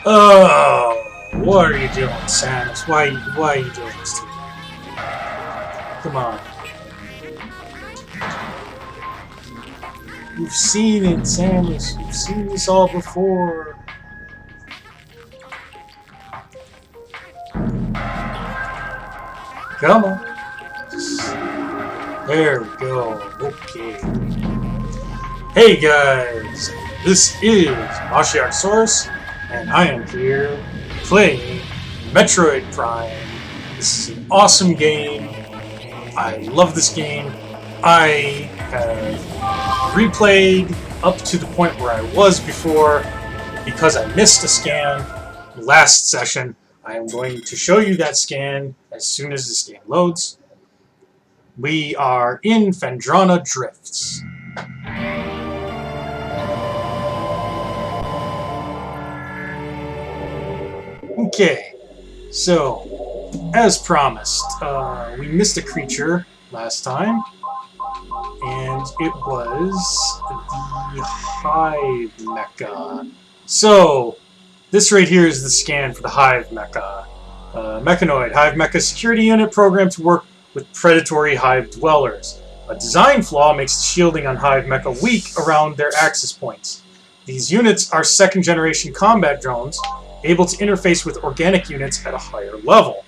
Oh, what are you doing, Samus? Why are you doing this to me? Come on. You've seen it, Samus. You've seen this all before. Come on. There we go. Okay. Hey guys, this is Mashiaxorus, and I am here playing Metroid Prime. This is an awesome game. I love this game. I have replayed up to the point where I was before because I missed a scan last session. I am going to show you that scan as soon as this game loads. We are in Phendrana Drifts. Okay, so as promised, we missed a creature last time, and it was the Hive Mecha. So this right here is the scan for the Hive Mecha. Mechanoid, Hive Mecha security unit programmed to work with predatory Hive dwellers. A design flaw makes the shielding on Hive Mecha weak around their access points. These units are second-generation combat drones, able to interface with organic units at a higher level.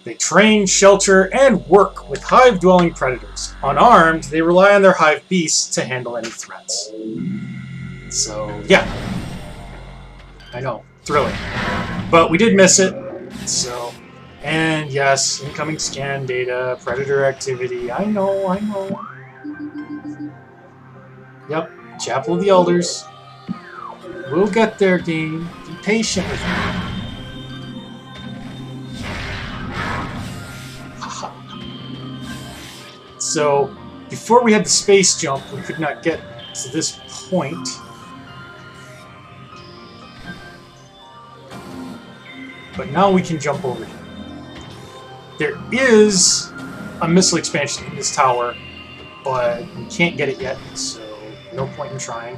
They train, shelter, and work with Hive-dwelling predators. Unarmed, they rely on their Hive beasts to handle any threats. So, yeah. I know, thrilling. But we did miss it, so... And yes, incoming scan data, predator activity, I know. Yep, Chapel of the Elders. We'll get there, game. Be patient with me. So, before we had the space jump, we could not get to this point. But now we can jump over here. There is a missile expansion in this tower, but we can't get it yet, so no point in trying.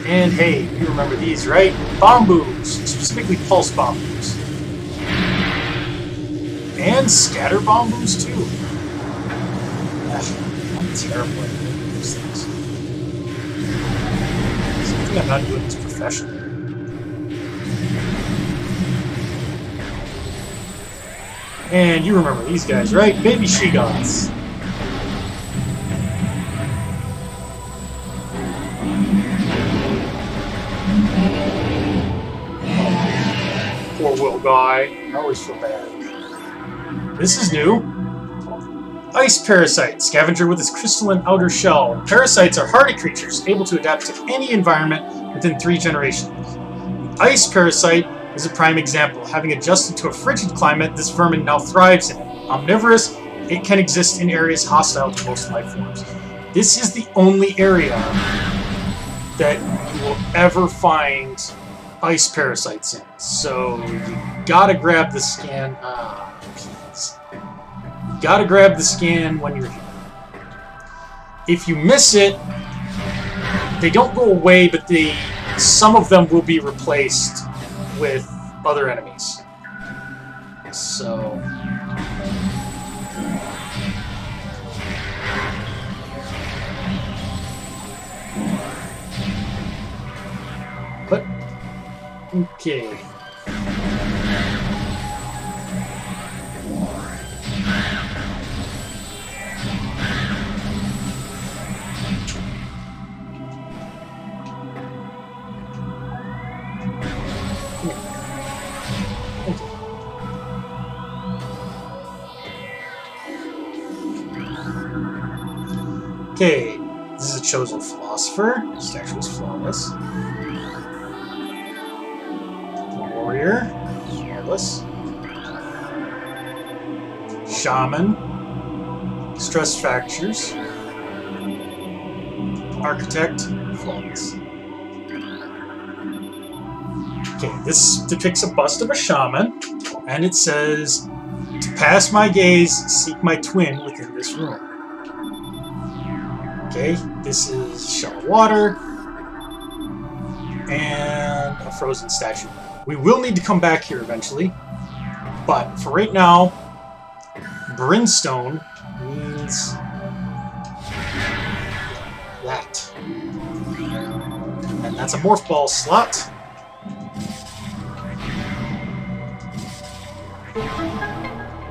And hey, you remember these, right? Bomboos, specifically pulse bomboos. And scatter bomboos, too. I'm terrible at those things. Something I'm not doing this professionally. And you remember these guys, right? Baby she-gods. Poor little guy. I always feel bad. This is new. Ice Parasite Scavenger with its crystalline outer shell. Parasites are hardy creatures, able to adapt to any environment within 3 generations. The Ice Parasite is a prime example. Having adjusted to a frigid climate, this vermin now thrives in it. Omnivorous, it can exist in areas hostile to most life forms. This is the only area that you will ever find ice parasites in. So you gotta grab the scan. Please. You gotta grab the scan when you're here. If you miss it, they don't go away, but some of them will be replaced with other enemies. So... But... Okay. Okay, this is a chosen philosopher. This statue is flawless. Warrior, flawless. Shaman, stress fractures. Architect, flawless. Okay, this depicts a bust of a shaman, and it says, "To pass my gaze, seek my twin within this room." Okay, this is shell of water, and a frozen statue. We will need to come back here eventually, but for right now, brimstone means that. And that's a morph ball slot.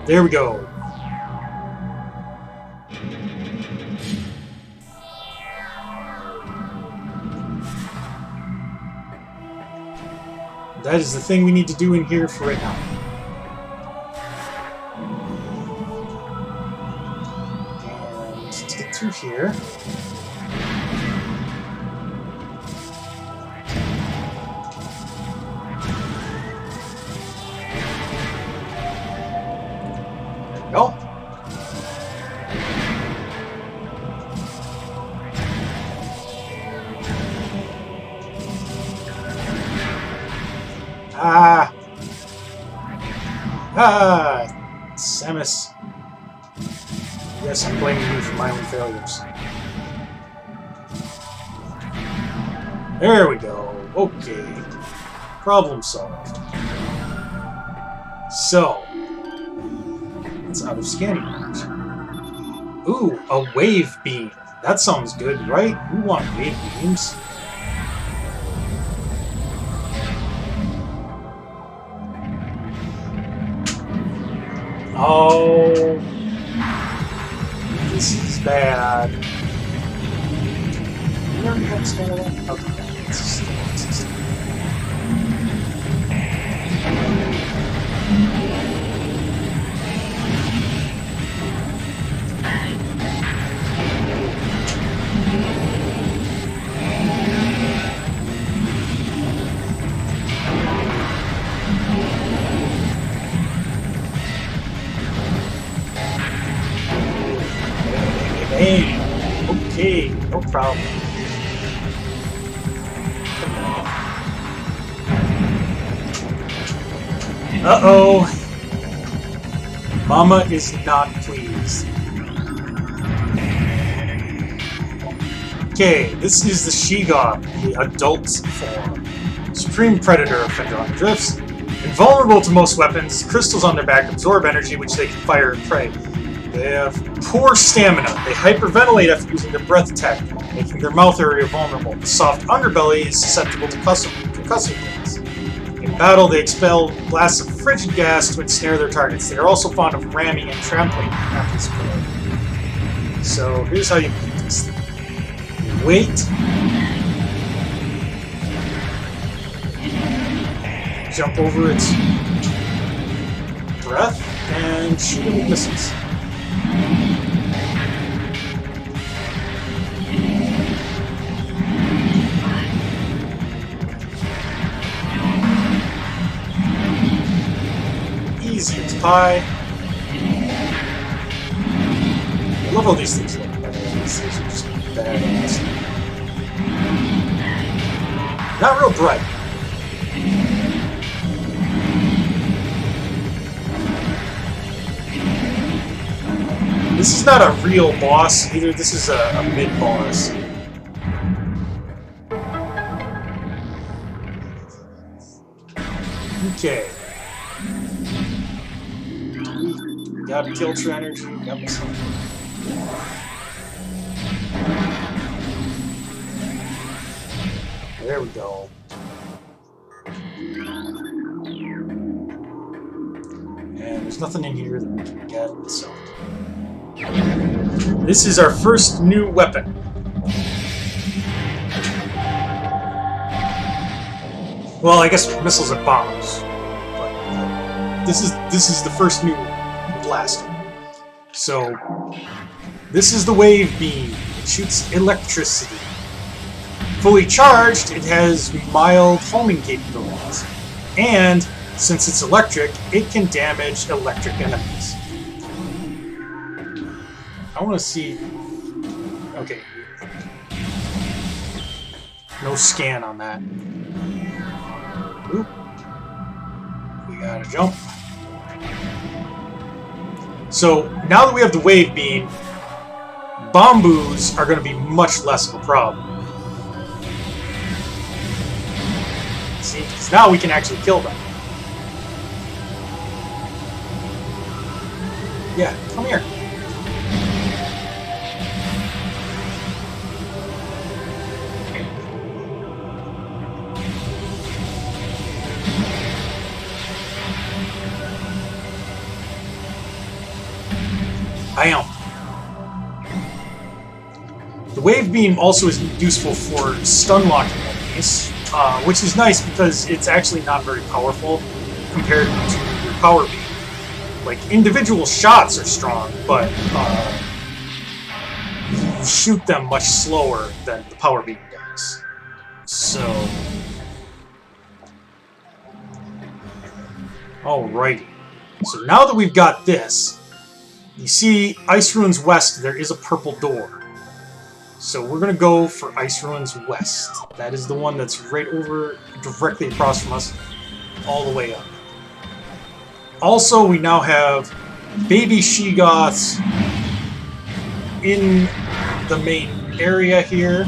There we go. That is the thing we need to do in here for right now. And let's get through here. There we go. Ah! Ah! Samus. Yes, I'm blaming you for my own failures. There we go. Okay. Problem solved. So, it's out of scanning range. Ooh, a wave beam. That sounds good, right? We want wave beams. Oh, this is bad. You already have scanner that? Okay, it's Hey, okay, no problem. Uh-oh. Mama is not pleased. Okay, this is the She-God, the adult form. Supreme predator of Fendron Drifts. Invulnerable to most weapons, crystals on their back absorb energy which they can fire and prey. They have poor stamina. They hyperventilate after using their breath attack, making their mouth area vulnerable. The soft underbelly is susceptible to concussive wounds. In battle, they expel blasts of frigid gas to ensnare their targets. They are also fond of ramming and trampling after this prey. So here's how you beat this thing. Wait. Jump over its breath and shoot it with missiles. Easy as pie. I love how these things look. These things are just badass. Not real bright. This is not a real boss either. This is a mid-boss. Okay. Got Kilter energy. Got myself. There we go. And there's nothing in here that we can get, so. This is our first new weapon. Well, I guess missiles and bombs. But this is the first new blaster. So this is the wave beam. It shoots electricity. Fully charged, it has mild homing capabilities. And since it's electric, it can damage electric enemies. I want to see... Okay. No scan on that. Oop. We gotta jump. So, now that we have the wave beam, Bombus are going to be much less of a problem. See, because now we can actually kill them. Yeah, come here. Bam. The wave beam also is useful for stun locking enemies, which is nice because it's actually not very powerful compared to your power beam. Like, individual shots are strong, but you shoot them much slower than the power beam does. So... Alrighty. So now that we've got this, you see Ice Ruins West, there is a purple door. So we're going to go for Ice Ruins West. That is the one that's right over, directly across from us, all the way up. Also, we now have baby Sheegoths in the main area here.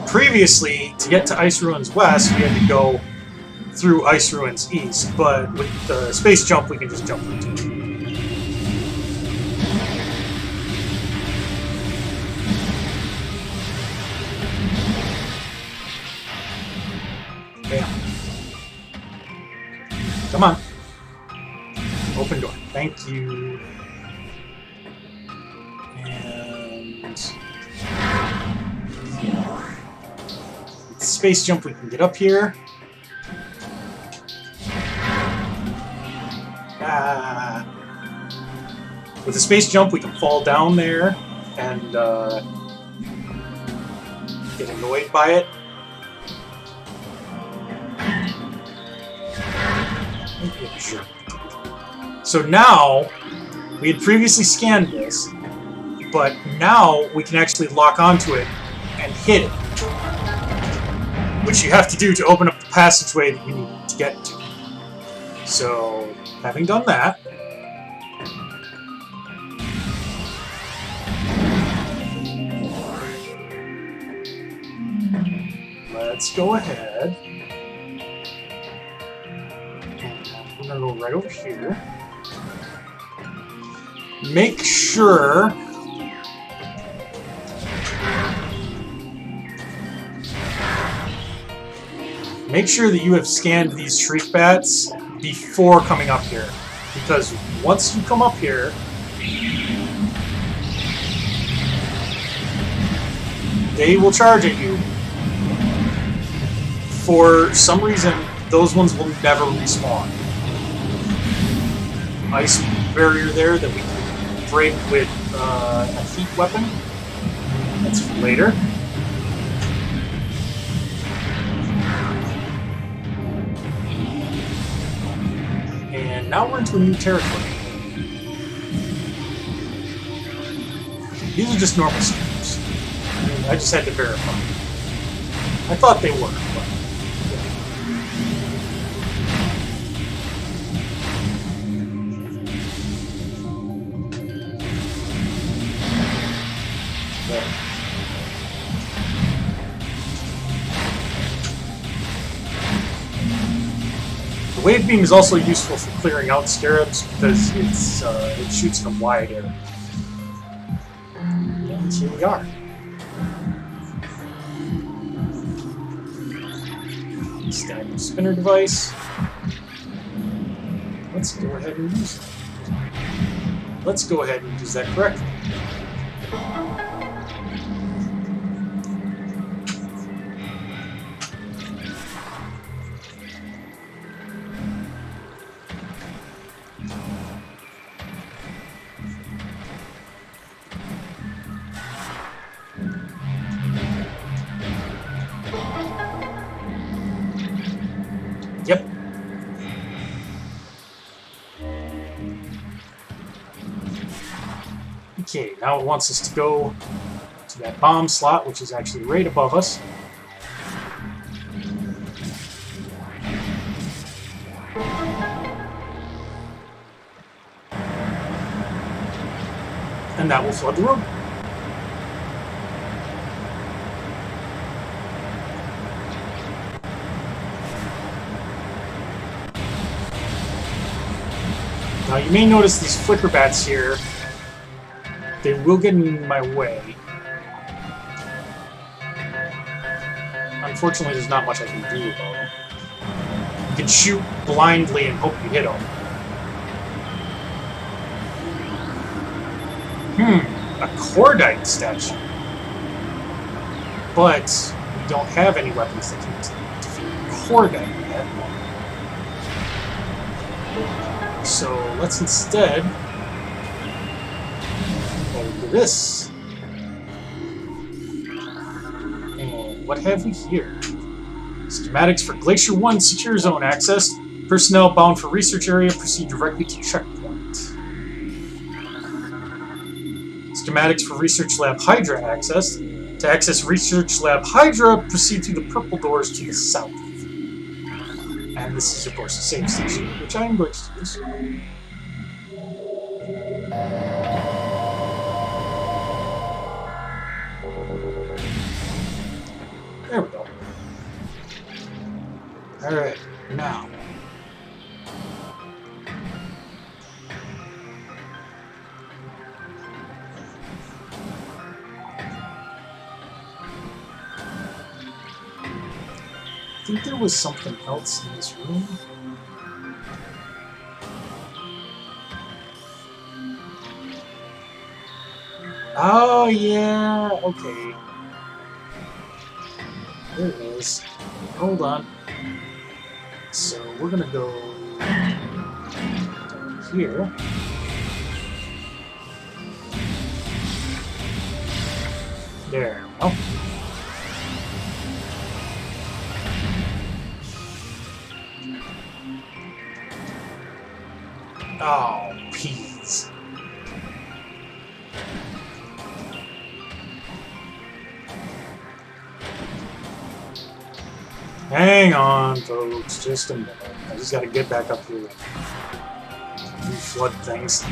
Previously, to get to Ice Ruins West, we had to go through Ice Ruins East, but with the space jump, we can just jump into it. Bam. Come on. Open door. Thank you. And... with the space jump, we can get up here. With the space jump, we can fall down there and get annoyed by it. So now, we had previously scanned this, but now we can actually lock onto it and hit it. Which you have to do to open up the passageway that you need to get to. So, having done that, let's go ahead. We're going to go right over here. Make sure that you have scanned these shriek bats before coming up here. Because once you come up here, they will charge at you. For some reason, those ones will never respawn. Ice barrier there that we can break with a heat weapon. That's for later. And now we're into a new territory. These are just normal stairs. I just had to verify. I thought they were, but... The wave beam is also useful for clearing out scarabs because it shoots from wide area. And here we are. Stagnant spinner device. Let's go ahead and use it. Let's go ahead and use that correctly. Yep. Okay, now it wants us to go to that bomb slot, which is actually right above us. And that will flood the room. Now you may notice these flicker bats here. They will get in my way. Unfortunately, there's not much I can do though. You can shoot blindly and hope you hit them. A Cordite statue. But we don't have any weapons that can defeat Cordite yet. So let's instead go to this. And what have we here? Schematics for Glacier 1 secure zone access. Personnel bound for research area proceed directly to checkpoint. Schematics for Research Lab Hydra access. To access Research Lab Hydra, proceed through the purple doors to the south. And this is, of course, the same station, which I am going to use. There we go. Alright, now. I think there was something else in this room. Oh, yeah, okay. There it is. Hold on. So we're gonna go down here. There. Oh. Oh, peas. Hang on, folks. Just a minute. I just gotta get back up here and flood things.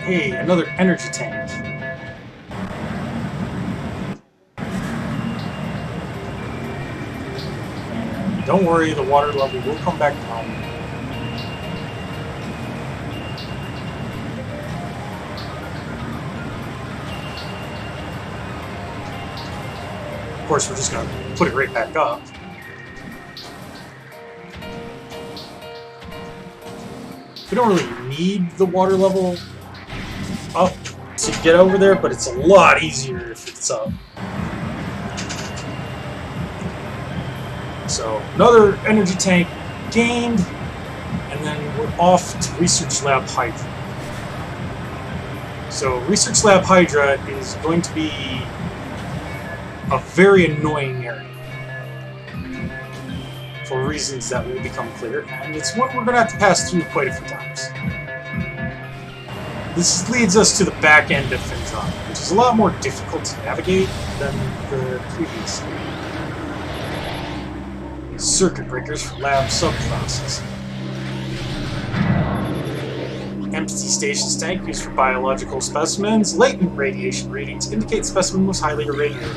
Hey, another energy tank. Don't worry, the water level will come back down. Of course, we're just going to put it right back up. We don't really need the water level up to get over there, but it's a lot easier if it's up. So, another energy tank gained, and then we're off to Research Lab Hydra. So, Research Lab Hydra is going to be a very annoying area for reasons that will become clear, and it's one we're going to have to pass through quite a few times. This leads us to the back end of Findron, which is a lot more difficult to navigate than the previous. Circuit breakers for lab subclasses. Empty stasis tank used for biological specimens. Latent radiation readings indicate specimen was highly irradiated.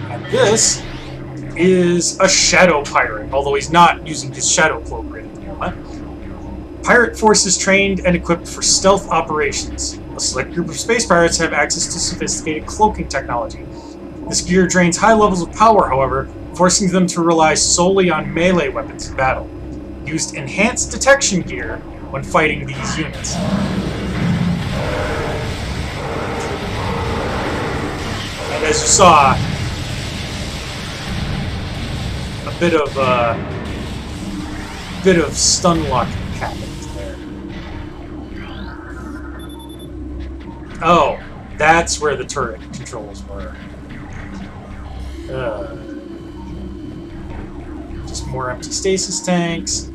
And this is a shadow pirate, although he's not using his shadow cloak right at the moment. Pirate forces trained and equipped for stealth operations. A select group of space pirates have access to sophisticated cloaking technology. This gear drains high levels of power, however, forcing them to rely solely on melee weapons in battle. Used enhanced detection gear when fighting these units. And as you saw, a bit of stun lock happened there. Oh, that's where the turret controls were. Just more empty stasis tanks.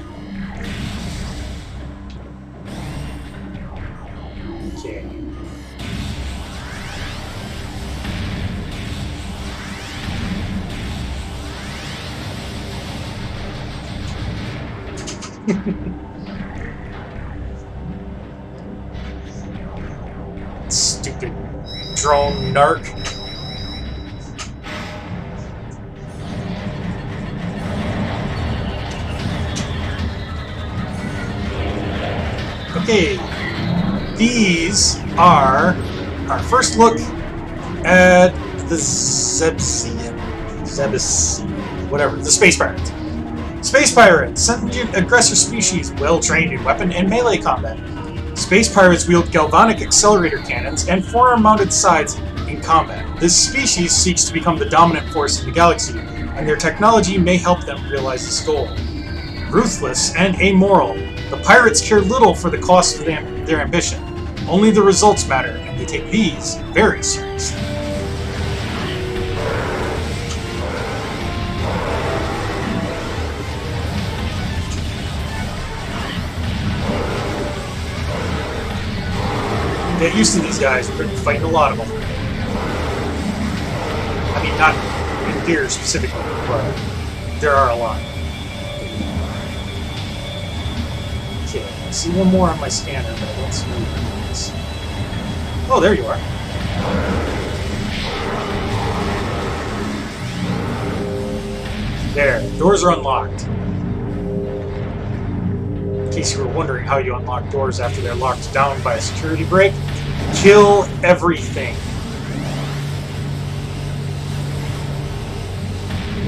Stupid drone narc. Okay, these are our first look at the Zebsian, whatever, the Space Pirates. Space Pirates, sentient aggressor species, well-trained in weapon and melee combat. Space Pirates wield galvanic accelerator cannons and forearm-mounted sides in combat. This species seeks to become the dominant force in the galaxy, and their technology may help them realize this goal. Ruthless and amoral, the pirates care little for the cost of their ambition. Only the results matter, and they take these very seriously. Get used to these guys, we're going to be fighting a lot of them. I mean, not in here specifically, but there are a lot. Okay, I see one more on my scanner, but I don't see any others. Oh, there you are. There, doors are unlocked. In case you were wondering how you unlock doors after they're locked down by a security break, kill everything.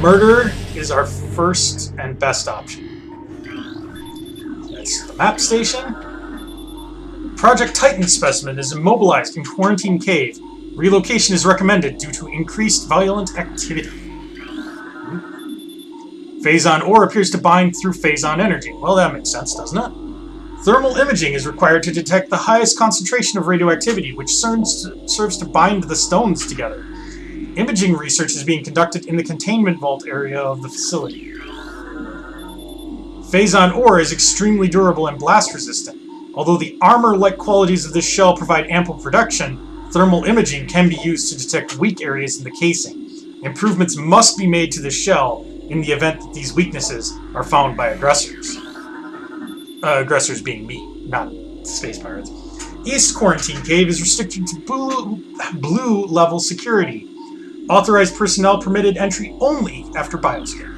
Murder is our first and best option. That's the map station. Project Titan specimen is immobilized in quarantine cave. Relocation is recommended due to increased violent activity. Phazon ore appears to bind through Phazon energy. Well, that makes sense, doesn't it? Thermal imaging is required to detect the highest concentration of radioactivity, which serves to bind the stones together. Imaging research is being conducted in the containment vault area of the facility. Phazon ore is extremely durable and blast-resistant. Although the armor-like qualities of this shell provide ample protection, thermal imaging can be used to detect weak areas in the casing. Improvements must be made to the shell in the event that these weaknesses are found by aggressors. Aggressors being me, not space pirates. East Quarantine Cave is restricted to blue level security. Authorized personnel permitted entry only after bioscan.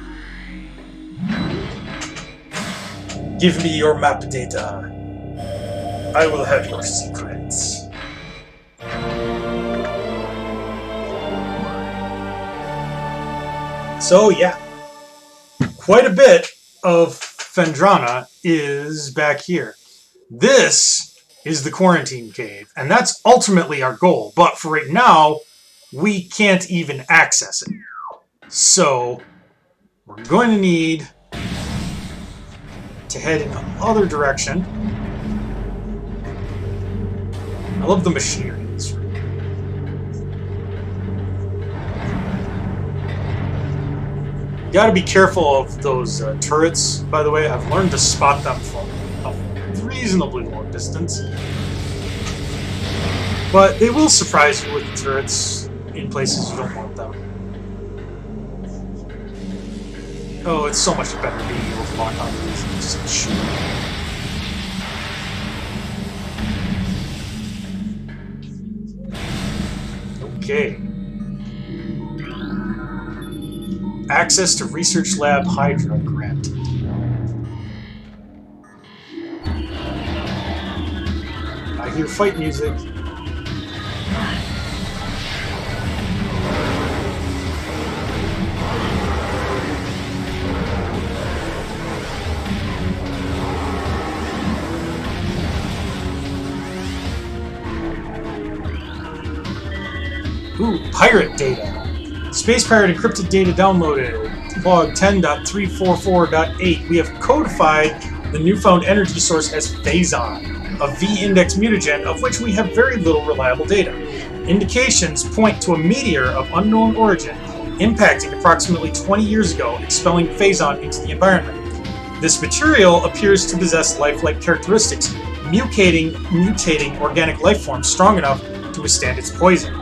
Give me your map data. I will have your secrets. So yeah, quite a bit of Phendrana is back here. This is the Quarantine Cave, and that's ultimately our goal, but for right now, we can't even access it. So, we're going to need to head in the other direction. I love the machinery in this room. You gotta be careful of those turrets, by the way. I've learned to spot them from a reasonably long distance. But they will surprise you with the turrets in places you don't want them. Oh, it's so much better being able to lock on these and just shoot. Okay. Access to Research Lab Hydra granted. I hear fight music. Ooh, pirate data. Space Pirate encrypted data downloaded. Log 10.344.8. We have codified the newfound energy source as Phazon, a V-index mutagen of which we have very little reliable data. Indications point to a meteor of unknown origin impacting approximately 20 years ago, expelling Phazon into the environment. This material appears to possess lifelike characteristics, mutating organic life forms strong enough to withstand its poison.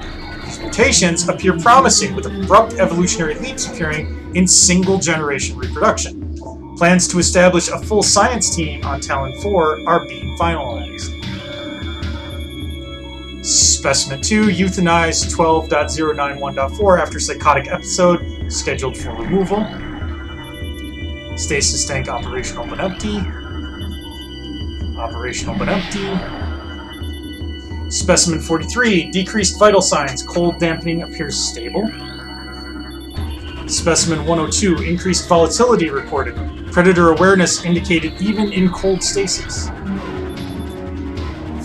These mutations appear promising, with abrupt evolutionary leaps appearing in single-generation reproduction. Plans to establish a full science team on Talon 4 are being finalized. Specimen 2 euthanized 12.091.4 after psychotic episode, scheduled for removal. Stasis tank operational but empty. Operational but empty. Specimen 43, decreased vital signs, cold dampening appears stable. Specimen 102, increased volatility reported, predator awareness indicated even in cold stasis.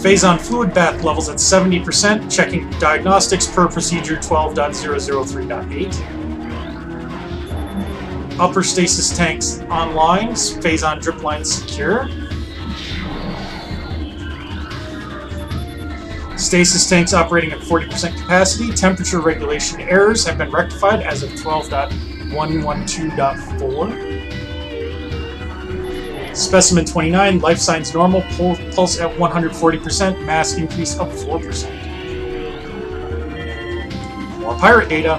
Phazon fluid bath levels at 70%, checking diagnostics per procedure 12.003.8. Upper stasis tanks online, Phazon drip lines secure. Stasis tanks operating at 40% capacity. Temperature regulation errors have been rectified as of 12.112.4. Specimen 29, life signs normal, pulse at 140%, mass increase of 4%. More pirate data.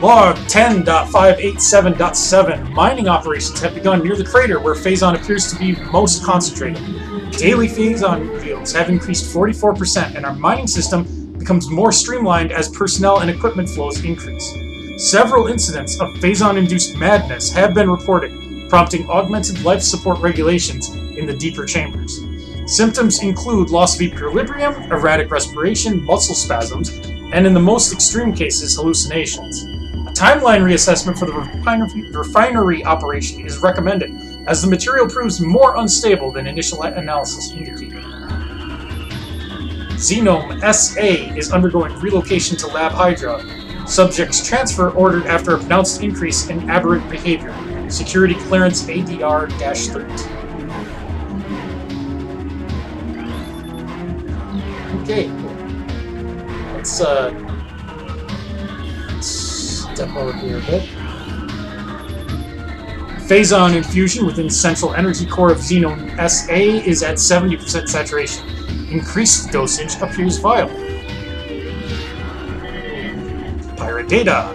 Log 10.587.7, mining operations have begun near the crater where Phazon appears to be most concentrated. Daily Phazon fields have increased 44%, and our mining system becomes more streamlined as personnel and equipment flows increase. Several incidents of Phazon-induced madness have been reported, prompting augmented life support regulations in the deeper chambers. Symptoms include loss of equilibrium, erratic respiration, muscle spasms, and in the most extreme cases, hallucinations. A timeline reassessment for the refinery operation is recommended, as the material proves more unstable than initial analysis indicated. Xenome SA is undergoing relocation to Lab Hydra. Subject's transfer ordered after a pronounced increase in aberrant behavior. Security clearance ADR-13. Okay, let's step over here a bit. Phazon infusion within central energy core of Xenome SA is at 70% saturation. Increased dosage appears viable. Pirate data.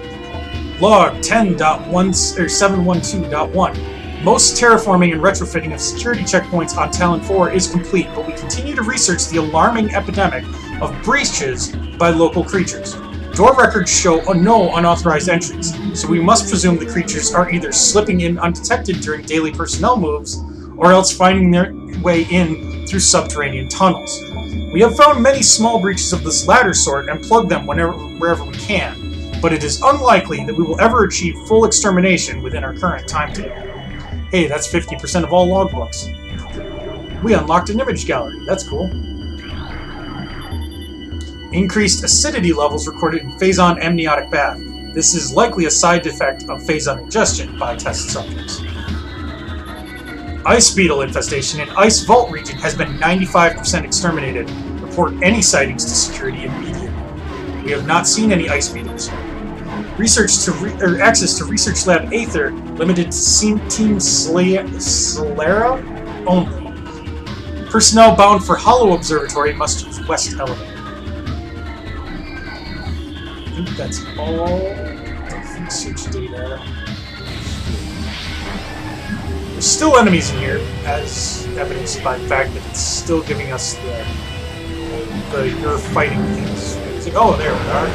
Log 10.712.1. Most terraforming and retrofitting of security checkpoints on Talon 4 is complete, but we continue to research the alarming epidemic of breaches by local creatures. Door records show no unauthorized entries, so we must presume the creatures are either slipping in undetected during daily personnel moves, or else finding their way in through subterranean tunnels. We have found many small breaches of this latter sort and plugged them wherever we can, but it is unlikely that we will ever achieve full extermination within our current timetable. Hey, that's 50% of all logbooks. We unlocked an image gallery, that's cool. Increased acidity levels recorded in Phazon amniotic bath. This is likely a side effect of Phazon ingestion by test subjects. Ice beetle infestation in Ice Vault region has been 95% exterminated. Report any sightings to security immediately. We have not seen any ice beetles. Access to Research Lab Aether limited to Team Solera only. Personnel bound for Hollow Observatory must use West Elevator. I think that's all the research data. There's still enemies in here, as evidenced by the fact that it's still giving us the you're fighting things. It's like, oh, there we are.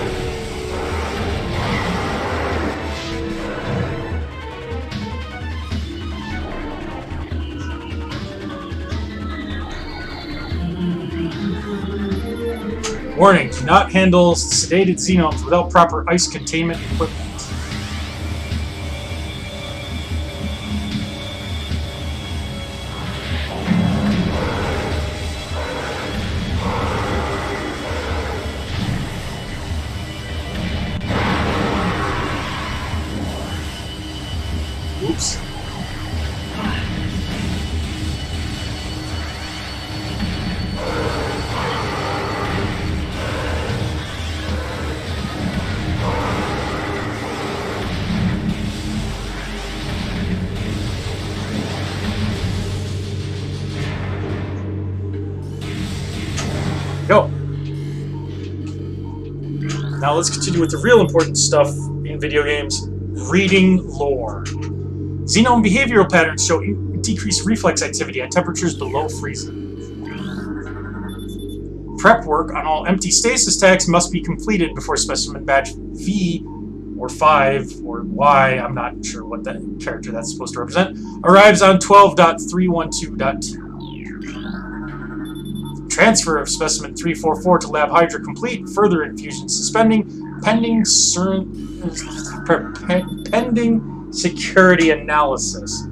Warning, do not handle sedated xenomes without proper ice containment equipment. Oops. Go. Now let's continue with the real important stuff in video games, reading lore. Xenome behavioral patterns show decreased reflex activity at temperatures below freezing. Prep work on all empty stasis tanks must be completed before specimen batch V or 5 or Y, I'm not sure what that character that's supposed to represent, arrives on 12.312.2. Transfer of specimen 344 to Lab Hydra complete. Further infusion suspending. Pending security analysis.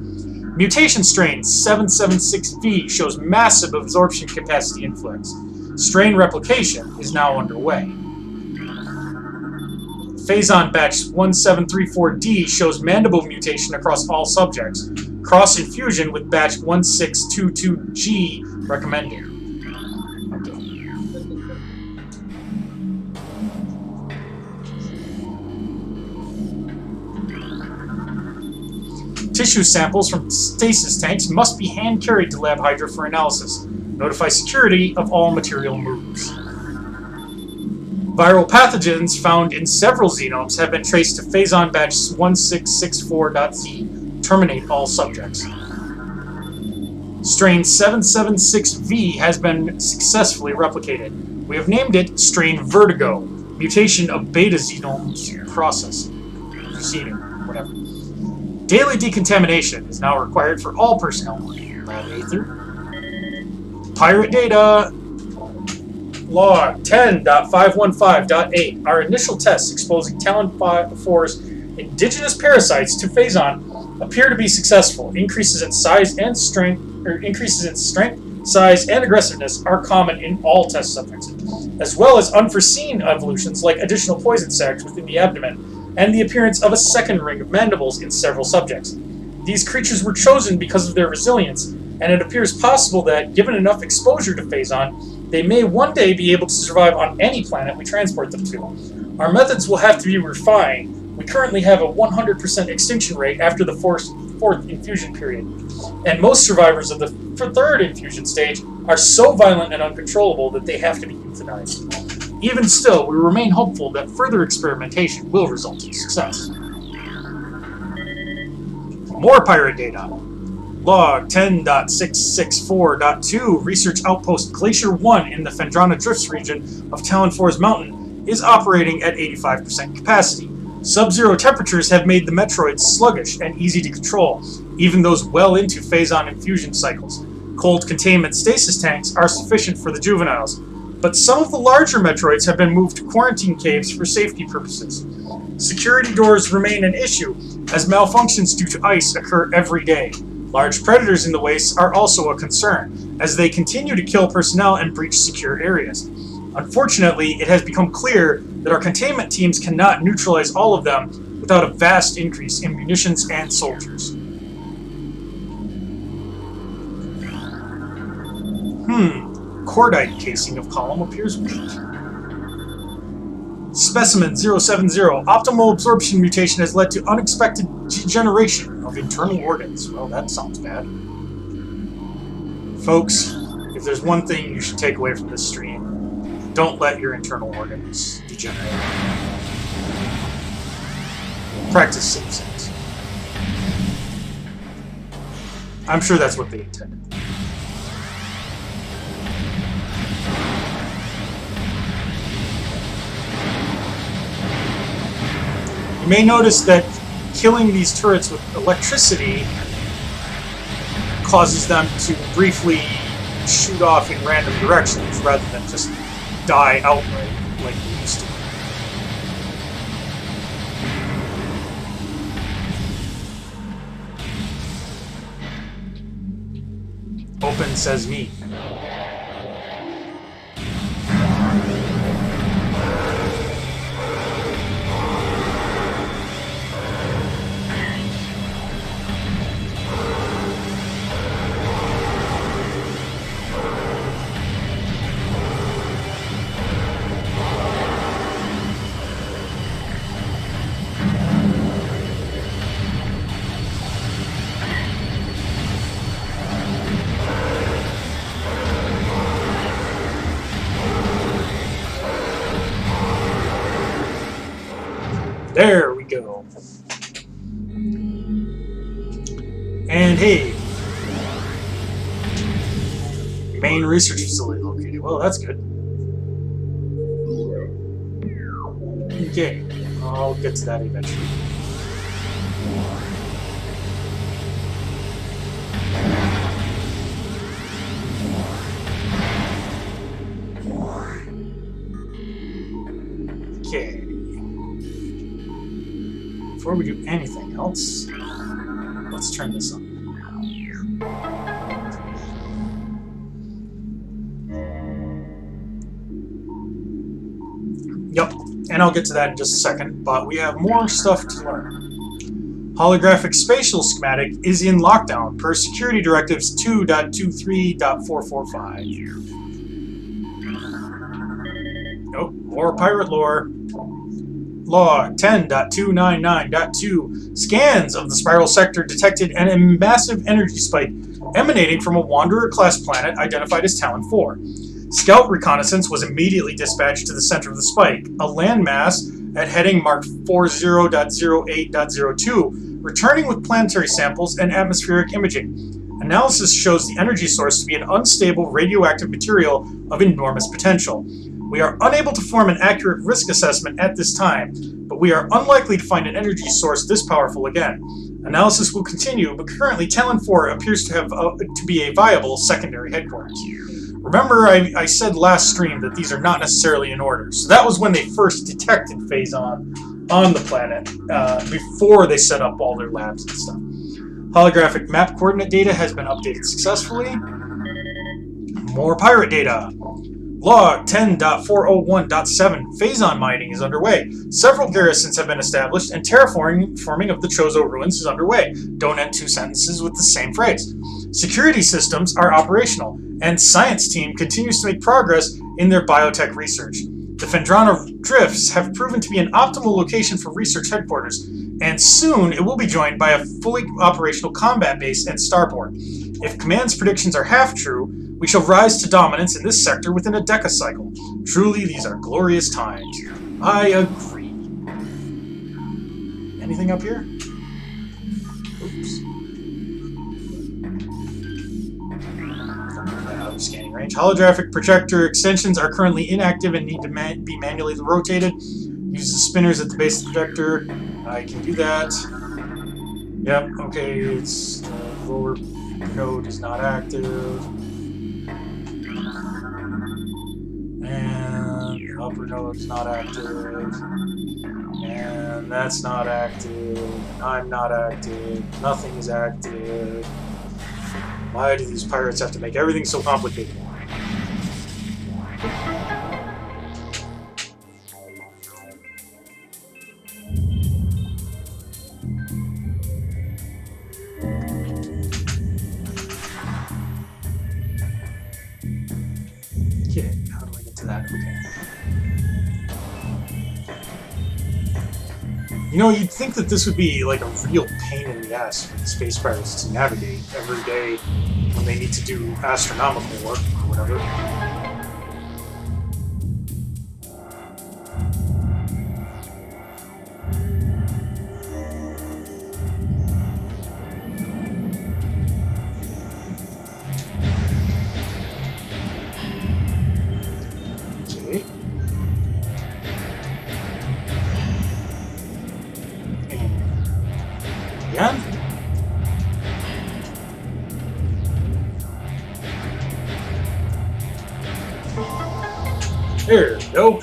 Mutation strain 776V shows massive absorption capacity influx. Strain replication is now underway. Phazon batch 1734D shows mandible mutation across all subjects. Cross infusion with batch 1622G recommended. Tissue samples from stasis tanks must be hand-carried to Lab Hydra for analysis. Notify security of all material moves. Viral pathogens found in several xenomes have been traced to Phazon batch 1664.Z. Terminate all subjects. Strain 776V has been successfully replicated. We have named it Strain Vertigo, mutation of beta xenomes process. Proceeding, whatever. Daily decontamination is now required for all personnel. Lab Hydra. Pirate data. Log 10.515.8. Our initial tests exposing Talon 4's indigenous parasites to Phazon appear to be successful. Increases in size, size, and aggressiveness are common in all test subjects, as well as unforeseen evolutions like additional poison sacs within the abdomen and the appearance of a second ring of mandibles in several subjects. These creatures were chosen because of their resilience, and it appears possible that, given enough exposure to Phazon, they may one day be able to survive on any planet we transport them to. Our methods will have to be refined. We currently have a 100% extinction rate after the fourth infusion period, and most survivors of the third infusion stage are so violent and uncontrollable that they have to be euthanized. Even still, we remain hopeful that further experimentation will result in success. More pirate data. Log 10.664.2 Research Outpost Glacier 1 in the Phendrana Drifts region of Talon 4's mountain is operating at 85% capacity. Sub-zero temperatures have made the Metroids sluggish and easy to control, even those well into Phazon infusion cycles. Cold containment stasis tanks are sufficient for the juveniles, but some of the larger Metroids have been moved to quarantine caves for safety purposes. Security doors remain an issue, as malfunctions due to ice occur every day. Large predators in the wastes are also a concern, as they continue to kill personnel and breach secure areas. Unfortunately, it has become clear that our containment teams cannot neutralize all of them without a vast increase in munitions and soldiers. Cordite casing of column appears weak. Specimen 070. Optimal absorption mutation has led to unexpected degeneration of internal organs. Well, that sounds bad. Folks, if there's one thing you should take away from this stream, don't let your internal organs degenerate. Practice safe sex. I'm sure that's what they intended. You may notice that killing these turrets with electricity causes them to briefly shoot off in random directions rather than just die outright like they used to. Open says me. There we go. And hey, main research facility located. Well, that's good. Okay, I'll get to that eventually. Okay. Before we do anything else, let's turn this on. Yep, and I'll get to that in just a second, but we have more stuff to learn. Holographic spatial schematic is in lockdown per security directives 2.23.445. Oh, more pirate lore. Log 10.299.2 scans of the spiral sector detected a massive energy spike emanating from a Wanderer-class planet identified as Talon 4. Scout reconnaissance was immediately dispatched to the center of the spike, a landmass at heading marked 40.08.02, returning with planetary samples and atmospheric imaging. Analysis shows the energy source to be an unstable radioactive material of enormous potential. We are unable to form an accurate risk assessment at this time, but we are unlikely to find an energy source this powerful again. Analysis will continue, but currently Talon 4 appears to have to be a viable secondary headquarters. Remember, I said last stream that these are not necessarily in order. So that was when they first detected Phazon on the planet, before they set up all their labs and stuff. Holographic map coordinate data has been updated successfully. More pirate data. Log 10.401.7 Phazon mining is underway. Several garrisons have been established, and terraforming of the Chozo ruins is underway. Don't end two sentences with the same phrase. Security systems are operational, and science team continues to make progress in their biotech research. The Phendrana drifts have proven to be an optimal location for research headquarters, and soon it will be joined by a fully operational combat base and starport. If Command's predictions are half true, we shall rise to dominance in this sector within a decacycle. Truly, these are glorious times. I agree. Anything up here? Oops. Out of scanning range. Holographic projector extensions are currently inactive and need to be manually rotated. Use the spinners at the base of the projector. I can do that. Yep, okay, it's the lower node is not active. And the upper node is not active. And that's not active. I'm not active. Nothing is active. Why do these pirates have to make everything so complicated? Okay, how do I get to that? Okay. You know, you'd think that this would be like a real pain in the ass for the space pirates to navigate every day when they need to do astronomical work or whatever. Okay. Again? There we go.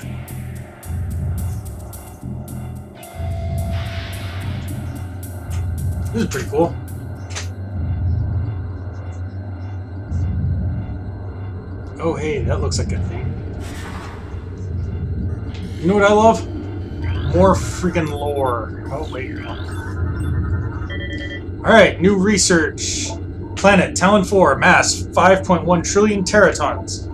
This is pretty cool. Oh hey, that looks like a thing. You know what I love? More freaking lore. Oh wait. Alright, new research. Planet Talon 4, mass 5.1 trillion teratons.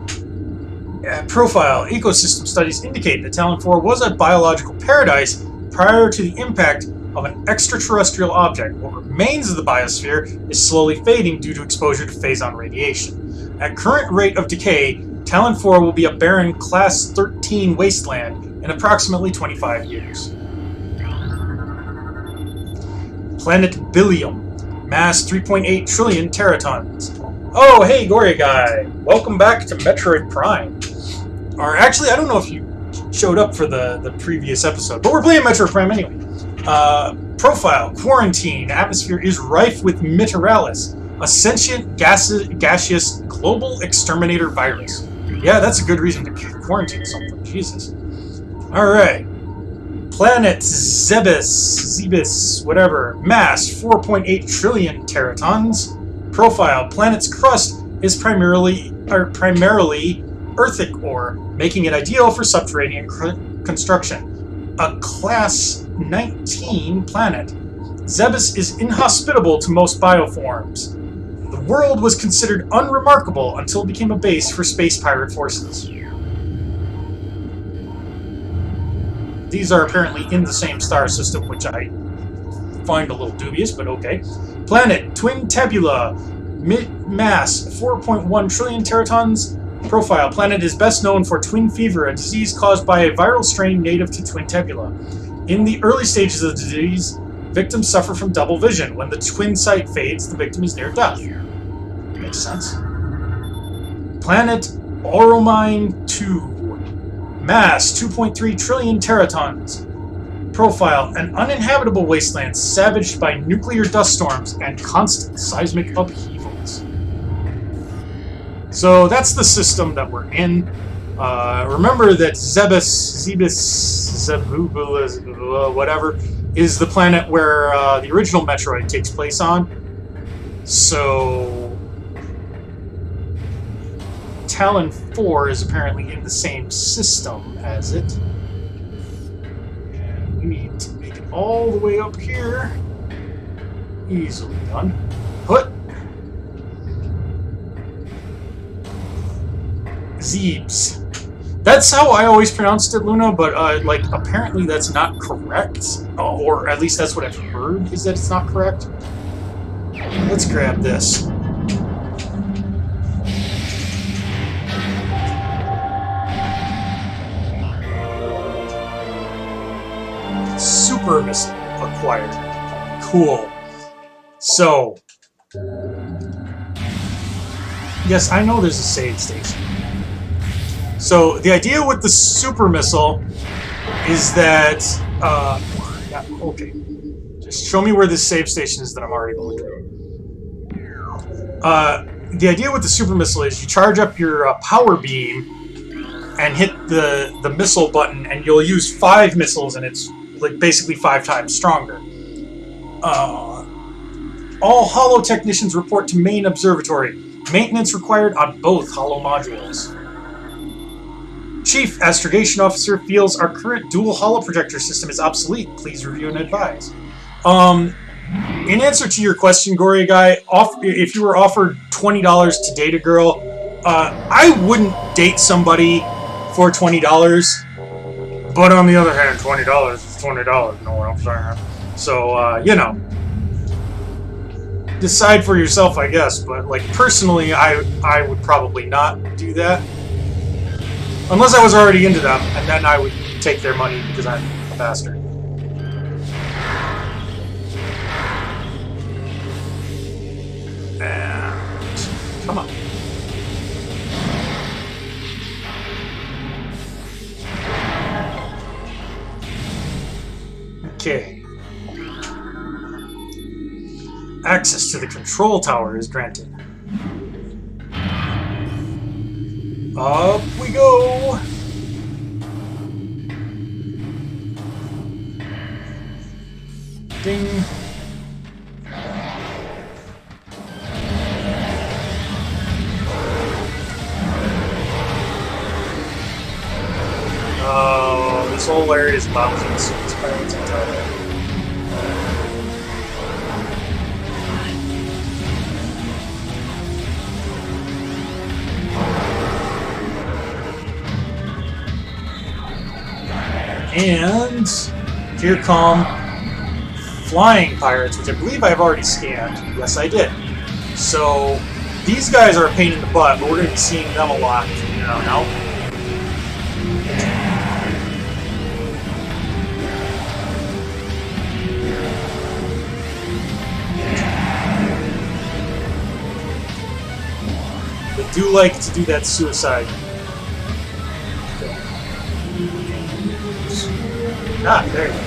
Profile, ecosystem studies indicate that Talon 4 was a biological paradise prior to the impact of an extraterrestrial object. What remains of the biosphere is slowly fading due to exposure to Phazon radiation. At current rate of decay, Talon 4 will be a barren Class 13 wasteland in approximately 25 years. Planet Billium. Mass 3.8 trillion teratons. Oh, hey, Gory Guy. Welcome back to Metroid Prime. Or actually, I don't know if you showed up for the previous episode, but we're playing Metroid Prime anyway. Profile, quarantine, atmosphere is rife with Miteralis, a sentient gaseous global exterminator virus. Yeah, that's a good reason to quarantine something. Jesus. Alright. Planet Zebes, whatever. Mass 4.8 trillion teratons. Profile, planet's crust is primarily earthic ore, making it ideal for subterranean construction. A Class 19 planet, Zebes is inhospitable to most bioforms. The world was considered unremarkable until it became a base for space pirate forces. These are apparently in the same star system, which I find a little dubious, but okay. Planet, Twin Tabula, mass 4.1 trillion teratons. Profile, planet is best known for twin fever, a disease caused by a viral strain native to Twin Tabula. In the early stages of the disease, victims suffer from double vision. When the twin sight fades, the victim is near death. Makes sense. Planet Oromine 2. Mass 2.3 trillion teratons. Profile, an uninhabitable wasteland savaged by nuclear dust storms and constant seismic upheavals. So that's the system that we're in. Remember that Zebes, whatever, is the planet where the original Metroid takes place on. So Talon 4 is apparently in the same system as it. And we need to make it all the way up here. Easily done. Put Zebes. That's how I always pronounced it, Luna, but apparently that's not correct. Or at least that's what I've heard, is that it's not correct. Let's grab this. Super missile acquired. Cool. So, yes, I know there's a save station. So the idea with the super missile is that, yeah, okay, just show me where this save station is that I'm already going to. The idea with the super missile is you charge up your power beam and hit the missile button, and you'll use 5 missiles, and it's like basically 5 times stronger. All holo technicians report to main observatory. Maintenance required on both holo modules. Chief Astrogation Officer feels our current dual holo projector system is obsolete. Please review and advise. In answer to your question, Gory Guy, if you were offered $20 to date a girl, I wouldn't date somebody for $20. But on the other hand, $20 is $20. You know what I'm saying? So, you know, decide for yourself, I guess. But like personally, I would probably not do that. Unless I was already into them, and then I would take their money because I'm a bastard. And come on. Okay. Access to the control tower is granted. Up we go! Ding! Oh, this whole area is lousy as soon as pirates entirely. And here come flying pirates, which I believe I've already scanned. Yes, I did. So these guys are a pain in the butt, but we're going to be seeing them a lot from here on out. do like to do that suicide. Ah, there you go.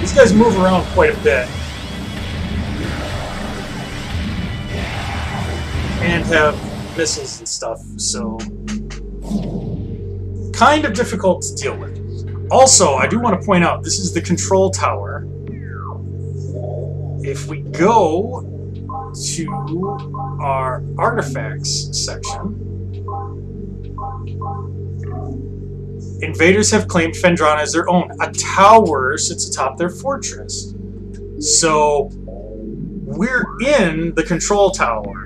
These guys move around quite a bit. And have missiles and stuff, so kind of difficult to deal with. Also, I do want to point out, this is the control tower. If we go to our artifacts section, invaders have claimed Phendrana as their own. A tower sits atop their fortress. So we're in the control tower.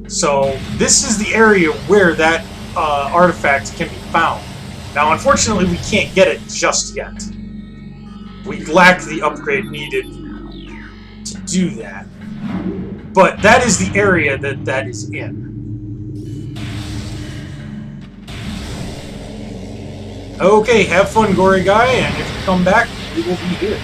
So this is the area where that artifact can be found. Now, unfortunately, we can't get it just yet. We lack the upgrade needed to do that. But that is the area that is in. Okay, have fun, gory guy, and if you come back, we will be here.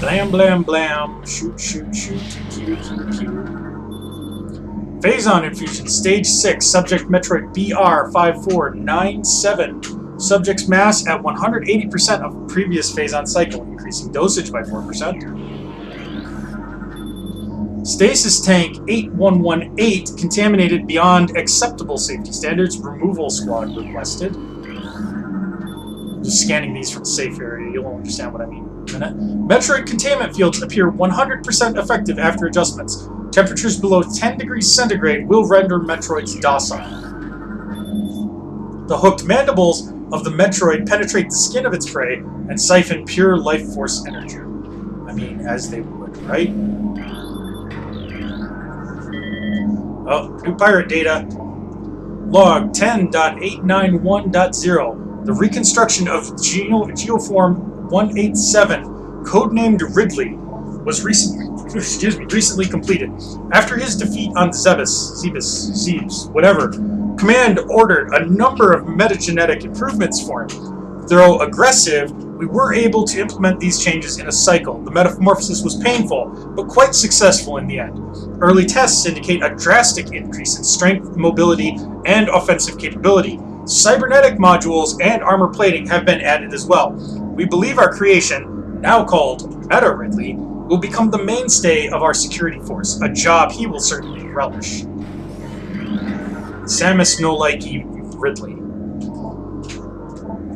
Blam, blam, blam. Shoot, shoot, shoot. Pew, pew, pew. Phazon infusion, stage 6. Subject Metroid BR5497. Subject's mass at 180% of previous Phazon cycle, increasing dosage by 4%. Stasis tank 8118, contaminated beyond acceptable safety standards. Removal squad requested. Just scanning these from a safe area, you'll understand what I mean in a minute. Metroid containment fields appear 100% effective after adjustments. Temperatures below 10 degrees centigrade will render Metroids docile. The hooked mandibles of the Metroid penetrate the skin of its prey and siphon pure life force energy. I mean, as they would, right? Oh, new pirate data. Log 10.891.0. The reconstruction of Geoform 187, codenamed Ridley, was recently completed. After his defeat on Zebes, whatever, Command ordered a number of metagenetic improvements for him. Though aggressive, we were able to implement these changes in a cycle. The metamorphosis was painful, but quite successful in the end. Early tests indicate a drastic increase in strength, mobility, and offensive capability. Cybernetic modules and armor plating have been added as well. We believe our creation, now called Meta Ridley, will become the mainstay of our security force, a job he will certainly relish. Samus no likey Ridley.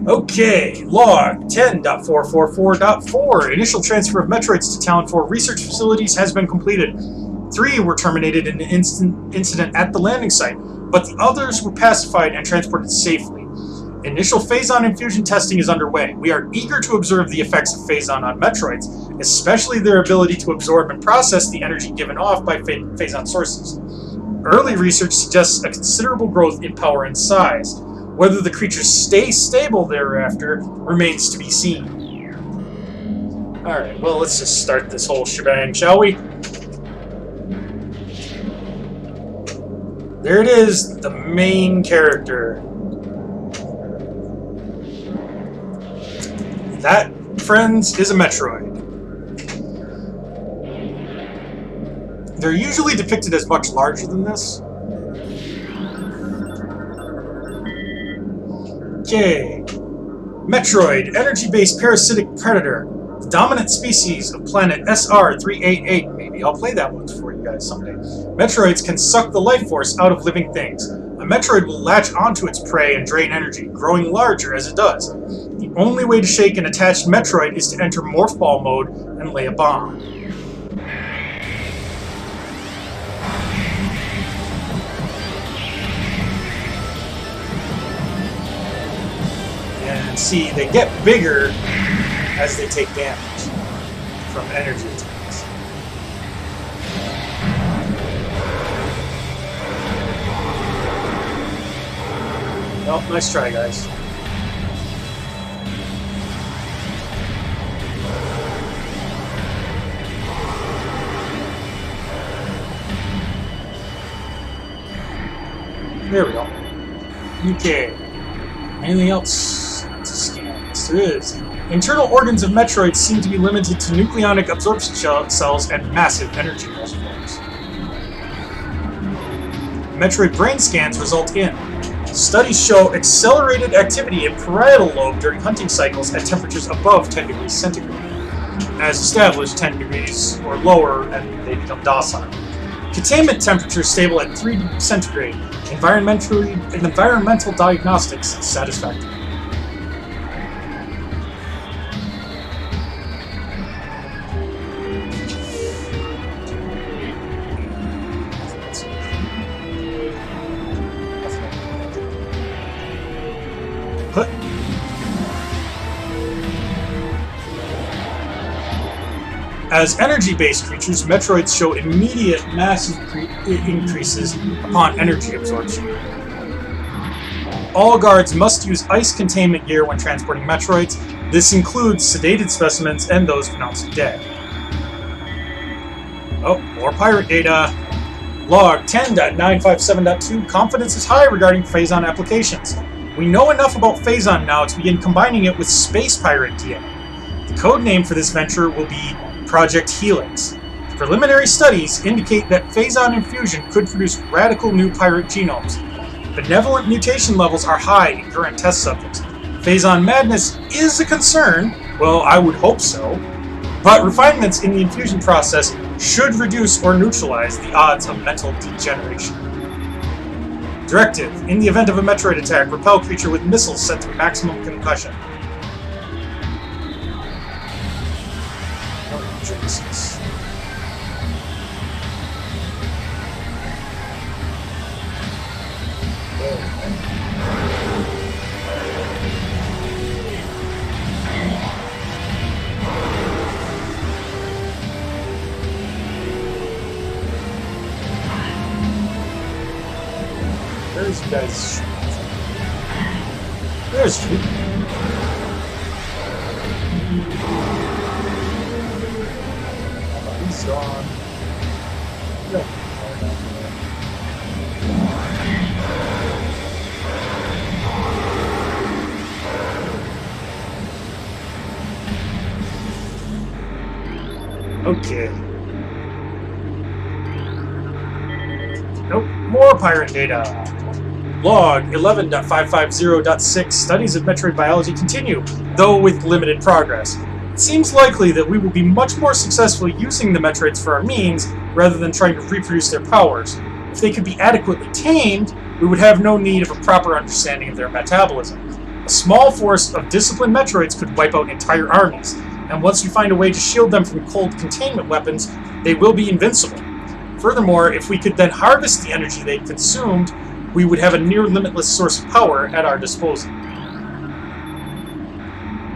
Okay, log 10.444.4. Initial transfer of Metroids to Talon 4 research facilities has been completed. 3 were terminated in an incident at the landing site, but the others were pacified and transported safely. Initial Phazon infusion testing is underway. We are eager to observe the effects of Phazon on Metroids, especially their ability to absorb and process the energy given off by Phazon sources. Early research suggests a considerable growth in power and size. Whether the creatures stay stable thereafter remains to be seen. Alright, well, let's just start this whole shebang, shall we? There it is, the main character. That, friends, is a Metroid. They're usually depicted as much larger than this. Okay. Metroid, energy-based parasitic predator. The dominant species of planet SR388. Maybe I'll play that one for you guys someday. Metroids can suck the life force out of living things. A Metroid will latch onto its prey and drain energy, growing larger as it does. The only way to shake an attached Metroid is to enter Morph Ball mode and lay a bomb. And see, they get bigger as they take damage from energy attacks. Well, nice try, guys. There we go. Okay. Anything else to scan? Yes, there is. Internal organs of Metroids seem to be limited to nucleonic absorption cells and massive energy reservoirs. Metroid brain scans result in studies show accelerated activity in parietal lobe during hunting cycles at temperatures above 10 degrees centigrade. As established, 10 degrees or lower, and they become docile. Containment temperature stable at 3 degrees centigrade. Environmental diagnostics satisfactory. As energy-based creatures, Metroids show immediate massive increases upon energy absorption. All guards must use ice containment gear when transporting Metroids. This includes sedated specimens and those pronounced dead. Oh, more pirate data. Log 10.957.2. Confidence is high regarding Phazon applications. We know enough about Phazon now to begin combining it with space pirate DNA. The code name for this venture will be Project Helix. Preliminary studies indicate that Phazon infusion could produce radical new pirate genomes. Benevolent mutation levels are high in current test subjects. Phazon madness is a concern, well, I would hope so, but refinements in the infusion process should reduce or neutralize the odds of mental degeneration. Directive: in the event of a Metroid attack, repel creature with missiles set to maximum concussion. Jesus. There's you guys. There's you. He's gone. No. Okay. Nope. More pirate data. Log 11.550.6. Studies of Metroid biology continue, though with limited progress. It seems likely that we will be much more successful using the Metroids for our means, rather than trying to reproduce their powers. If they could be adequately tamed, we would have no need of a proper understanding of their metabolism. A small force of disciplined Metroids could wipe out entire armies, and once we find a way to shield them from cold containment weapons, they will be invincible. Furthermore, if we could then harvest the energy they consumed, we would have a near-limitless source of power at our disposal.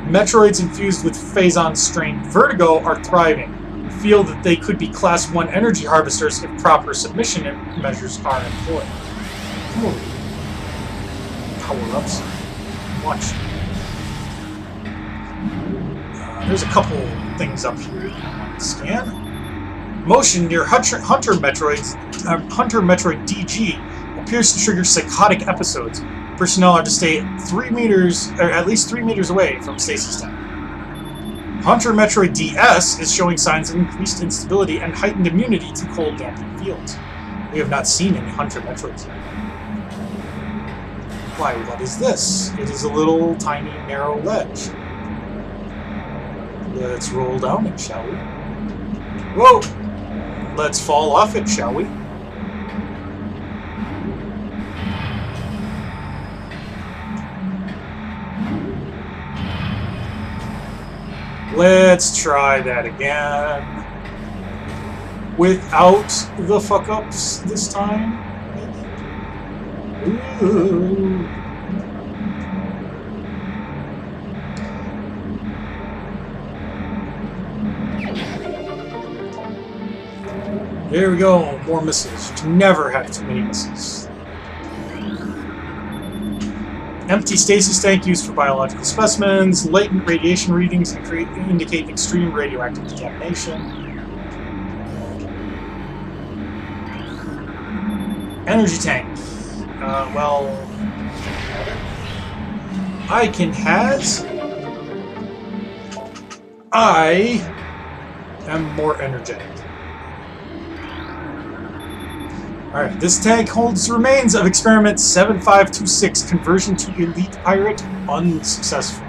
Metroids infused with Phazon-strained vertigo are thriving. We feel that they could be Class 1 energy harvesters if proper submission measures are employed. Ooh. Power-ups. Watch. There's a couple things up here I want to scan. Motion near Hunter Metroid DG appears to trigger psychotic episodes. Personnel are to stay at least 3 meters away from stasis time. Hunter Metroid DS is showing signs of increased instability and heightened immunity to cold damping fields. We have not seen any Hunter Metroids yet. Why, what is this? It is a little tiny narrow ledge. Let's roll down it, shall we? Whoa! Let's fall off it, shall we? Let's try that again. Without the fuck-ups this time. Ooh. There we go, more missiles. You can never have too many missiles. Empty stasis tank used for biological specimens. Latent radiation readings indicate extreme radioactive contamination. Energy tank. well... I can has... I am more energetic. Alright, this tank holds remains of experiment 7526, conversion to elite pirate, unsuccessful.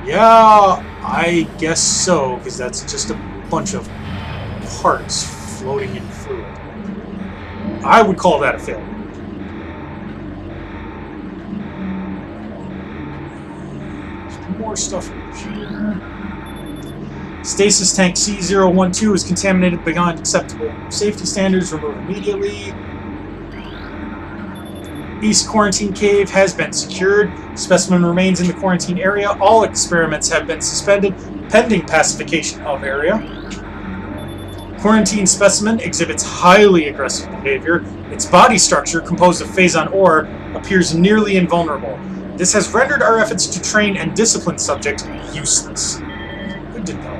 Yeah, I guess so, because that's just a bunch of parts floating in fluid. I would call that a failure. There's more stuff in here. Stasis tank C012 is contaminated beyond acceptable safety standards. Remove immediately. East Quarantine Cave has been secured. Specimen remains in the quarantine area. All experiments have been suspended, pending pacification of area. Quarantine specimen exhibits highly aggressive behavior. Its body structure, composed of phazon ore, appears nearly invulnerable. This has rendered our efforts to train and discipline subject useless. Good to know.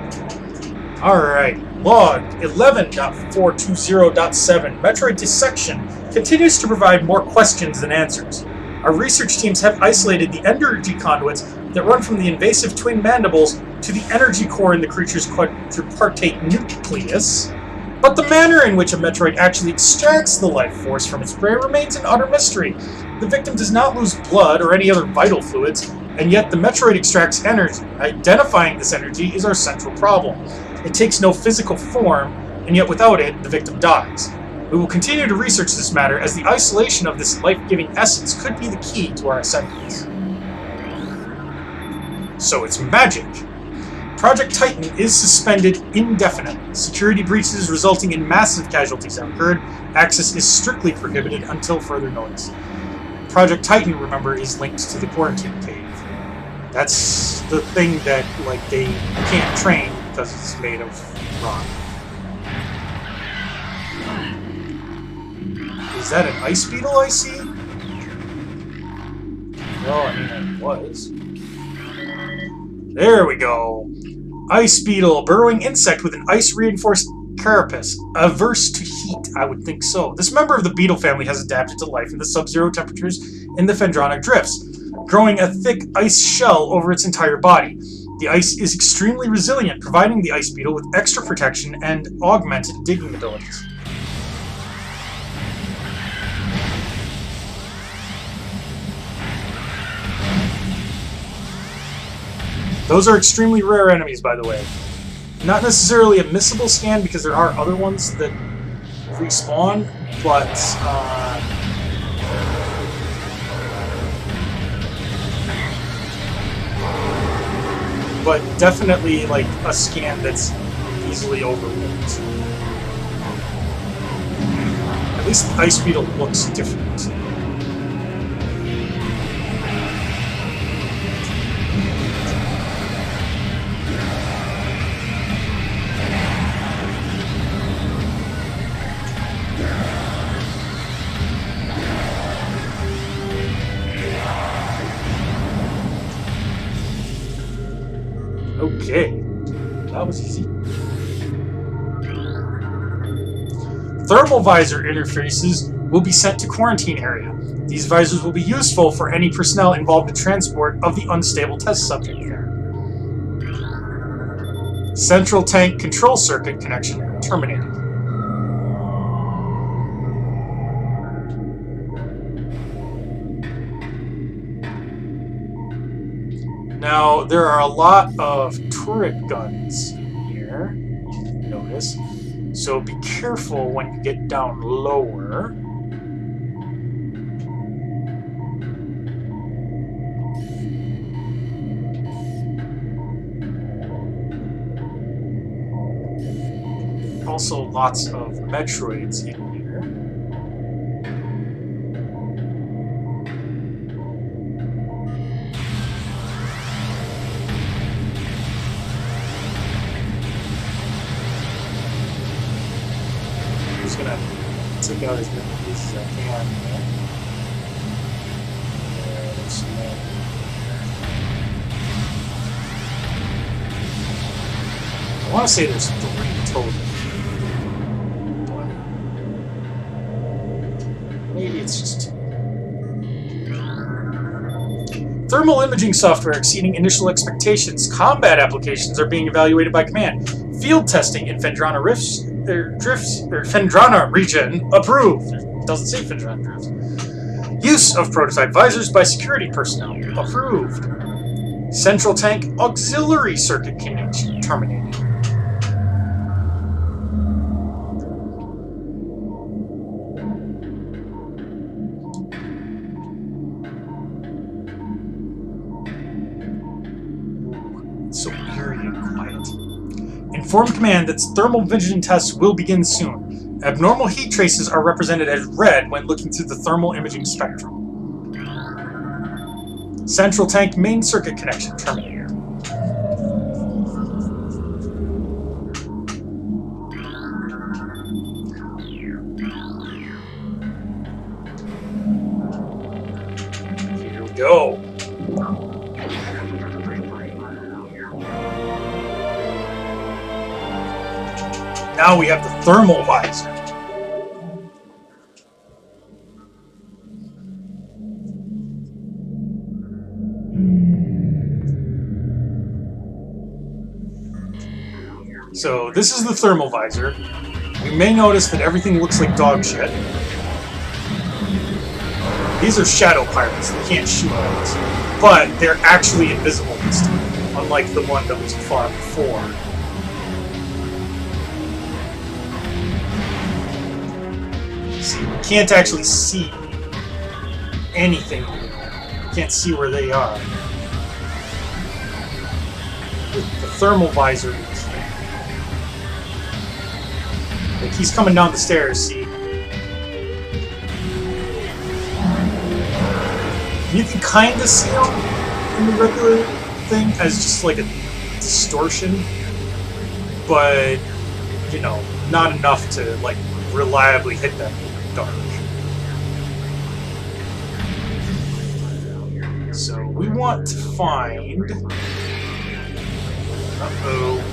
Alright, log 11.420.7. Metroid dissection continues to provide more questions than answers. Our research teams have isolated the energy conduits that run from the invasive twin mandibles to the energy core in the creature's quadripartite nucleus, but the manner in which a Metroid actually extracts the life force from its prey remains an utter mystery. The victim does not lose blood or any other vital fluids, and yet the Metroid extracts energy. Identifying this energy is our central problem. It takes no physical form, and yet without it, the victim dies. We will continue to research this matter, as the isolation of this life-giving essence could be the key to our ascendance. So it's magic. Project Titan is suspended indefinitely. Security breaches resulting in massive casualties have occurred. Access is strictly prohibited until further notice. Project Titan, remember, is linked to the quarantine cave. That's the thing that, like, they can't train because it's made of rock. Is that an ice beetle I see? Well, I mean, it was. There we go. Ice beetle, burrowing insect with an ice-reinforced carapace. Averse to heat, I would think so. This member of the beetle family has adapted to life in the sub-zero temperatures in the Fendrana drifts, growing a thick ice shell over its entire body. The ice is extremely resilient, providing the ice beetle with extra protection and augmented digging abilities. Those are extremely rare enemies, by the way. Not necessarily a missable scan, because there are other ones that respawn, but definitely like a scan that's easily overlooked. At least the ice beetle looks different. Okay, that was easy. Thermal visor interfaces will be sent to quarantine area. These visors will be useful for any personnel involved in transport of the unstable test subject there. Central tank control circuit connection terminated. Now, there are a lot of turret guns here, notice, so be careful when you get down lower. Also, lots of Metroids in here. Take out as many pieces as I can. I want to say there's 3 total. But it's just... Thermal imaging software exceeding initial expectations. Combat applications are being evaluated by command. Field testing in Fendrana Fendrana region approved. It doesn't say Fendrana Drifts. Use of prototype visors by security personnel approved. Central tank auxiliary circuit connection terminated. So eerie and quiet. Inform command that thermal vision tests will begin soon. Abnormal heat traces are represented as red when looking through the thermal imaging spectrum. Central tank main circuit connection terminated. Here we go. Now we have the thermal visor. So this is the thermal visor. You may notice that everything looks like dog shit. These are shadow pirates. They can't shoot us, but they're actually invisible this time, unlike the one that was far before. See, you can't actually see anything. You can't see where they are. With the thermal visor, like he's coming down the stairs, see? You can kind of see him in the regular thing as just like a distortion, but, you know, not enough to, like, reliably hit them in the dark. So we want to find... Uh-oh.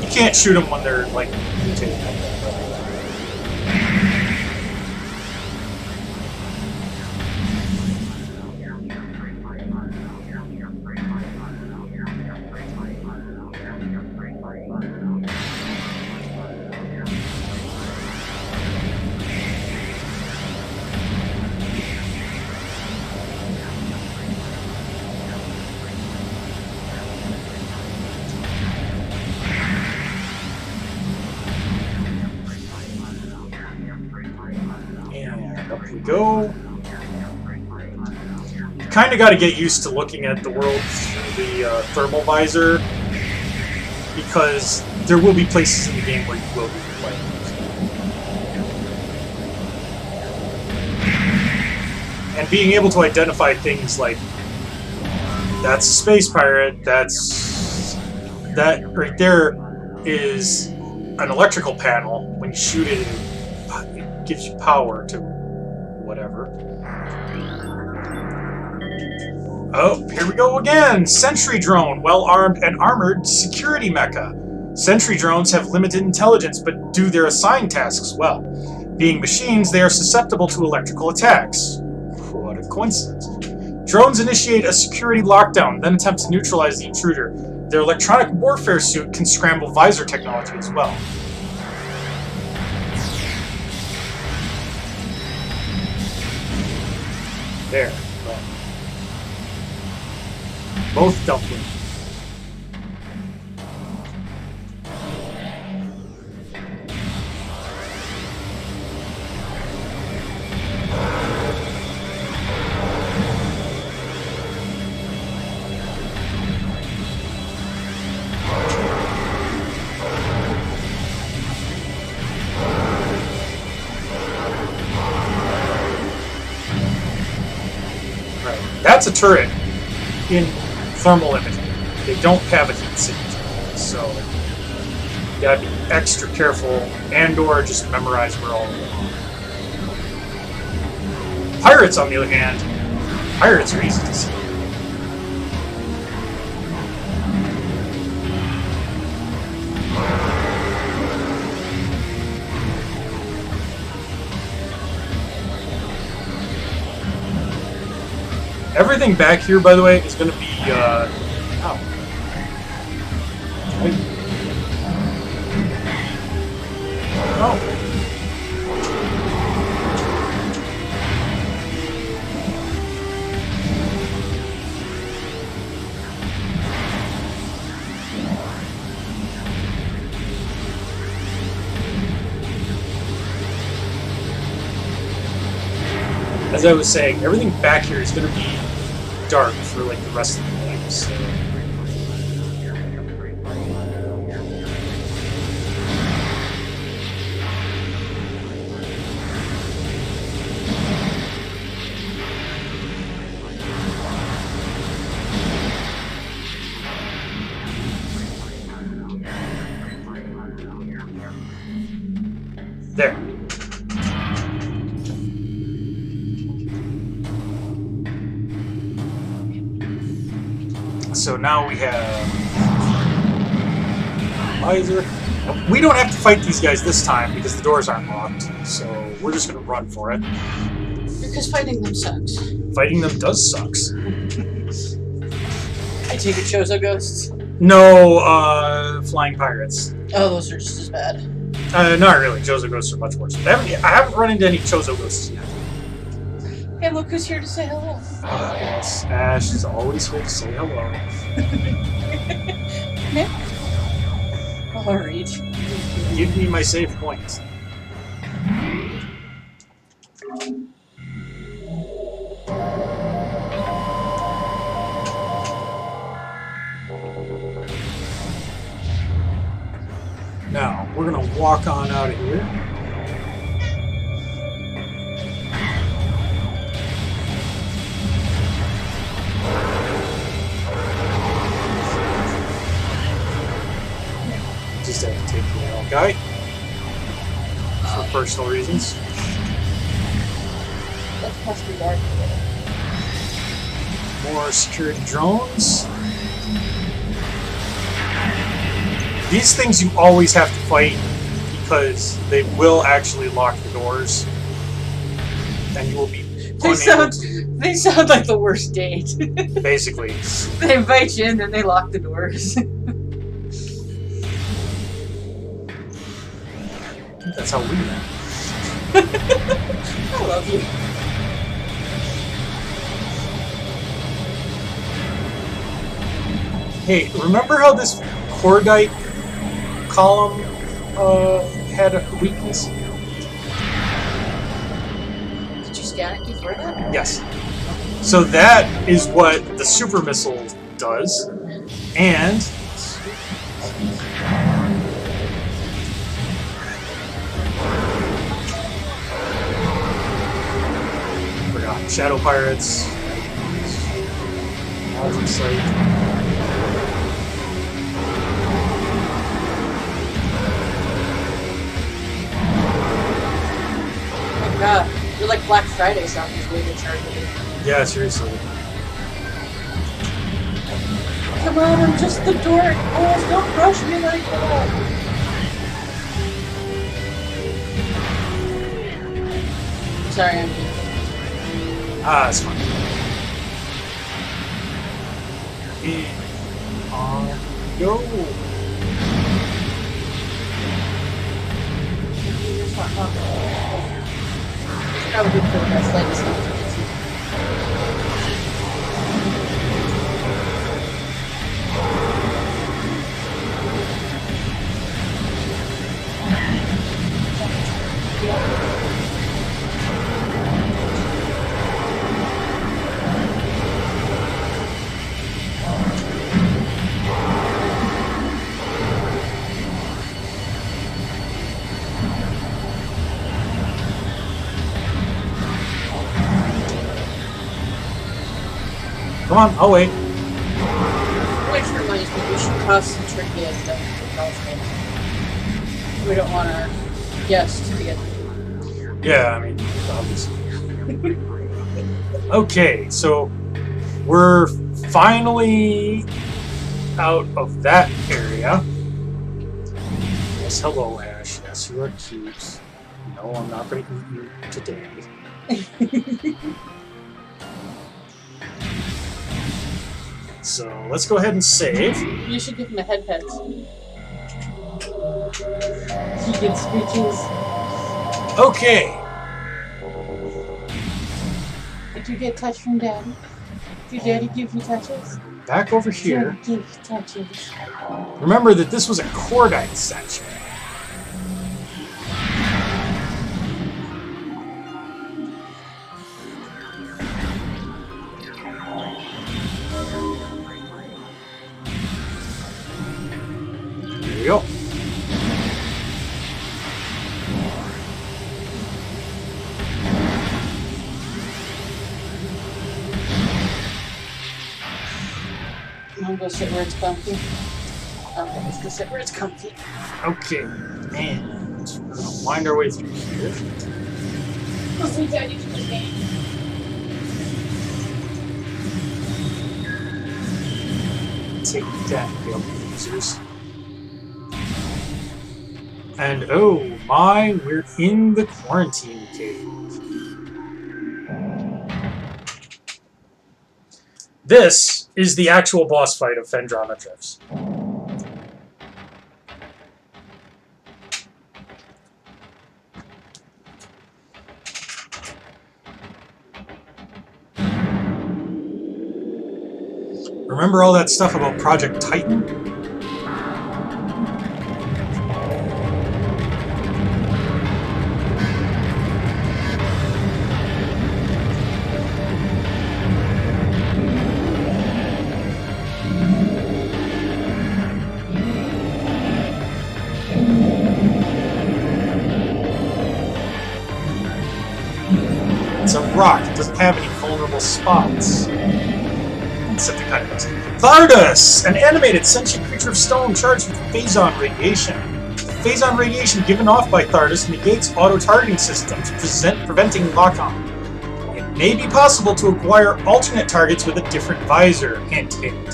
You can't shoot them when they're, like, mutated. Go. You kind of got to get used to looking at the world through the thermal visor, because there will be places in the game where you will be playing. And being able to identify things like, that's a space pirate, that right there is an electrical panel. When you shoot it, it gives you power to whatever. Oh, here we go again! Sentry drone, well-armed and armored security mecha. Sentry drones have limited intelligence, but do their assigned tasks well. Being machines, they are susceptible to electrical attacks. What a coincidence. Drones initiate a security lockdown, then attempt to neutralize the intruder. Their electronic warfare suit can scramble visor technology as well. There. Right. Both dumpling. That's a turret in thermal imaging. They don't have a heat sink, so you gotta be extra careful and or just memorize where all of them are. Pirates, on the other hand, pirates are easy to see. Everything back here, by the way, is going to be, ow. Oh. As I was saying, everything back here is going to be dark for like the rest of the game. So. There. So now we have Visor. We don't have to fight these guys this time because the doors aren't locked. So we're just going to run for it. Because fighting them sucks. Fighting them does sucks. I take it Chozo ghosts? No, flying pirates. Oh, those are just as bad. Not really. Chozo ghosts are much worse. I haven't run into any Chozo ghosts yet. Hey, look who's here to say hello. Yes, Ash is always here to say hello. Nick? Alright. Give me my save points. Now, we're going to walk on out of here. Just have to take the L guy for personal reasons. That must be dark. More security drones. These things you always have to fight because they will actually lock the doors, and you will be. They sound like the worst date. Basically. They invite you in, then they lock the doors. That's how we met. I love you. Hey, remember how this cordite column had a weakness? Did you scan it before that? Yes. So that is what the super missile does, and forgot shadow pirates. Housing site. God, you're like Black Friday something's way to charge me. Yeah, seriously. Come on, I'm just the dork. Oh, don't rush me like that. Sorry, I'm kidding. Ah, that's fine. And on go. Probably for the best legacy. Come on, I'll wait. Which reminds me, we should toss some trivia stuff to Cosmo. We don't want our guests to get. Yeah, I mean, obviously. Okay, so we're finally out of that area. Yes, hello, Ash. Yes, you are cute. No, I'm not going to eat you today. So let's go ahead and save. You should give him a head pet. He gets screeches. Okay. Did you get touch from Daddy? Did Daddy give you touches? Back over here. Daddy give you touches. Remember that this was a cordite section. There we go. I'm gonna sit where it's comfy. Okay, let's go sit where it's comfy. Okay, and we're gonna wind our way through here. Go see Daddy to the game. Take that, failed users. And oh my, we're in the quarantine cave. This is the actual boss fight of Phendrana Drifts. Remember all that stuff about Project Titan? It's a rock. It doesn't have any vulnerable spots. Except it kind of does. Thardas! An animated sentient creature of stone charged with phazon radiation. Phazon radiation given off by Thardas negates auto-targeting systems, preventing lock-on. It may be possible to acquire alternate targets with a different visor. Hint, hint.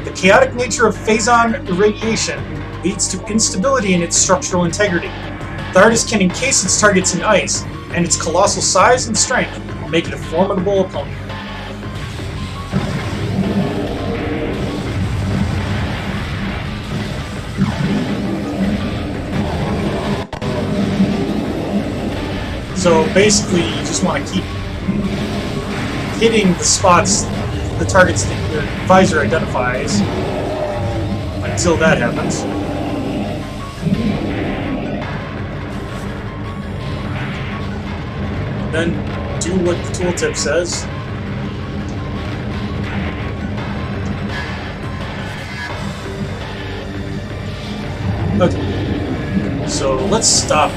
The chaotic nature of phazon radiation leads to instability in its structural integrity. Thardas can encase its targets in ice, and its colossal size and strength make it a formidable opponent. So basically, you just want to keep hitting the spots, the targets that your visor identifies, until that happens. Then do what the tooltip says. Okay, so let's stop.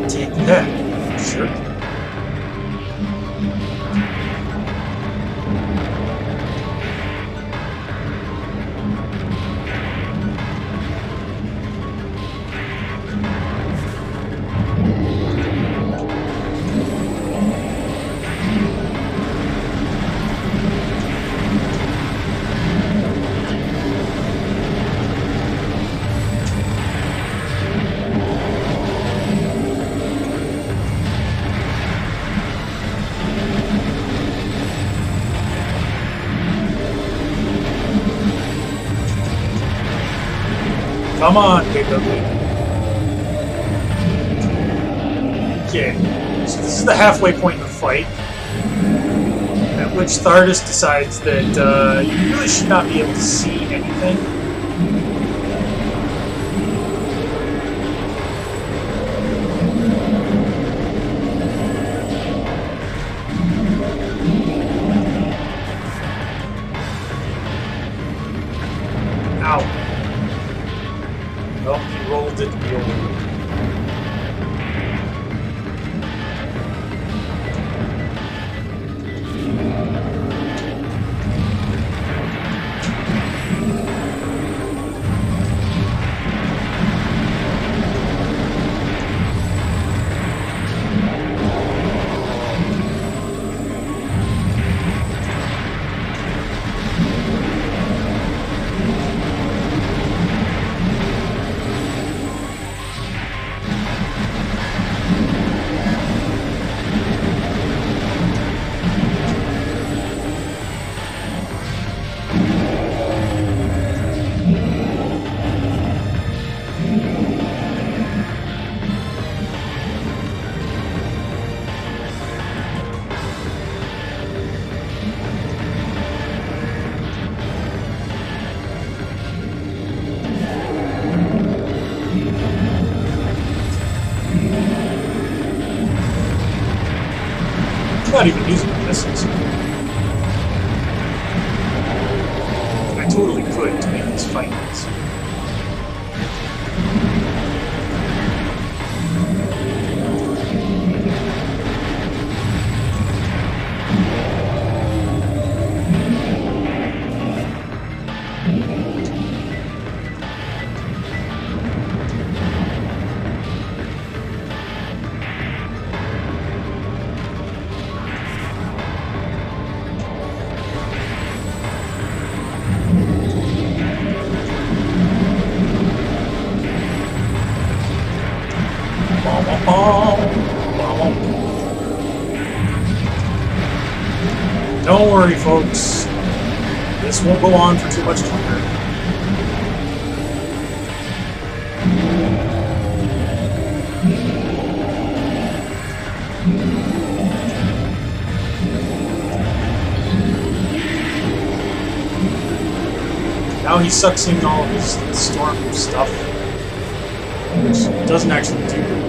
Take that, sure. Come on, big ugly. Okay, so this is the halfway point in the fight, at which Thardas decides that you really should not be able to see anything. Ow. Well, he rolled it the old way. Not even using missiles. I totally could to make this fight easy. Don't worry, folks. This won't go on for too much longer. Now he sucks in all of his storm stuff, which doesn't actually do anything.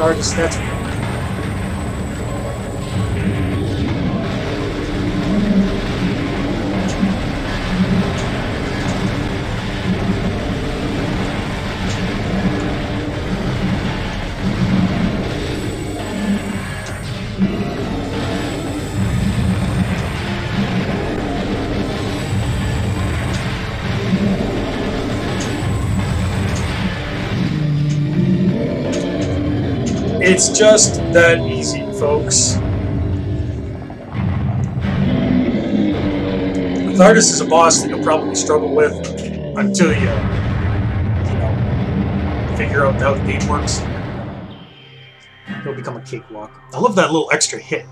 Artist, that's It's just that easy, folks. Catharsis is a boss that you'll probably struggle with until you figure out how the game works. It'll become a cakewalk. I love that little extra hit.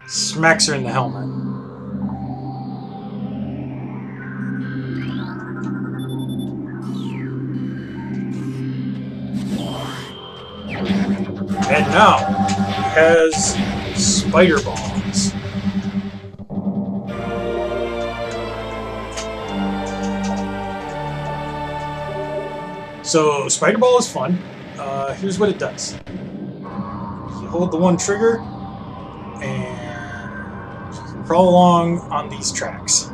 Smacks her in the helmet. And now, he has spider bombs. So, spider ball is fun. Here's what it does. You hold the one trigger, and you can crawl along on these tracks.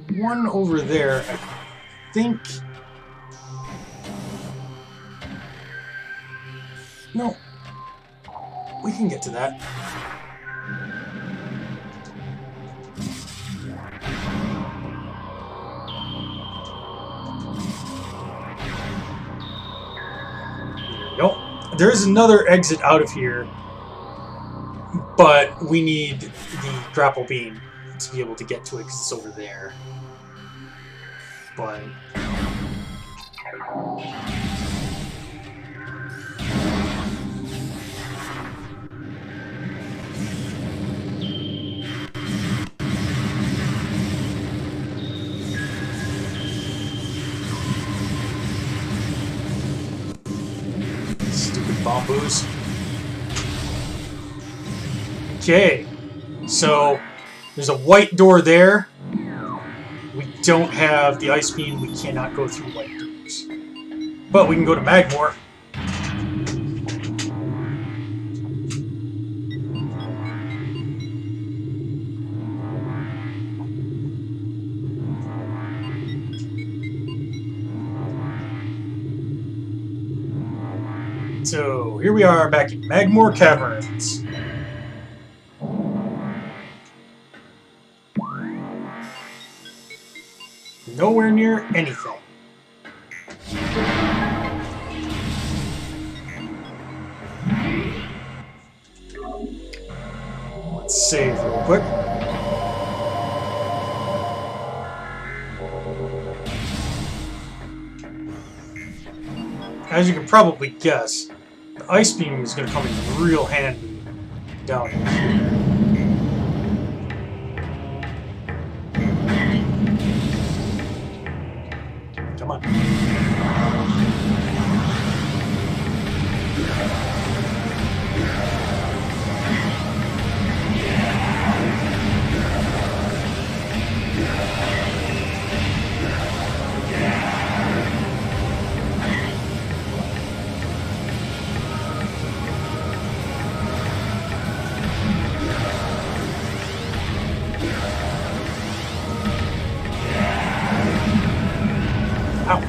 The one over there, I think... No. We can get to that. there is another exit out of here, but we need the grapple beam to be able to get to it because it's over there. But stupid bamboos. Okay, so there's a white door there. We don't have the ice beam. We cannot go through white doors. But we can go to Magmar. So here we are back in Magmar Caverns. Nowhere near anything. Let's save real quick. As you can probably guess, the ice beam is going to come in real handy down here. Come on. Ow.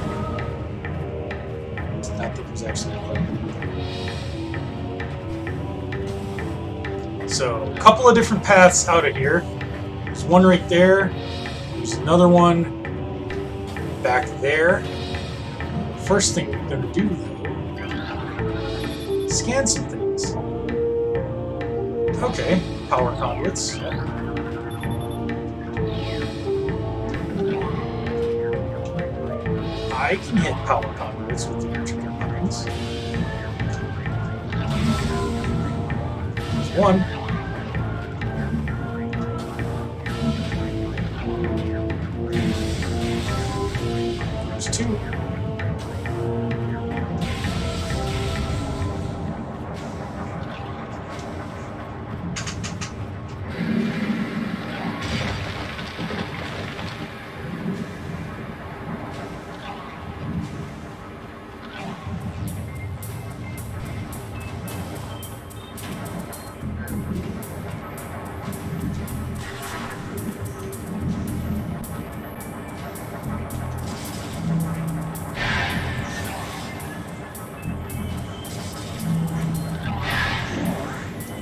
Did not think it was actually a button. So, a couple of different paths out of here. There's one right there. There's another one back there. First thing we're going to do, though, scan some things. Okay, power conduits. Yeah. I can hit power conduits with the intricate lines. There's one. There's two.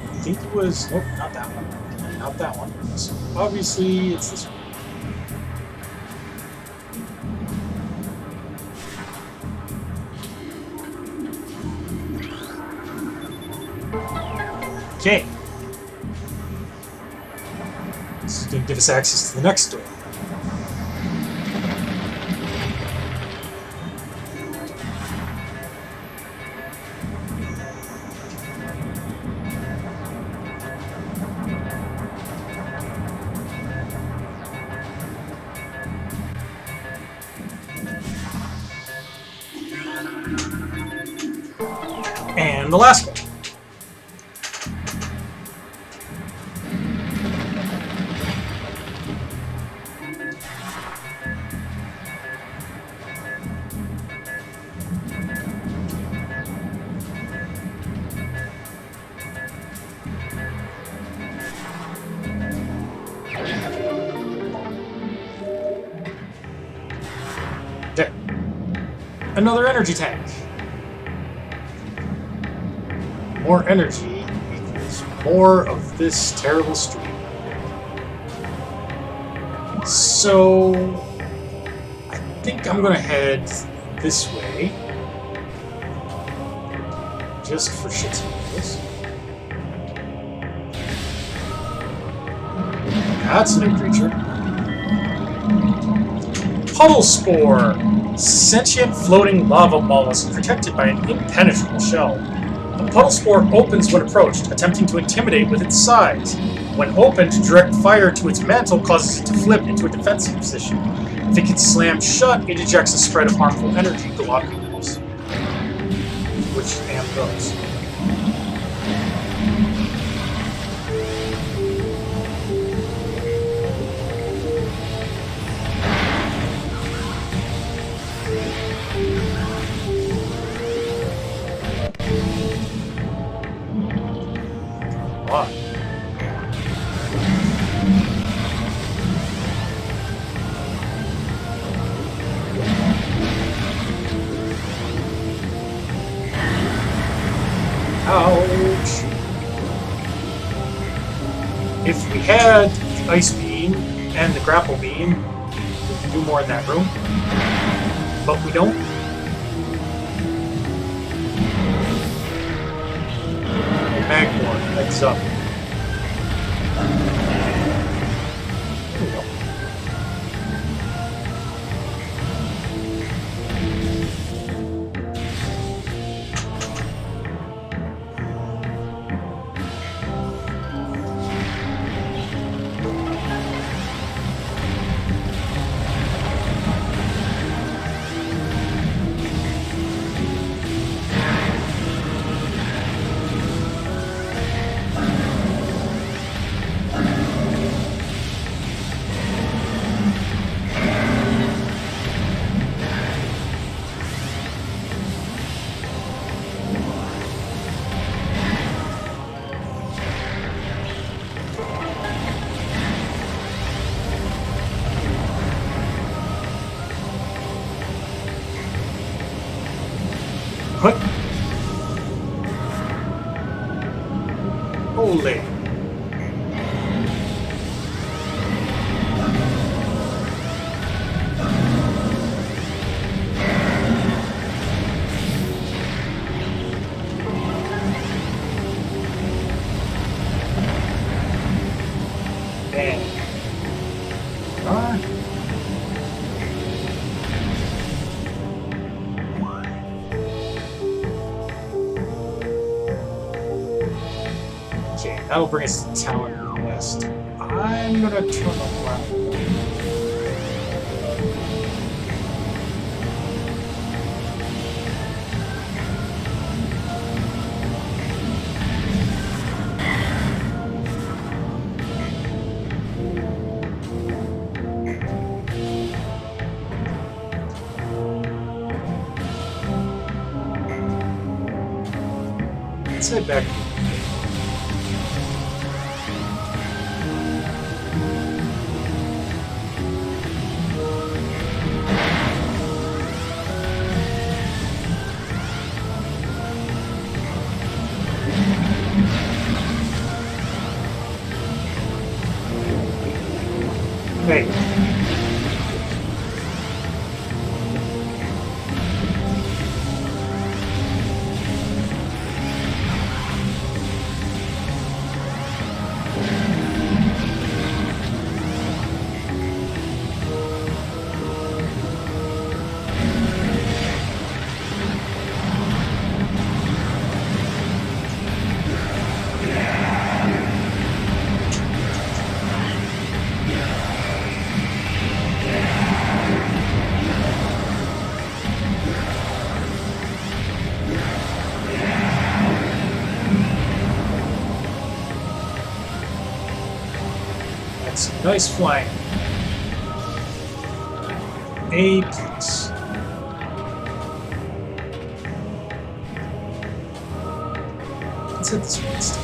I think it was... Nope, not that one. Not that one. So obviously, it's this one. Okay. This is going to give us access to the next door. And the last one. There. Another energy tank. More energy equals more of this terrible stream. So I think I'm gonna head this way. just for shits and giggles. That's a new creature. Puddle Spore! Sentient floating lava mollusk protected by an impenetrable shell. A puddle spore opens when approached, attempting to intimidate with its size. When opened, direct fire to its mantle causes it to flip into a defensive position. If it gets slammed shut, it ejects a spread of harmful energy globules. Which am those? What? Ouch! If we had the Ice Beam and the Grapple Beam, we could do more in that room. But we don't. Magmar, heads up. Here we go. Put. Holy. Bang. Okay, that'll bring us to Talon West. I'm gonna turn around. Let's head back. Hey. Nice flying. A plus. Let's hit this one instead.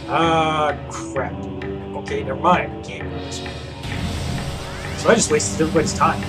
Ah, crap. Okay, never mind. I can't do this one. So I just wasted everybody's time.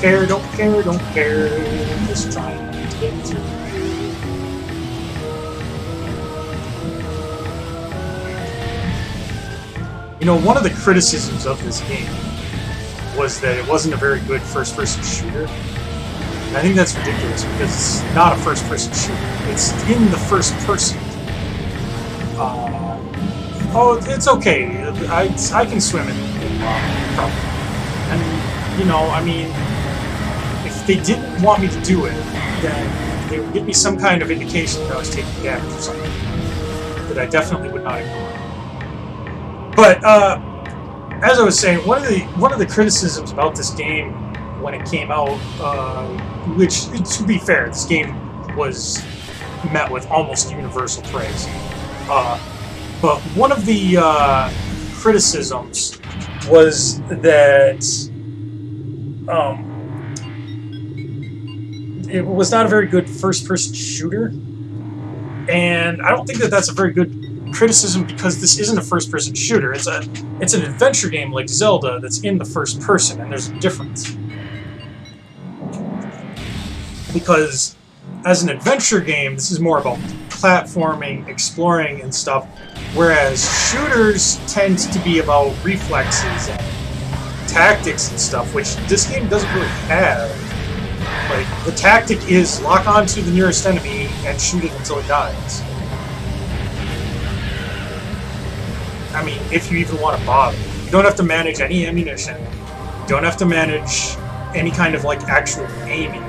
care, don't care, don't care. Just trying to get through. You know, one of the criticisms of this game was that it wasn't a very good first-person shooter. And I think that's ridiculous because it's not a first-person shooter. It's in the first person. Oh, it's okay. I can swim in lava, and you know, I mean, if they didn't want me to do it, then they would give me some kind of indication that I was taking damage or something that I definitely would not ignore. But as I was saying, one of the criticisms about this game when it came out, which to be fair, this game was met with almost universal praise. But one of the criticisms was that it was not a very good first-person shooter, and I don't think that that's a very good criticism because this isn't a first-person shooter. It's an adventure game like Zelda that's in the first person, and there's a difference. Because as an adventure game, this is more about platforming, exploring, and stuff, whereas shooters tend to be about reflexes and tactics and stuff, which this game doesn't really have. Like, the tactic is lock onto the nearest enemy and shoot it until it dies. I mean, if you even want to bother. You don't have to manage any ammunition. You don't have to manage any kind of, like, actual aiming,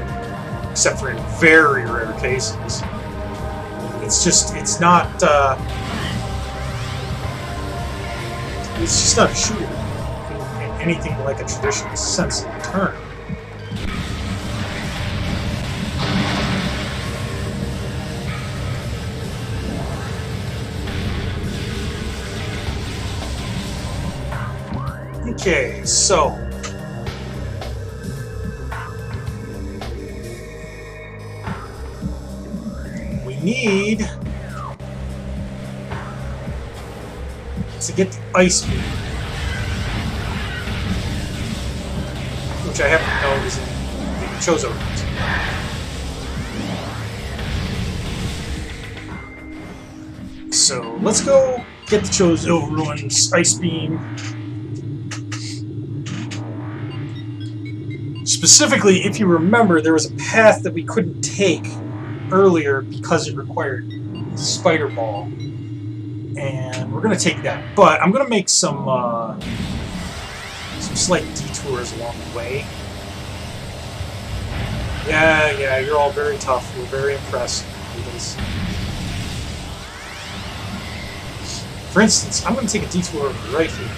except for in very rare cases. It's just, it's not a shooter in anything like a traditional sense of the term. Okay, so we need to get the ice beam, which I happen to know is in the Chozo ruins. So let's go get the Chozo ruins ice beam. Specifically, if you remember, there was a path that we couldn't take earlier because it required the spider ball. And we're going to take that. But I'm going to make some slight detours along the way. Yeah, you're all very tough. We're very impressed with this. For instance, I'm going to take a detour right here.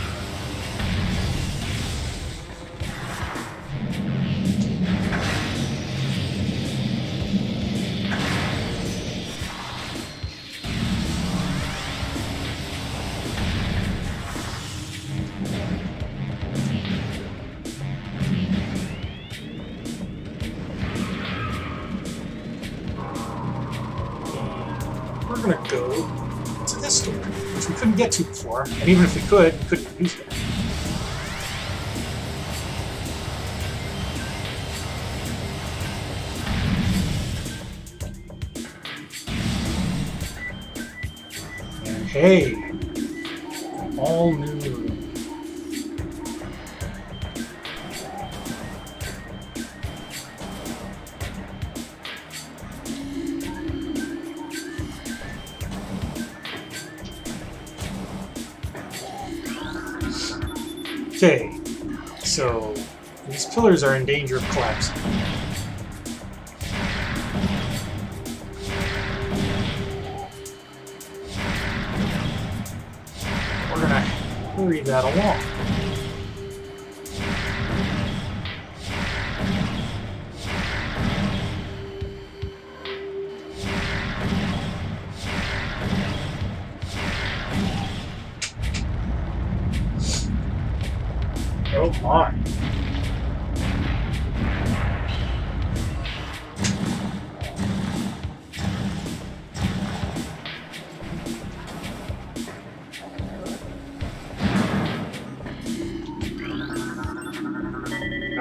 We're going to go to this door, which we couldn't get to before, and even if we could, we couldn't use that. And hey, all new room. Okay, so these pillars are in danger of collapsing. We're gonna hurry that along. Oh my.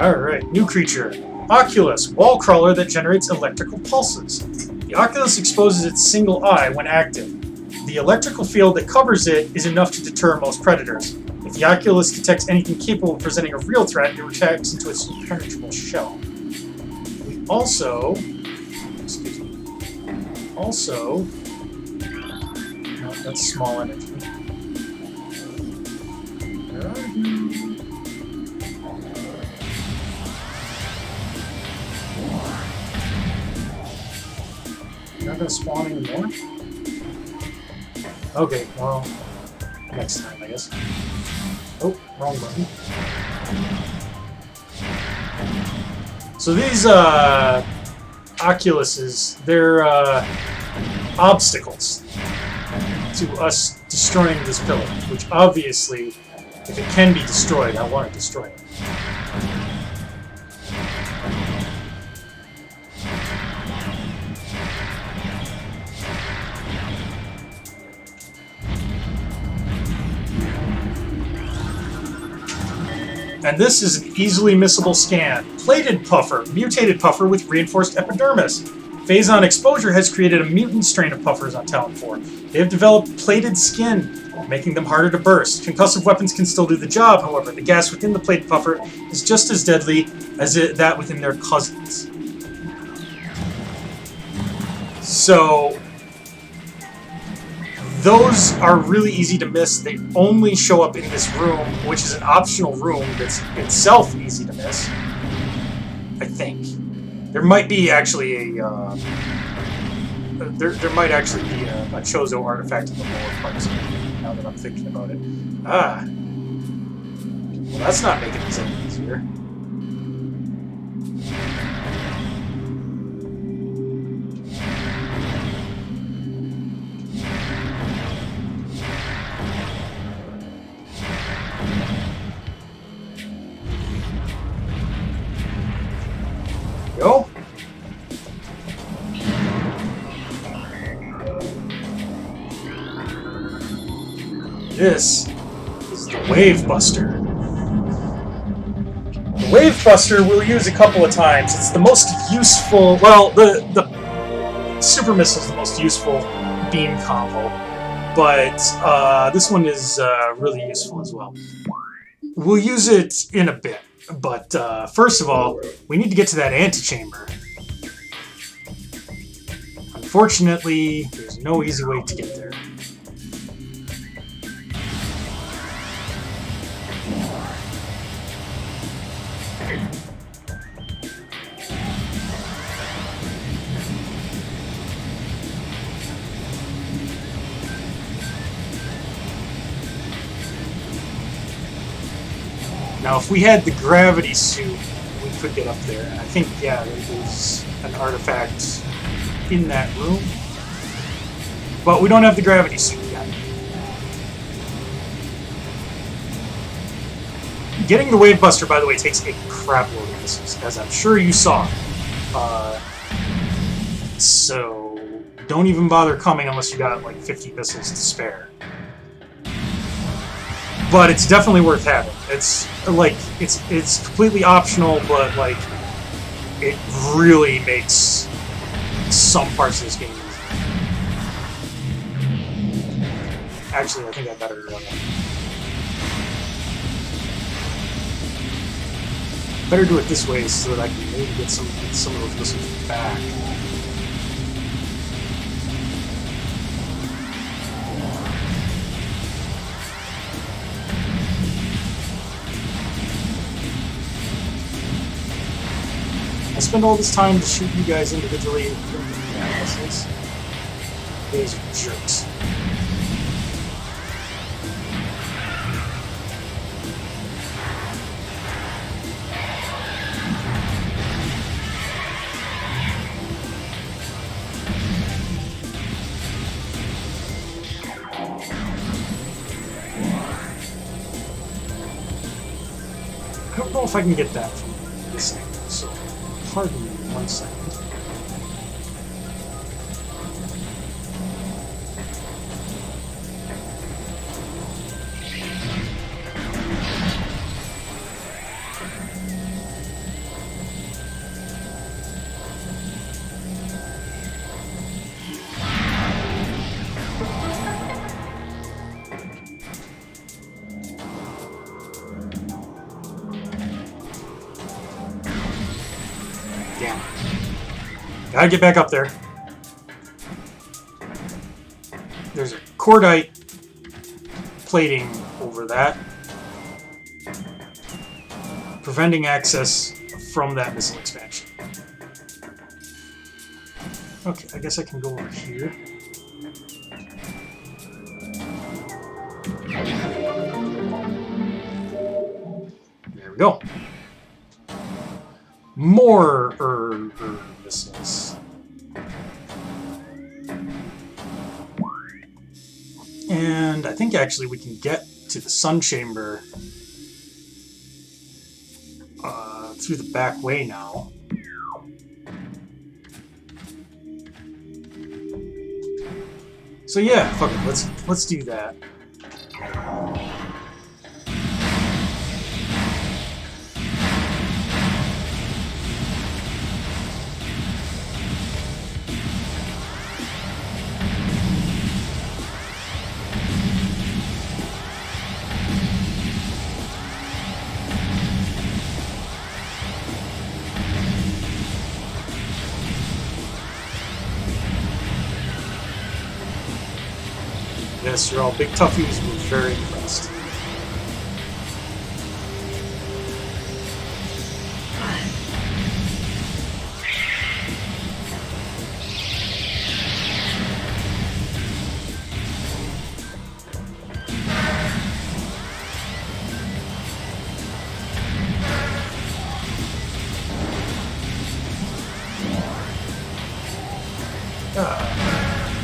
Alright, new creature. Oculus, wall crawler that generates electrical pulses. The Oculus exposes its single eye when active. The electrical field that covers it is enough to deter most predators. If the Oculus detects anything capable of presenting a real threat, it retracts into its impenetrable shell. We also... Excuse me. Also... No, that's small energy. Where are you? You're not gonna spawn anymore? Okay, well, next time, I guess. Oh, wrong button. So these, Oculuses, they're, obstacles to us destroying this pillar, which obviously, if it can be destroyed, I want to destroy it. And this is an easily missable scan. Plated puffer. Mutated puffer with reinforced epidermis. Phazon exposure has created a mutant strain of puffers on Talon 4. They have developed plated skin, making them harder to burst. Concussive weapons can still do the job, however. The gas within the plated puffer is just as deadly as that within their cousins. So... those are really easy to miss. They only show up in this room, which is an optional room that's itself easy to miss. I think. There might be actually a... there might actually be a Chozo artifact in the lower parts, now that I'm thinking about it. Ah. Well, that's not making this any easier. Go. This is the Wave Buster. The Wave Buster we'll use a couple of times. It's the most useful. Well, the Super Missile is the most useful beam combo, but this one is really useful as well. We'll use it in a bit. But first of all, we need to get to that antechamber. Unfortunately, there's no easy way to get there. Now, if we had the gravity suit, we could get up there. And I think, yeah, there's an artifact in that room. But we don't have the gravity suit yet. Getting the Wave Buster, by the way, takes a crap load of missiles, as I'm sure you saw. So don't even bother coming unless you got like 50 missiles to spare. But it's definitely worth having. It's like it's completely optional, but like it really makes some parts of this game easy. Actually, I think I better do it this way so that I can maybe get some of those missiles back. I spend all this time to shoot you guys individually. Analysis. These are jerks. I don't know if I can get that from this angle, so pardon me 1 second. Gotta get back up there. There's a cordite plating over that, preventing access from that missile expansion. Okay, I guess I can go over here. There we go. More missiles. And I think actually we can get to the sun chamber through the back way now. So yeah, fuck it, let's do that. Yes, you're all big toughies. We're very impressed.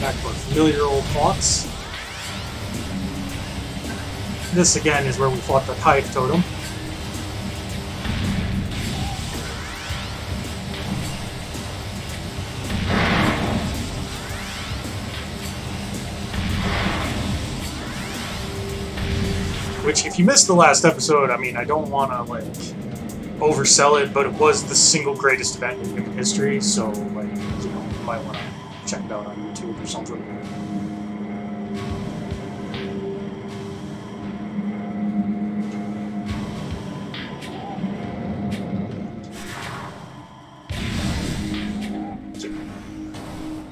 Back to our familiar old haunts. This again is where we fought the Hive Totem. Which, if you missed the last episode, I mean, I don't want to, like, oversell it, but it was the single greatest event in human history, so, like, you know, you might want to check it out on YouTube or something.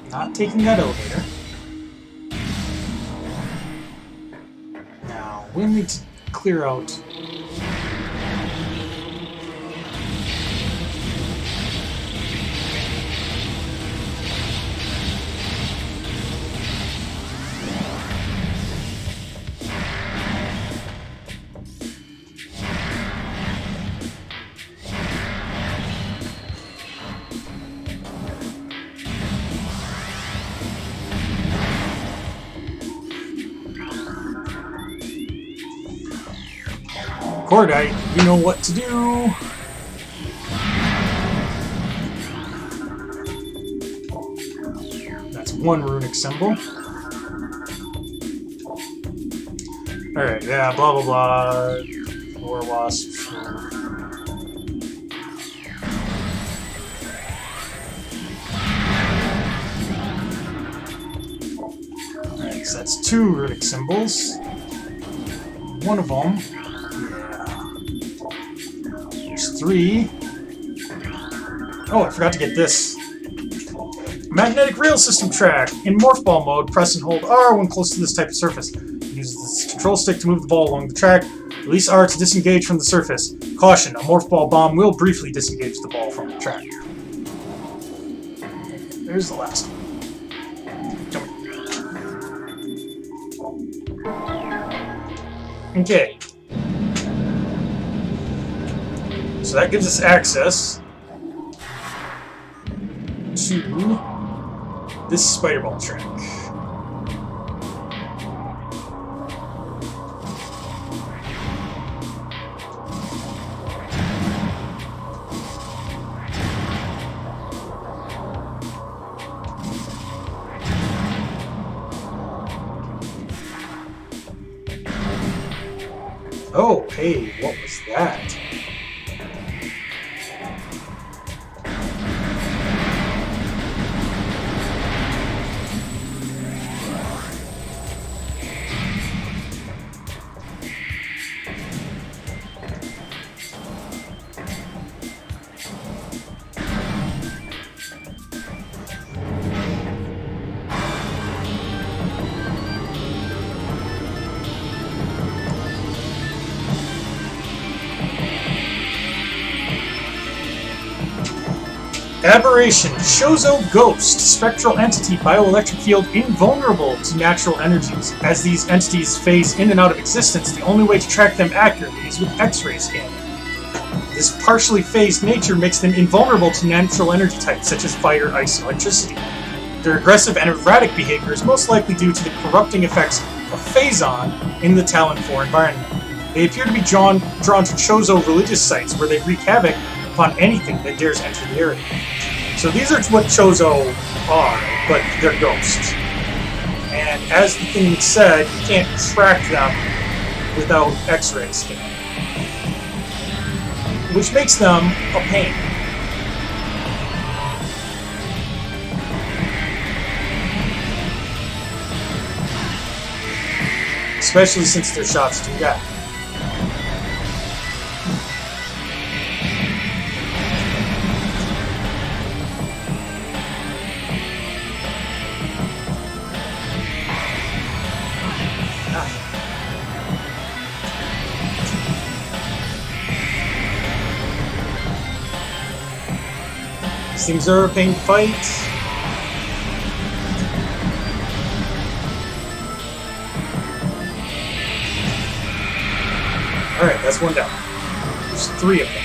Not taking that elevator. Now, we need to clear out... Cordite, you know what to do. That's one runic symbol. Alright, yeah, blah blah blah. War wasp. Alright, so that's two runic symbols. One of them. Three. Oh, I forgot to get this. Magnetic rail system track. In morph ball mode, press and hold R when close to this type of surface. Use the control stick to move the ball along the track. Release R to disengage from the surface. Caution, a morph ball bomb will briefly disengage the ball from the track. There's the last one. Come here. Okay. So that gives us access to this spider ball track. Oh, hey, what was that? Aberration. Chozo Ghost. Spectral entity. Bioelectric field invulnerable to natural energies. As these entities phase in and out of existence, the only way to track them accurately is with X-ray scanning. This partially phased nature makes them invulnerable to natural energy types such as fire, ice, and electricity. Their aggressive and erratic behavior is most likely due to the corrupting effects of Phazon in the Talon 4 environment. They appear to be drawn to Chozo religious sites where they wreak havoc upon anything that dares enter the area. So these are what Chozo are, but they're ghosts. And as the thing said, you can't track them without X-ray scanning, which makes them a pain. Especially since their shots do that. These things are a pain to fight. Alright, that's one down. There's 3 of them.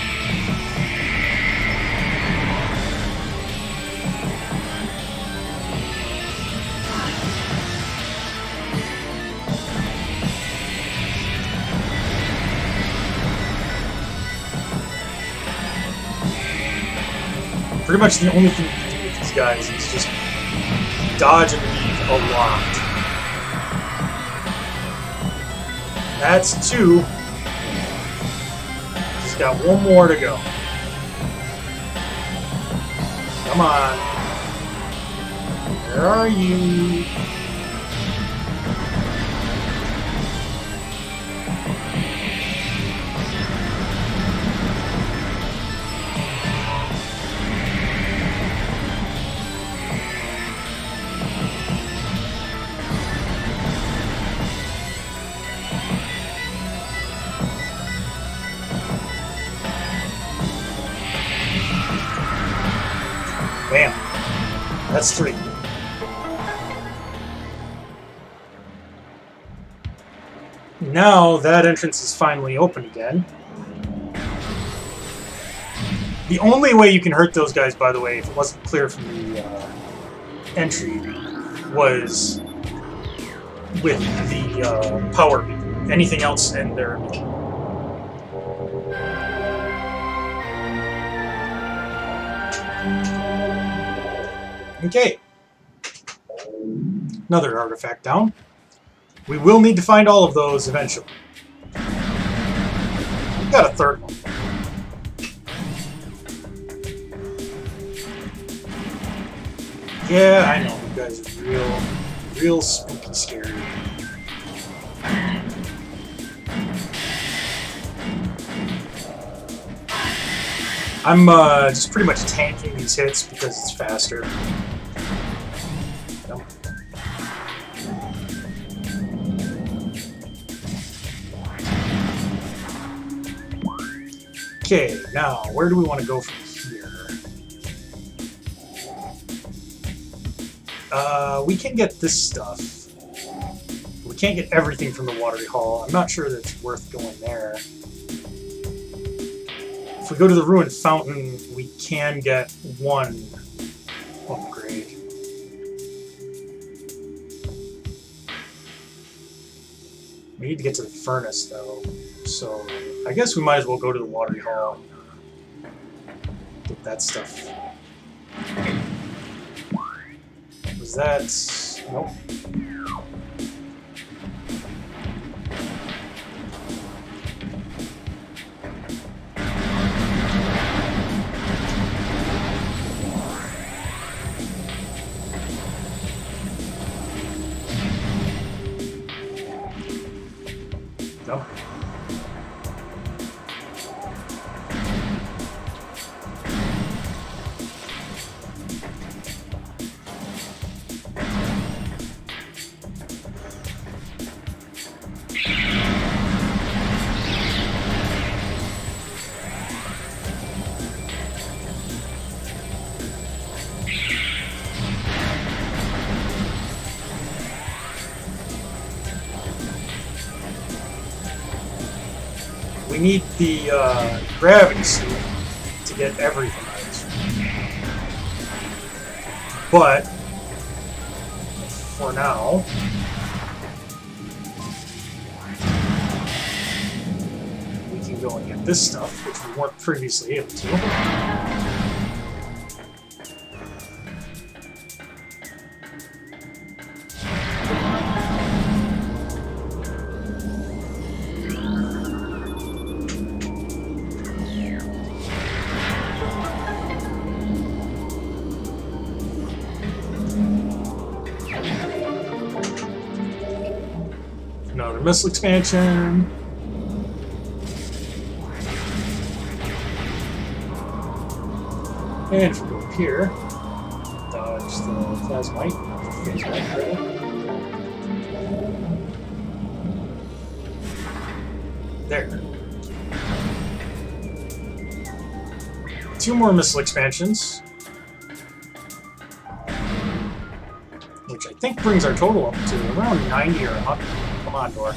Pretty much the only thing you can do with these guys is just dodge and leave a lot. That's 2. Just got 1 more to go. Come on. Where are you? Bam. That's 3. Now that entrance is finally open again. The only way you can hurt those guys, by the way, if it wasn't clear from the entry, was with the power beam. Anything else in there. Okay. Another artifact down. We will need to find all of those eventually. We've got a 3rd one. Yeah, I know. You guys are real spooky scary. I'm just pretty much tanking these hits because it's faster. Nope. Okay, now where do we want to go from here? We can get this stuff. We can't get everything from the Watery Hall. I'm not sure that it's worth going there. If we go to the Ruined Fountain, we can get 1 upgrade. We need to get to the furnace, though, so I guess we might as well go to the Watery Hall. Get that stuff. Was that... Nope. No. We need the gravity suit to get everything out of this room. But for now, we can go and get this stuff, which we weren't previously able to. Another missile expansion. And if we go up here, dodge the plasmite. There. 2 more missile expansions. Which I think brings our total up to around 90 or 100. Come on, door.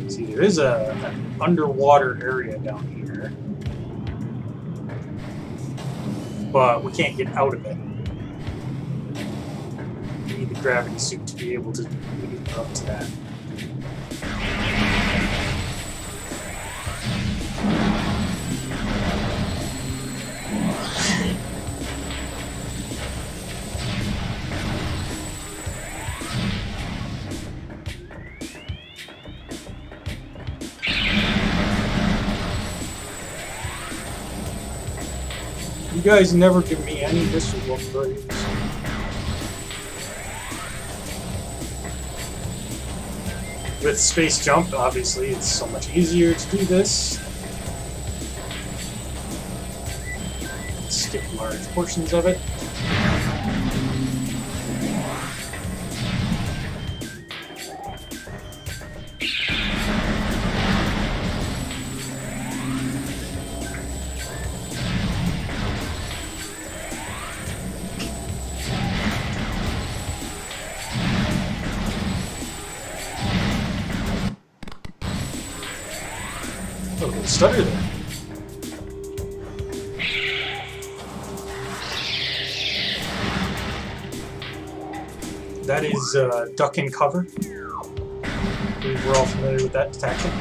See, there is an underwater area down here. But we can't get out of it. We need the gravity suit to be able to get up to that. You guys never give me any visual upgrades. With space jump, obviously, it's so much easier to do this. Skip large portions of it. Oh, there's a stutter there. That is duck and cover. We're all familiar with that tactic.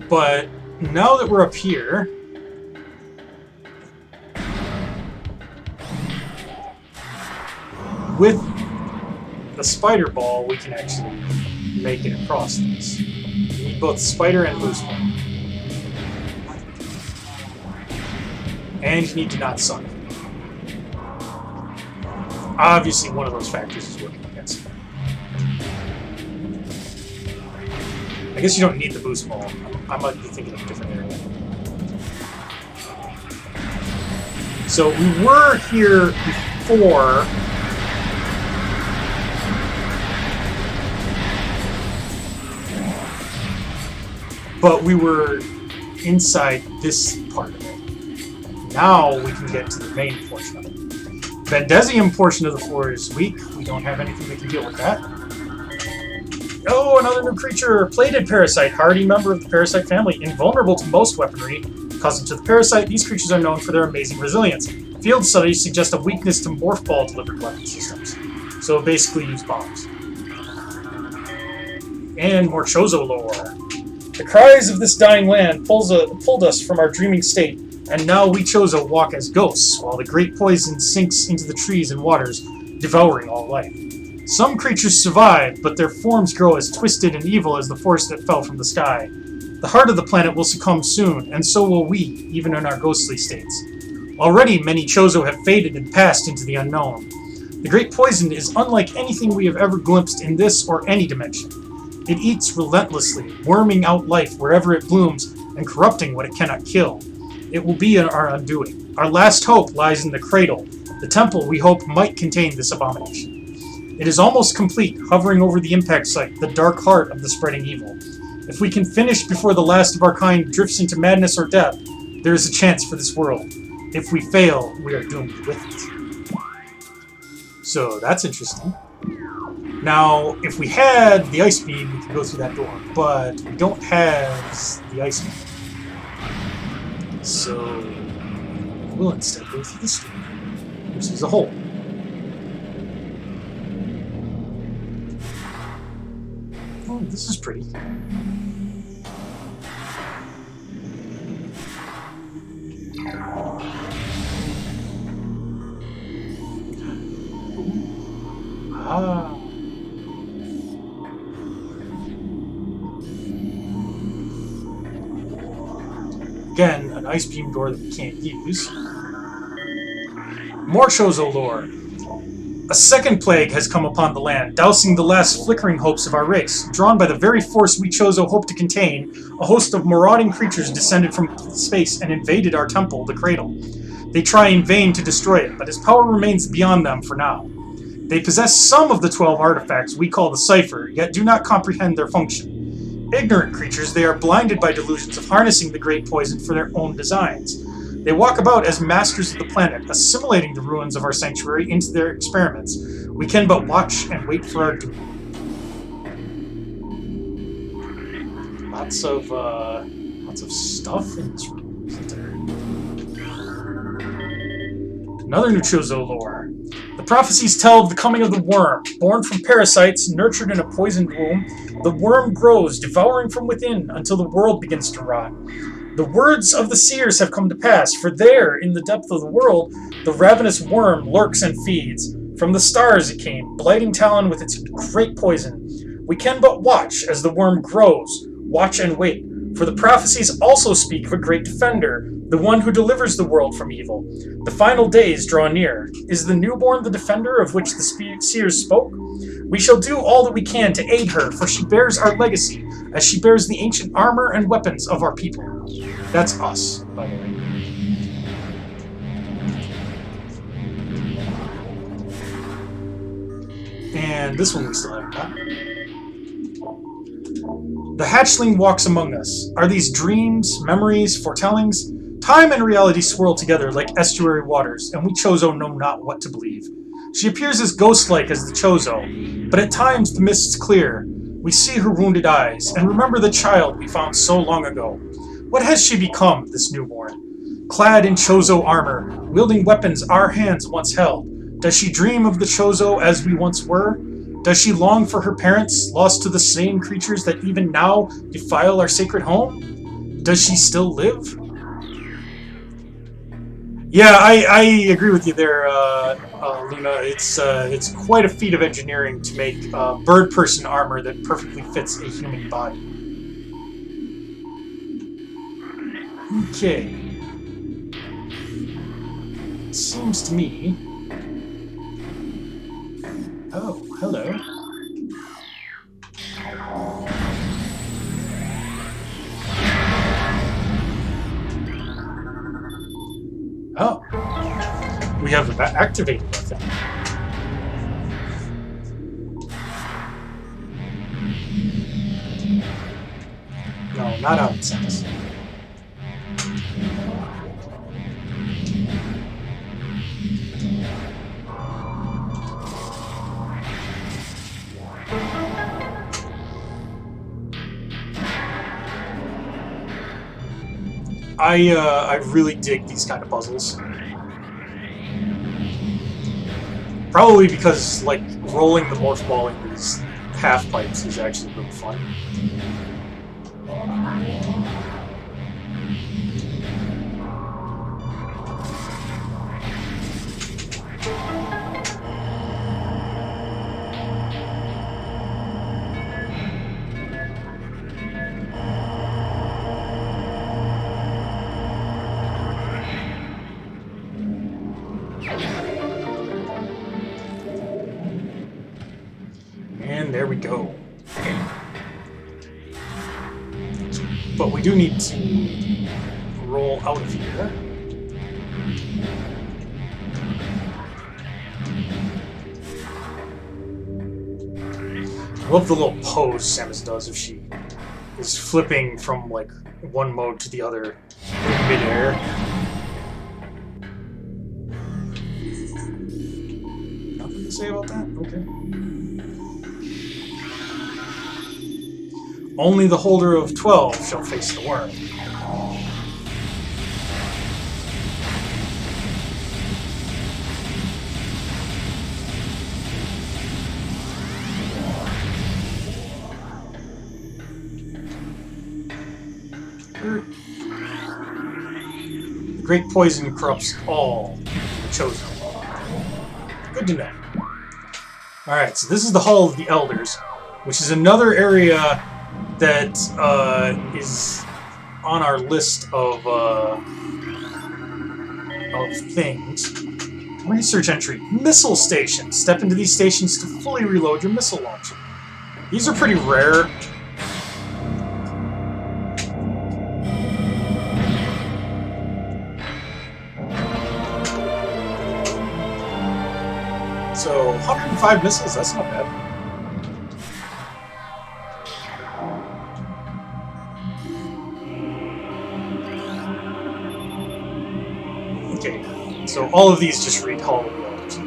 But now that we're up here, with the spider ball, we can actually make it across this. You need both spider and boost ball. And you need to not suck. Obviously, one of those factors is working against it. I guess you don't need the boost ball. I might be thinking of a different area. So we were here before. But we were inside this part of it. Now we can get to the main portion of it. Vandesium portion of the floor is weak. We don't have anything that can deal with that. Oh, another new creature! Plated Parasite, hardy member of the Parasite family, invulnerable to most weaponry. Cousin to the Parasite, these creatures are known for their amazing resilience. Field studies suggest a weakness to morph ball delivered weapon systems. So basically use bombs. And more Chozo lore. The cries of this dying land pulled us from our dreaming state, and now we Chozo walk as ghosts, while the great poison sinks into the trees and waters, devouring all life. Some creatures survive, but their forms grow as twisted and evil as the forest that fell from the sky. The heart of the planet will succumb soon, and so will we, even in our ghostly states. Already many Chozo have faded and passed into the unknown. The great poison is unlike anything we have ever glimpsed in this or any dimension. It eats relentlessly, worming out life wherever it blooms and corrupting what it cannot kill. It will be our undoing. Our last hope lies in the cradle, the temple we hope might contain this abomination. It is almost complete, hovering over the impact site, the dark heart of the spreading evil. If we can finish before the last of our kind drifts into madness or death, there is a chance for this world. If we fail, we are doomed with it. So that's interesting. Now, if we had the ice beam, we could go through that door, but we don't have the ice beam. So we'll instead go through this door, which is a hole. Oh, this is pretty. Ah. Again, an ice beam door that we can't use. More Chozo lore. A second plague has come upon the land, dousing the last flickering hopes of our race. Drawn by the very force we Chozo hope to contain, a host of marauding creatures descended from space and invaded our temple, the Cradle. They try in vain to destroy it, but its power remains beyond them for now. They possess some of the 12 artifacts we call the Cipher, yet do not comprehend their function. Ignorant creatures, they are blinded by delusions of harnessing the great poison for their own designs. They walk about as masters of the planet, assimilating the ruins of our sanctuary into their experiments. We can but watch and wait for our doom. Lots of stuff in this room, isn't there? Another new Chozo lore. The prophecies tell of the coming of the worm. Born from parasites, nurtured in a poisoned womb, the worm grows, devouring from within, until the world begins to rot. The words of the seers have come to pass, for there, in the depth of the world, the ravenous worm lurks and feeds. From the stars it came, blighting Talon with its great poison. We can but watch as the worm grows, watch and wait, for the prophecies also speak of a great defender, the one who delivers the world from evil. The final days draw near. Is the newborn the defender of which the seers spoke? We shall do all that we can to aid her, for she bears our legacy, as she bears the ancient armor and weapons of our people. That's us, by the way. And this one we still haven't got. The hatchling walks among us. Are these dreams, memories, foretellings? Time and reality swirl together like estuary waters, and we Chozo know not what to believe. She appears as ghost-like as the Chozo, but at times the mists clear. We see her wounded eyes, and remember the child we found so long ago. What has she become, this newborn? Clad in Chozo armor, wielding weapons our hands once held, does she dream of the Chozo as we once were? Does she long for her parents, lost to the same creatures that even now defile our sacred home? Does she still live? Yeah, I agree with you there, Luna. It's quite a feat of engineering to make bird-person armor that perfectly fits a human body. Okay. It seems to me... Oh, hello. Oh. We have an activated weapon. No, not out sense. I really dig these kind of puzzles. Probably because, like, rolling the morph ball in these half pipes is actually really fun. And there we go. But we do need to roll out of here. I love the little pose Samus does if she is flipping from like one mode to the other in midair. Nothing to say about that? Okay. Only the holder of 12 shall face the worm. The great poison corrupts all the chosen. Good to know. Alright, so this is the Hall of the Elders, which is another area that is on our list of things. Research entry. Missile stations. Step into these stations to fully reload your missile launcher. These are pretty rare. So, 105 missiles, that's not bad. Okay, so all of these just read Hall of the Elders.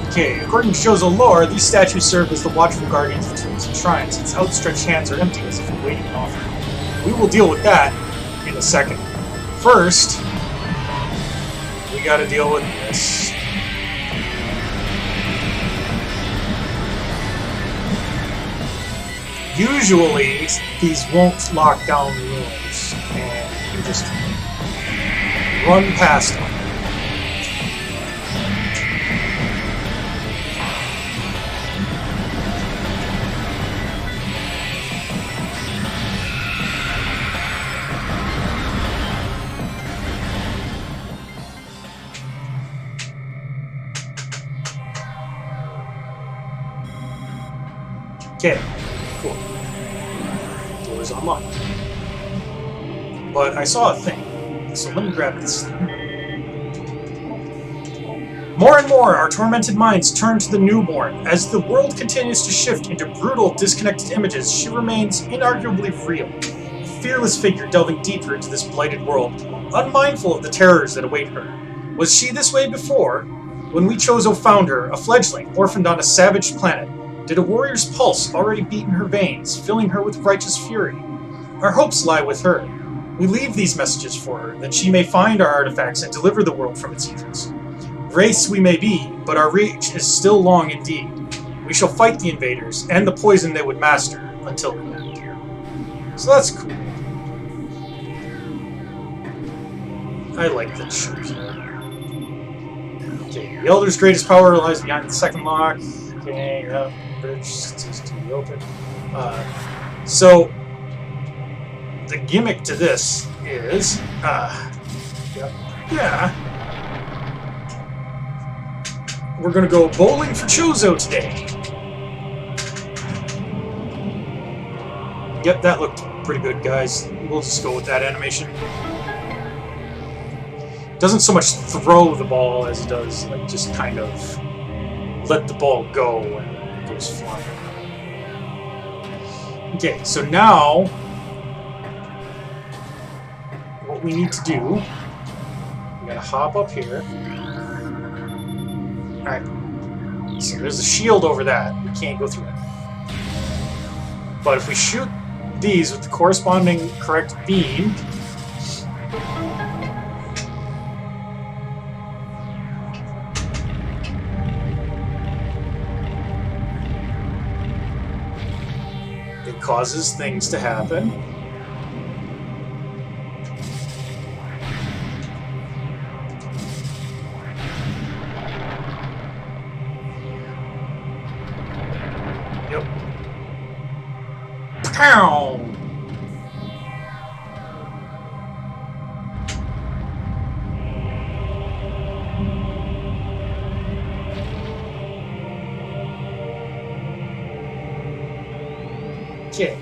Okay, according to Chozo lore, these statues serve as the watchful guardians of tombs and shrines. Its outstretched hands are empty as if awaiting an offering. We will deal with that in a second. First, we gotta deal with this. Usually, these won't lock down rooms, and you just run past them. Okay, cool. Doors unlocked. But I saw a thing, so let me grab this thing. More and more, our tormented minds turn to the newborn. As the world continues to shift into brutal, disconnected images, she remains inarguably real. A fearless figure delving deeper into this blighted world, unmindful of the terrors that await her. Was she this way before? When we Chozo found her, a fledgling, orphaned on a savage planet, did a warrior's pulse already beat in her veins, filling her with righteous fury? Our hopes lie with her. We leave these messages for her, that she may find our artifacts and deliver the world from its evils. Race we may be, but our reach is still long indeed. We shall fight the invaders, and the poison they would master, until the end. So that's cool. I like the troops. Okay, the Elder's greatest power lies behind the second lock. Okay, bridge seems to be open. So, the gimmick to this is, we're gonna go bowling for Chozo today. Yep, that looked pretty good, guys. We'll just go with that animation. Doesn't so much throw the ball as it does, like, just kind of let the ball go when it goes flying. Okay, so now what we need to do, we gotta hop up here. Alright, so there's a shield over that. We can't go through it. But if we shoot these with the corresponding correct beam, it causes things to happen. Yep. Pow! Okay.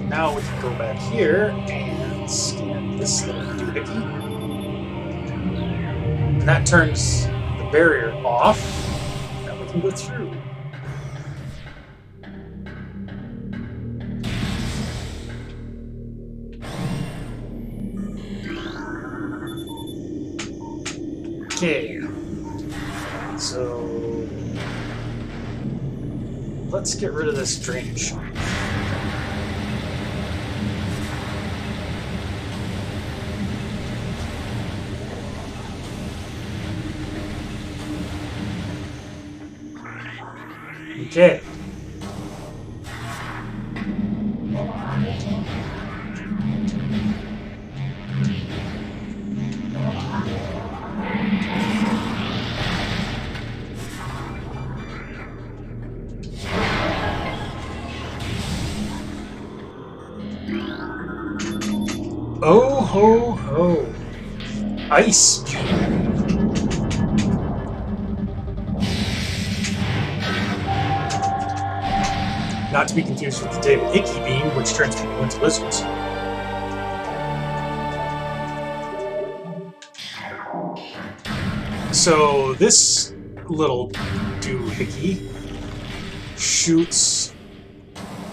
Now we can go back here and scan this little doohickey. And that turns the barrier off. Now we can go through. Okay. So let's get rid of this drainage. Okay. Oh ho ho! Ice beam. Not to be confused with the David Hickey beam, which turns people into lizards. So this little doohickey shoots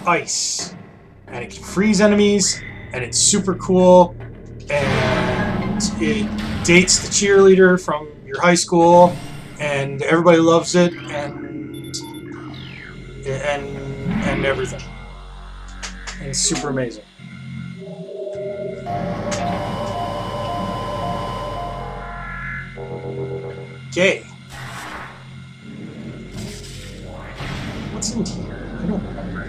ice, and it can freeze enemies, and it's super cool, and it dates the cheerleader from your high school, and everybody loves it, and everything. And it's super amazing. Okay. What's in here? I don't remember.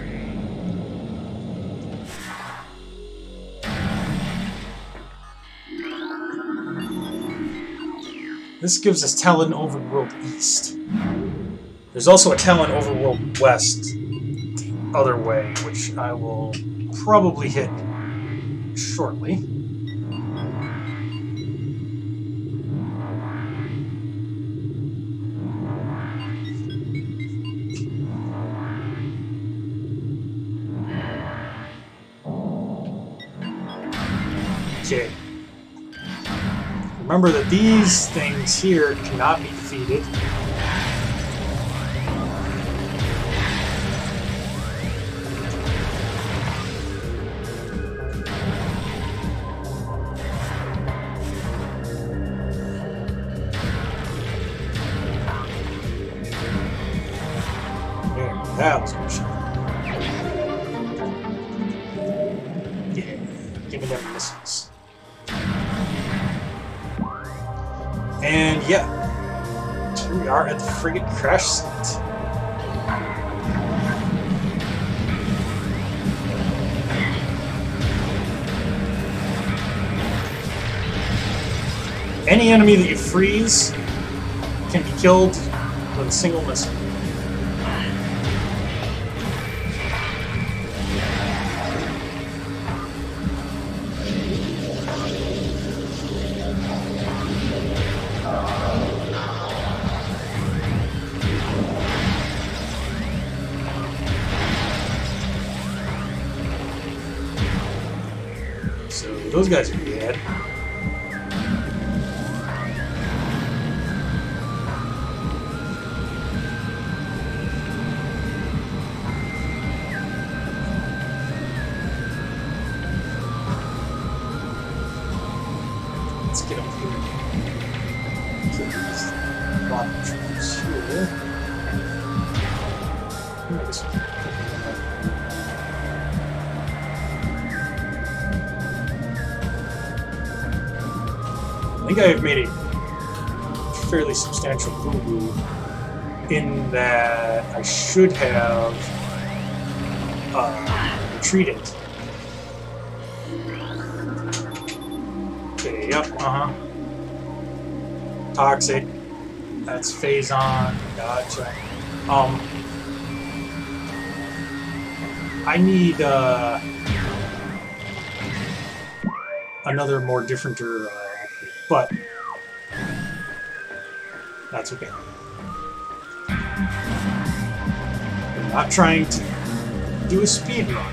This gives us Talon Overworld East. There's also a Talon Overworld West the other way, which I will probably hit shortly. Okay. Remember that these things here cannot be defeated. There, that was a good shot. Yeah, give me them missiles. And yeah, here we are at the frigate crash site. Any enemy that you freeze can be killed with a single missile. So those guys are dead. Let's get up here. Kill these bottom troops here. This one. I think I have made a fairly substantial boo-boo in that I should have retreated. Okay, yep, Toxic. That's phase on. Gotcha. I need another more differenter but that's okay. We're not trying to do a speed run.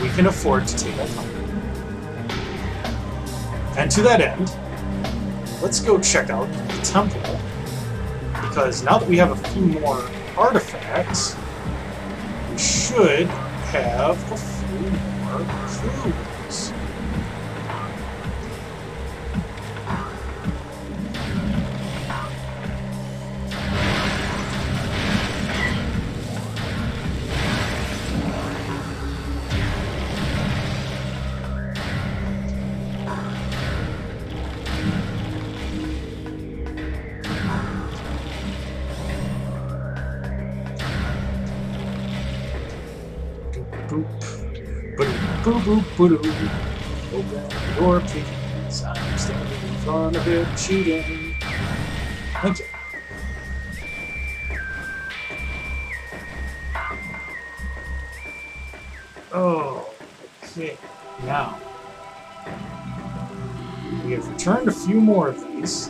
We can afford to take our time. And to that end, let's go check out the temple, because now that we have a few more artifacts, we should have a few more clues. Boop-boop-boop-boop. Open the door, please. I'm standing in front of it, cheating. Thank you. Oh, okay. Now, we have returned a few more of these.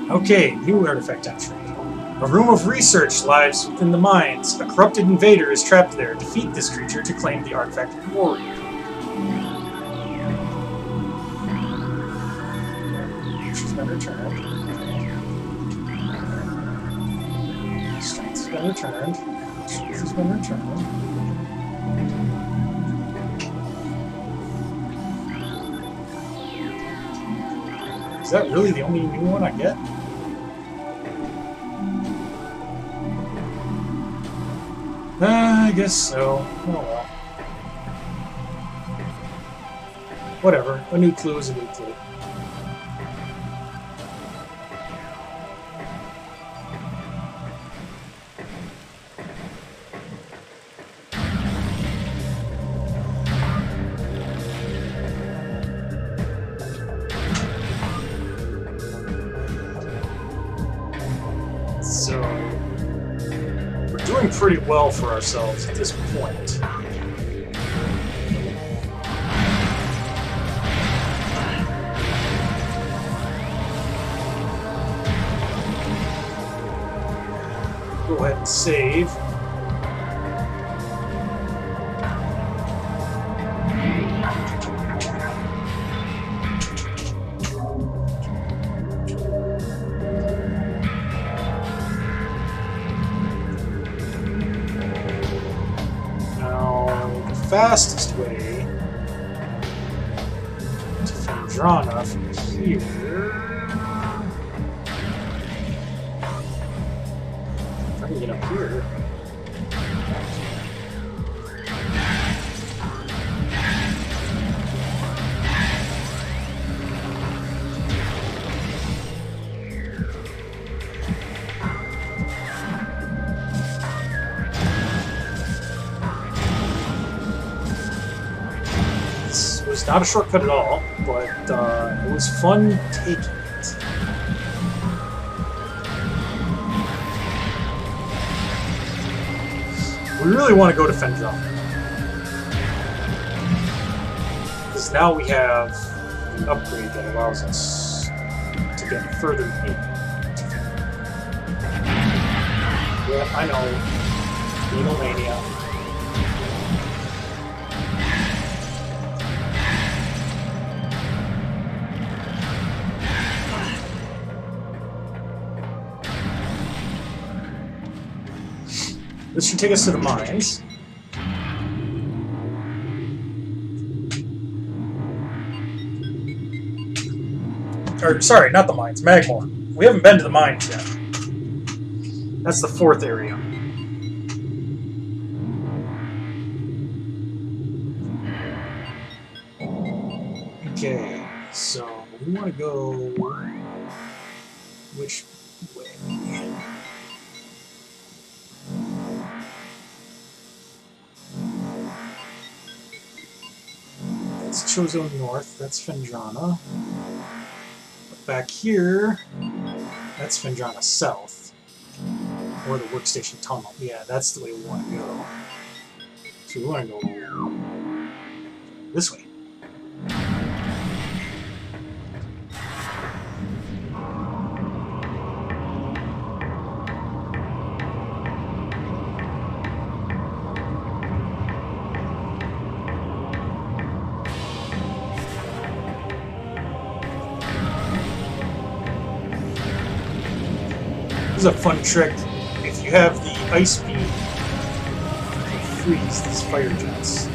Okay, new artifact entry. A room of research lies within the mines. A corrupted invader is trapped there. Defeat this creature to claim the artifact reward. She's been returned. Strength has been returned. Truth has been returned. Is that really the only new one I get? I guess so. Oh well. Whatever. A new clue is a new clue. So, we're doing pretty well for ourselves at this point. Go ahead and save. Fastest way to Fendrana from here. If I can get up here. It's not a shortcut at all, but it was fun taking it. We really want to go to Fendrana, because now we have the upgrade that allows us to get further in. Yeah, I know. Beetle Mania. This should take us to the mines. Or, sorry, not the mines, Magmar. We haven't been to the mines yet. That's the fourth area. Okay, so we want to go which way? That's Chozo North, that's Fendrana. But back here, that's Fendrana South. Or the workstation tunnel. Yeah, that's the way we want to go. So we want to go this way. This is a fun trick. If you have the ice beam, you can freeze these fire jets.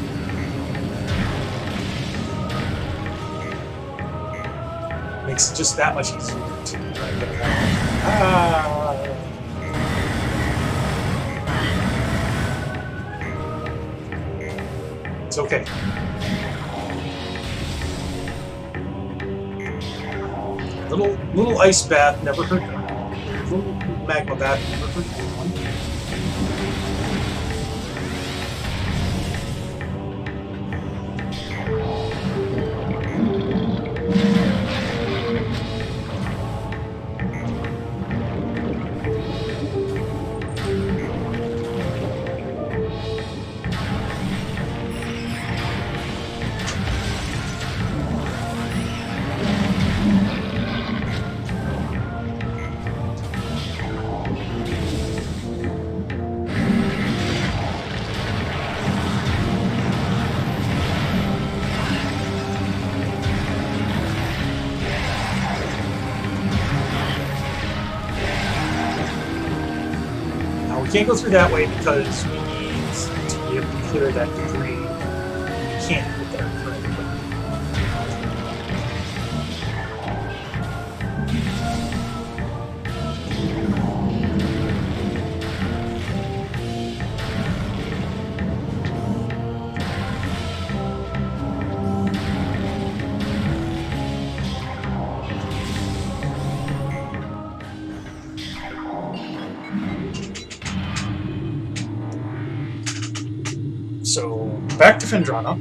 Makes it just that much easier to get around. Ah! It's okay. Little ice bath never hurt anyone. Little magma bath never hurt anyone. Can't go through that way because we need to be able to clear that debris. We can't get there correctly. So, back to Fendrana.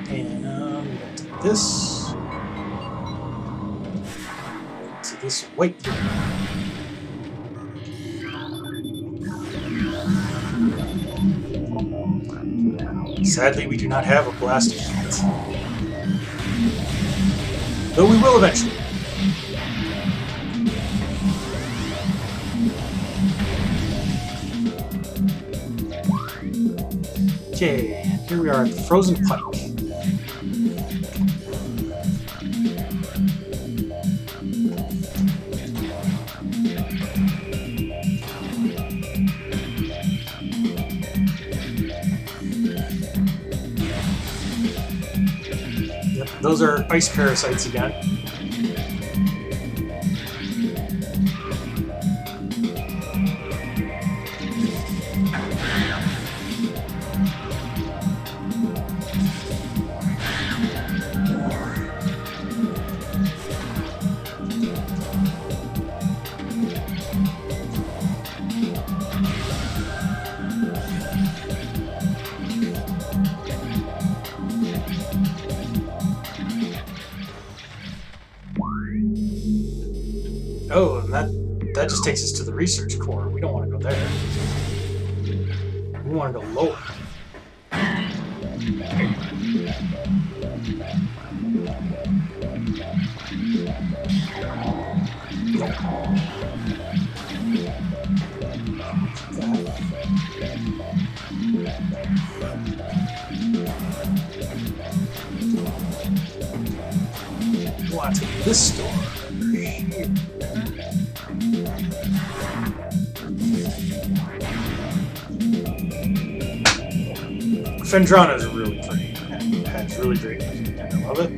And this to this white thing. Sadly, we do not have a blaster yet. Though we will eventually. Okay, here we are at the Frozen Pike. Those are ice parasites again. Oh, and that just takes us to the research core. We don't want to go there. We want to go lower. We want to take this door. Fendrana is really pretty. It's really great. I love it.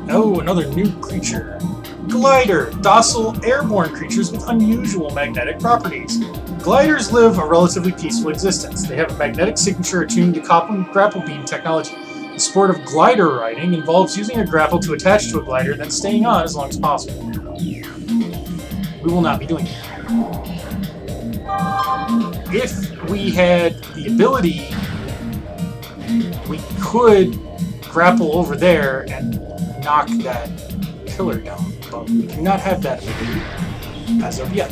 Oh, another new creature. Glider, docile airborne creatures with unusual magnetic properties. Gliders live a relatively peaceful existence. They have a magnetic signature attuned to grapple beam technology. The sport of glider riding involves using a grapple to attach to a glider, then staying on as long as possible. We will not be doing that. If we had the ability, we could grapple over there and knock that pillar down, but we do not have that ability as of yet.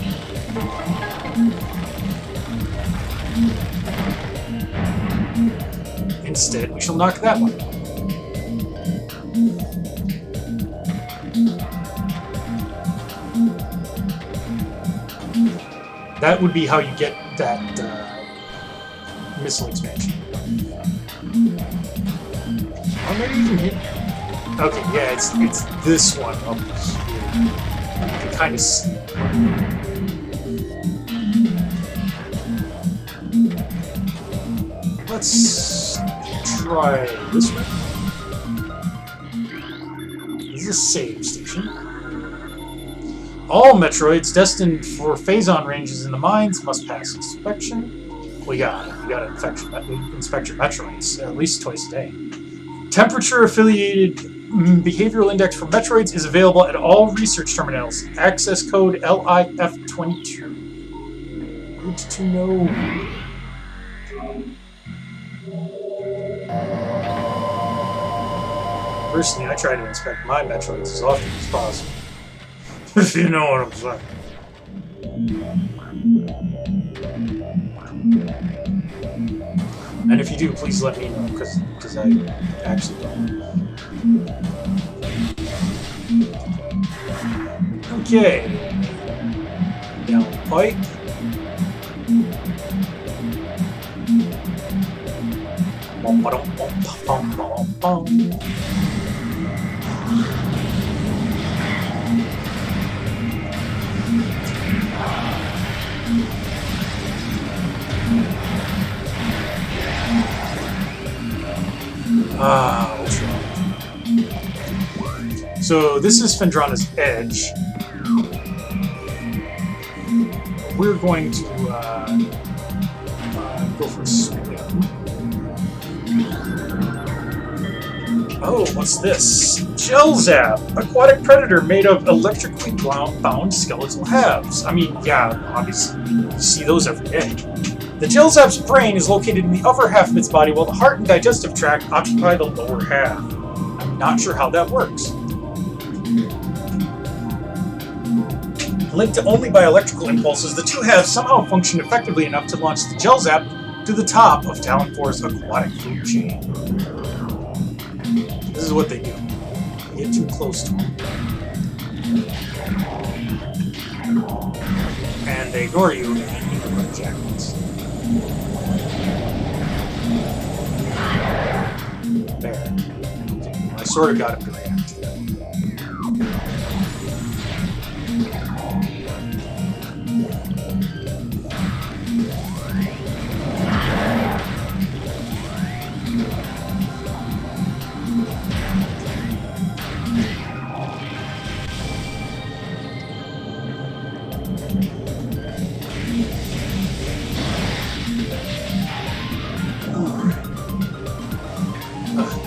Instead, we shall knock that one. That would be how you get that missile expansion. Or maybe you can hit. Okay, yeah, it's this one up here. You can kind of see. Let's try this one. This is a save station. All Metroids destined for phase-on ranges in the mines must pass inspection. We got to inspect your Metroids at least twice a day. Temperature-affiliated behavioral index for Metroids is available at all research terminals. Access code LIF22. Good to know. Personally, I try to inspect my Metroids as often as possible. If you know what I'm saying. And if you do, please let me know, because I actually don't. Okay. Down the pipe. So this is Fendrana's Edge. We're going to go for a swim. Oh, what's this? Gel Zap! Aquatic predator made of electrically bound skeletal halves. I mean, yeah, obviously, you see those every day. The Gel Zap's brain is located in the upper half of its body, while the heart and digestive tract occupy the lower half. I'm not sure how that works. Linked only by electrical impulses, the two halves somehow function effectively enough to launch the Gel Zap to the top of Talon 4's aquatic food chain. This is what they do. Get too close to them. And they ignore you and eat you like jackals. There. I sort of got him to react to that.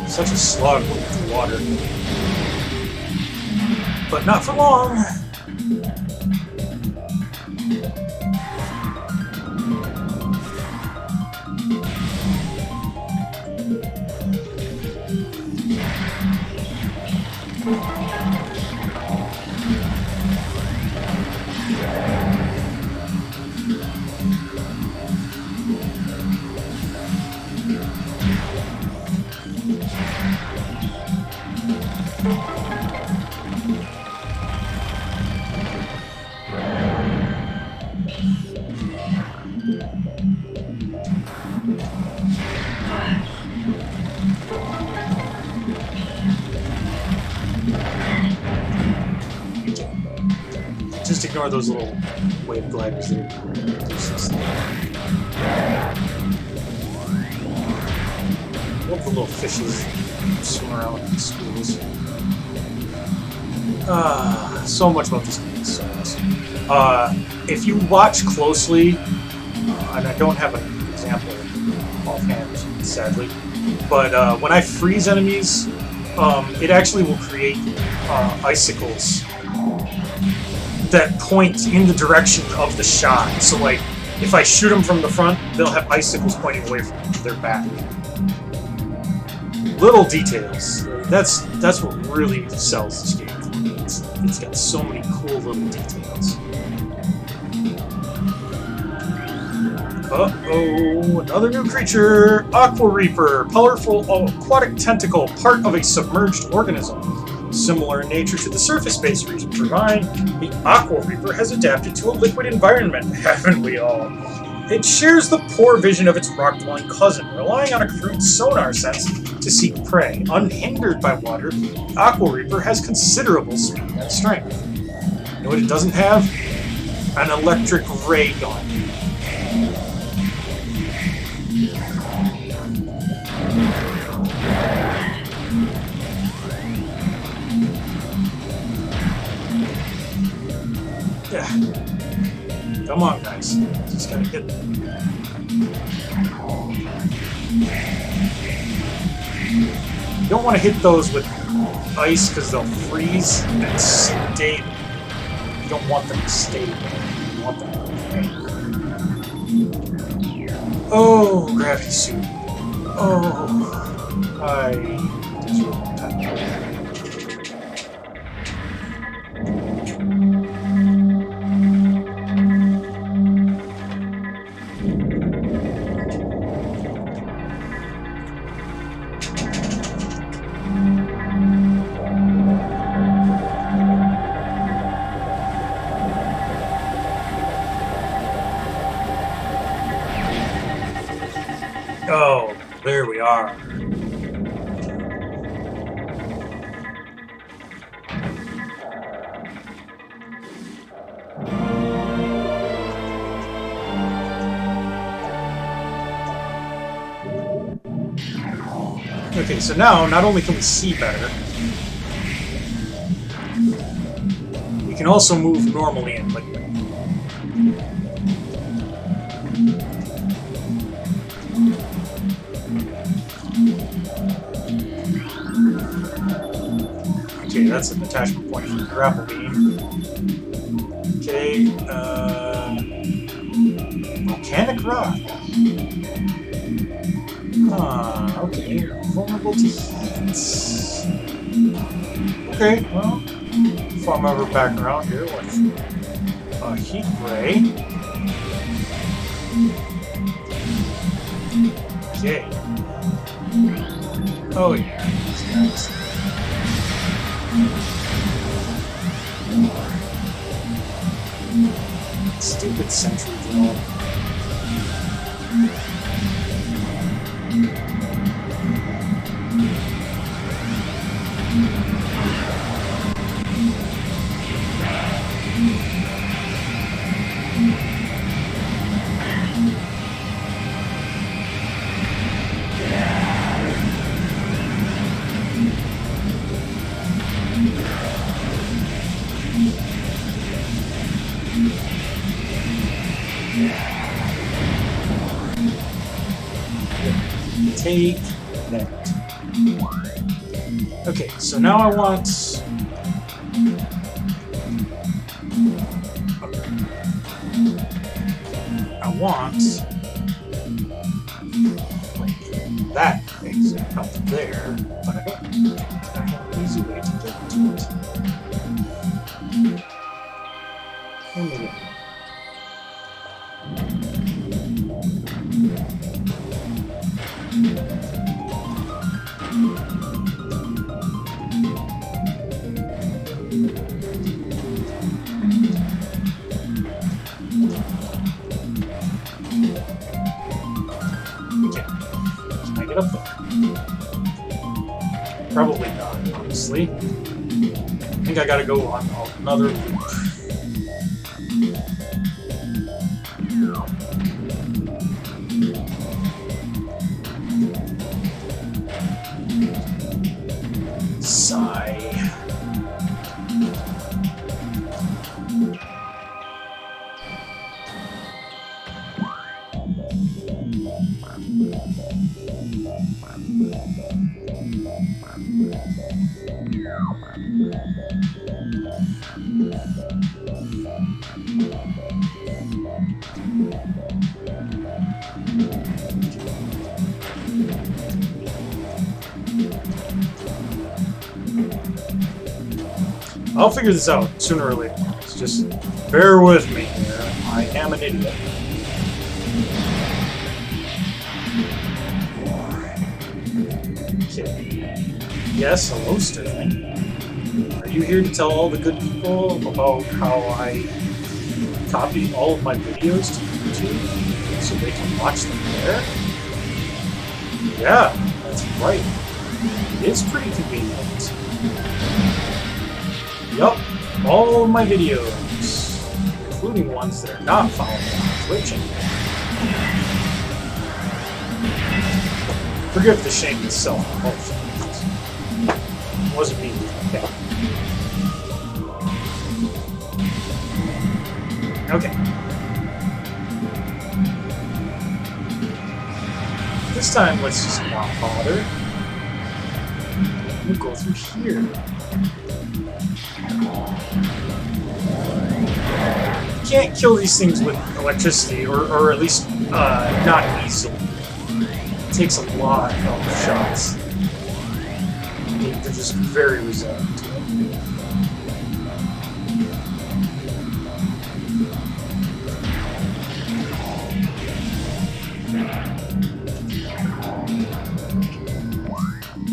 Such a slog moving through water. But not for long. Just ignore those little wave gliders there. Love the little fishes swim around in schools. So much about this game is so awesome. If you watch closely, and I don't have an example offhand, sadly, but when I freeze enemies, it actually will create icicles that point in the direction of the shot. So, like, if I shoot them from the front, they'll have icicles pointing away from their back. Little details. That's what really sells this game for me. It's got so many cool little details. Uh-oh, another new creature! Aqua Reaper, powerful aquatic tentacle, part of a submerged organism. Similar in nature to the surface-based creatures provide, the Aqua Reaper has adapted to a liquid environment, haven't we all? It shares the poor vision of its rock-dwelling cousin, relying on a crude sonar sense to seek prey. Unhindered by water, the Aqua Reaper has considerable speed and strength. You know what it doesn't have? An electric ray gun. Yeah. Come on, guys. Just gotta get... You don't want to hit those with ice because they'll freeze and stay. You don't want them to stay there. You want them to move. Oh, gravity suit. Oh, I deserve that. Oh, there we are. Okay, so now not only can we see better, we can also move normally in liquid. Okay, that's an attachment point for the grapple beam. Okay, volcanic rock. Ah, okay. Vulnerable to heat. Okay, well, if I'm ever back around here with a heat ray. Okay. Oh yeah, these guys. Stupid sentry drone. Take that. Okay, so now I want... like, that exit up there, but I don't have an easy way to get to it. Can I get up there? Probably not, honestly. I think I gotta go on another loop. Sigh. I'll figure this out sooner or later. It's just bear with me here. I am an idiot. Okay. Yes, hello, Sterling. Are you here to tell all the good people about how I copy all of my videos to YouTube so they can watch them there? Yeah, that's right. It is pretty convenient. Yup, all of my videos, including ones that are not followed on Twitch anymore. Forgive the shameless self-promotion. It wasn't me. Okay. This time, let's just not bother. We'll go through here. You can't kill these things with electricity, or at least not easily. It takes a lot of shots. They're just very resilient to it.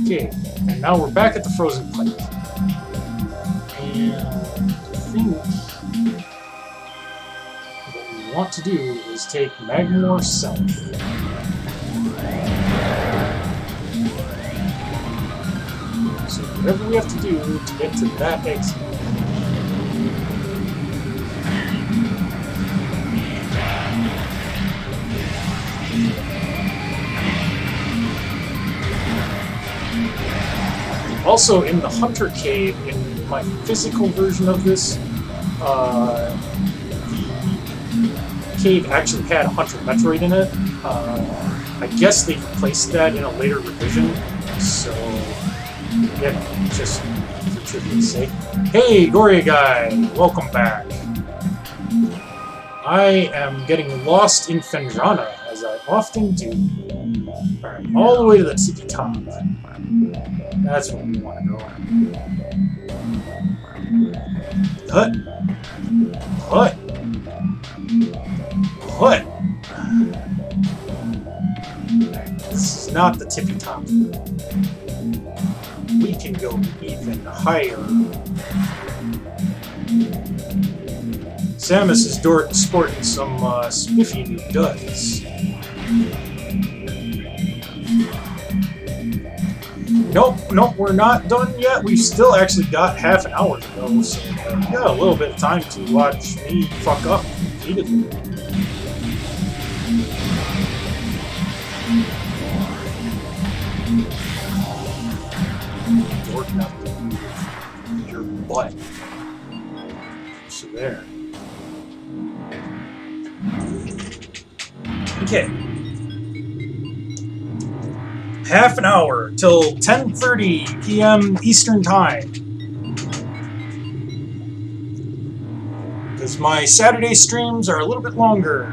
Okay, and now we're back at the frozen pipe. And I think what we want to do is take Magmar South. So whatever we have to do to get to that exit. Also, in the Hunter Cave, in my physical version of this, the cave actually had a Hunter Metroid in it. I guess they replaced that in a later revision, so, yeah, just for trivia's sake. Hey, Gory Guy! Welcome back. I am getting lost in Fendrana, as I often do. Alright, all the way to the tippy top. That's where we want to go. Hut! Hut! Hut! This is not the tippy top. We can go even higher. Samus is sporting some spiffy new duds. Nope, we're not done yet. We've still actually got half an hour to go, so we got a little bit of time to watch me fuck up repeatedly. Working up your butt. So there. Okay. Half an hour till 10:30 p.m. Eastern Time. Because my Saturday streams are a little bit longer.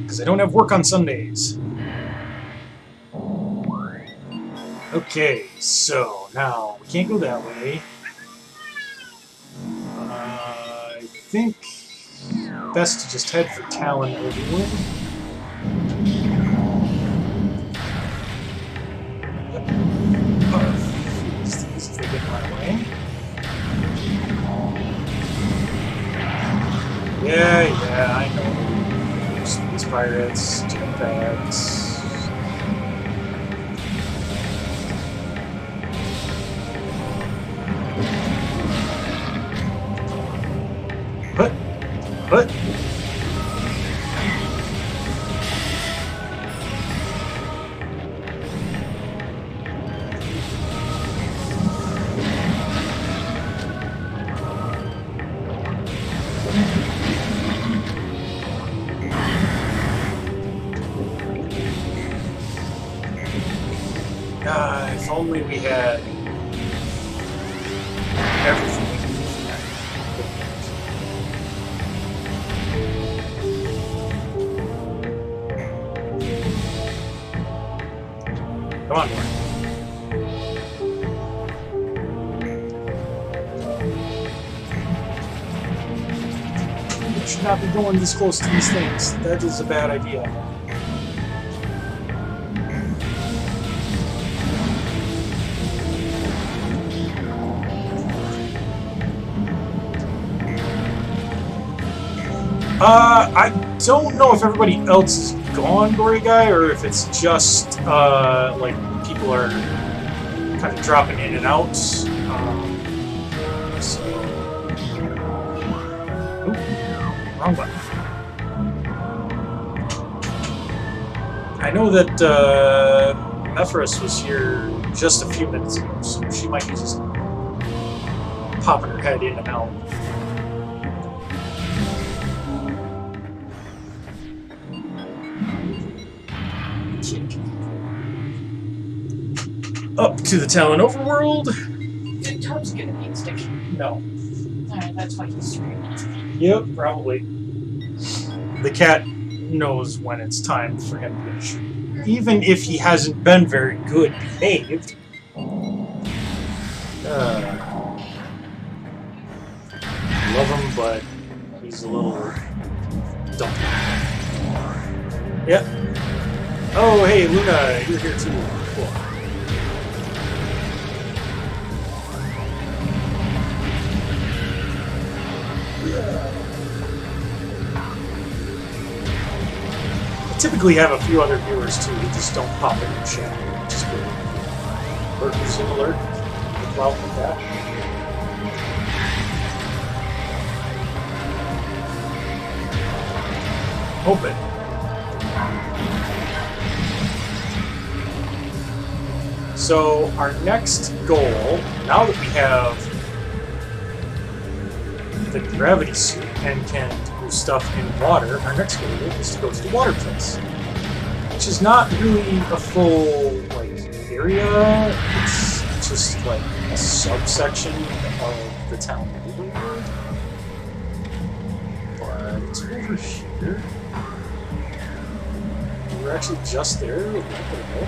Because I don't have work on Sundays. Okay, so now we can't go that way. I think best to just head for Talon Overwood. If they get my way. Yeah, I know. Space pirates, jetpacks. What? If only we had everything we needed for that. Come on, boy. should not be going this close to these things. That is a bad idea. I don't know if everybody else is gone, Gory Guy, or if it's just, like, people are kind of dropping in and out. So... Oop, wrong button. I know that, Mephras was here just a few minutes ago, so she might be just popping her head in and out. Up to the Talon Overworld. Did Tubbs get a beat stick? No. Alright, that's why he's screaming. Yep, probably. The cat knows when it's time for him to get a shoot. Even if he hasn't been very good behaved. Love him, but he's a little dumb. Yep. Oh, hey, Luna, you're here too. Cool. Typically have a few other viewers too who just don't pop in the chat, which is good. Alert is an alert. Well, with that. Open. So our next goal, now that we have the gravity suit and can do stuff in water, our next goal is to go to the water place, which is not really a full area. It's just like a subsection of the town. But it's over here. We're actually just there a little bit ago.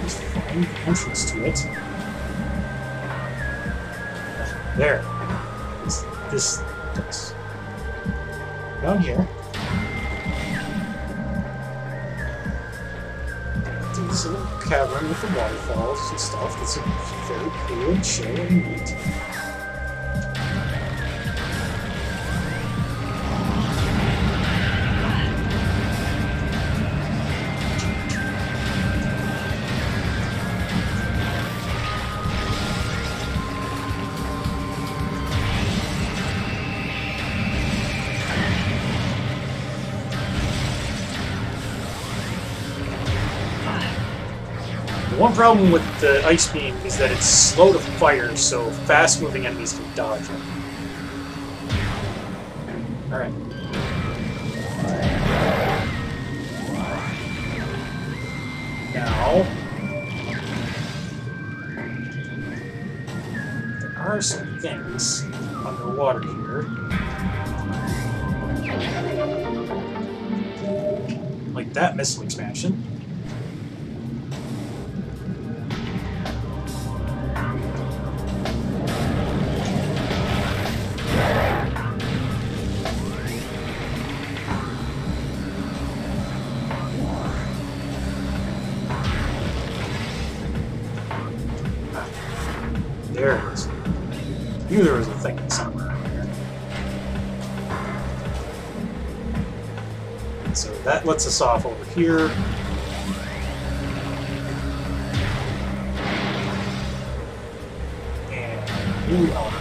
Just find the entrance to it. There. This place. Down here. There's this little cavern with the waterfalls and stuff that's very cool and chill and neat. The one problem with the ice beam is that it's slow to fire, so fast-moving enemies can dodge it. Alright. Now... there are some things underwater here. Like that missile expansion. There it is. I knew there was a thing somewhere around here. So that lets us off over here. And here we are.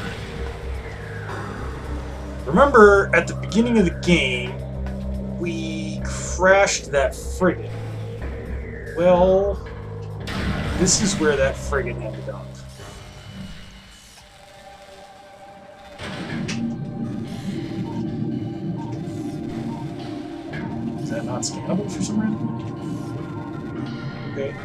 Remember, at the beginning of the game, we crashed that frigate. Well, this is where that frigate ended up. Is that not scannable for some reason? Okay.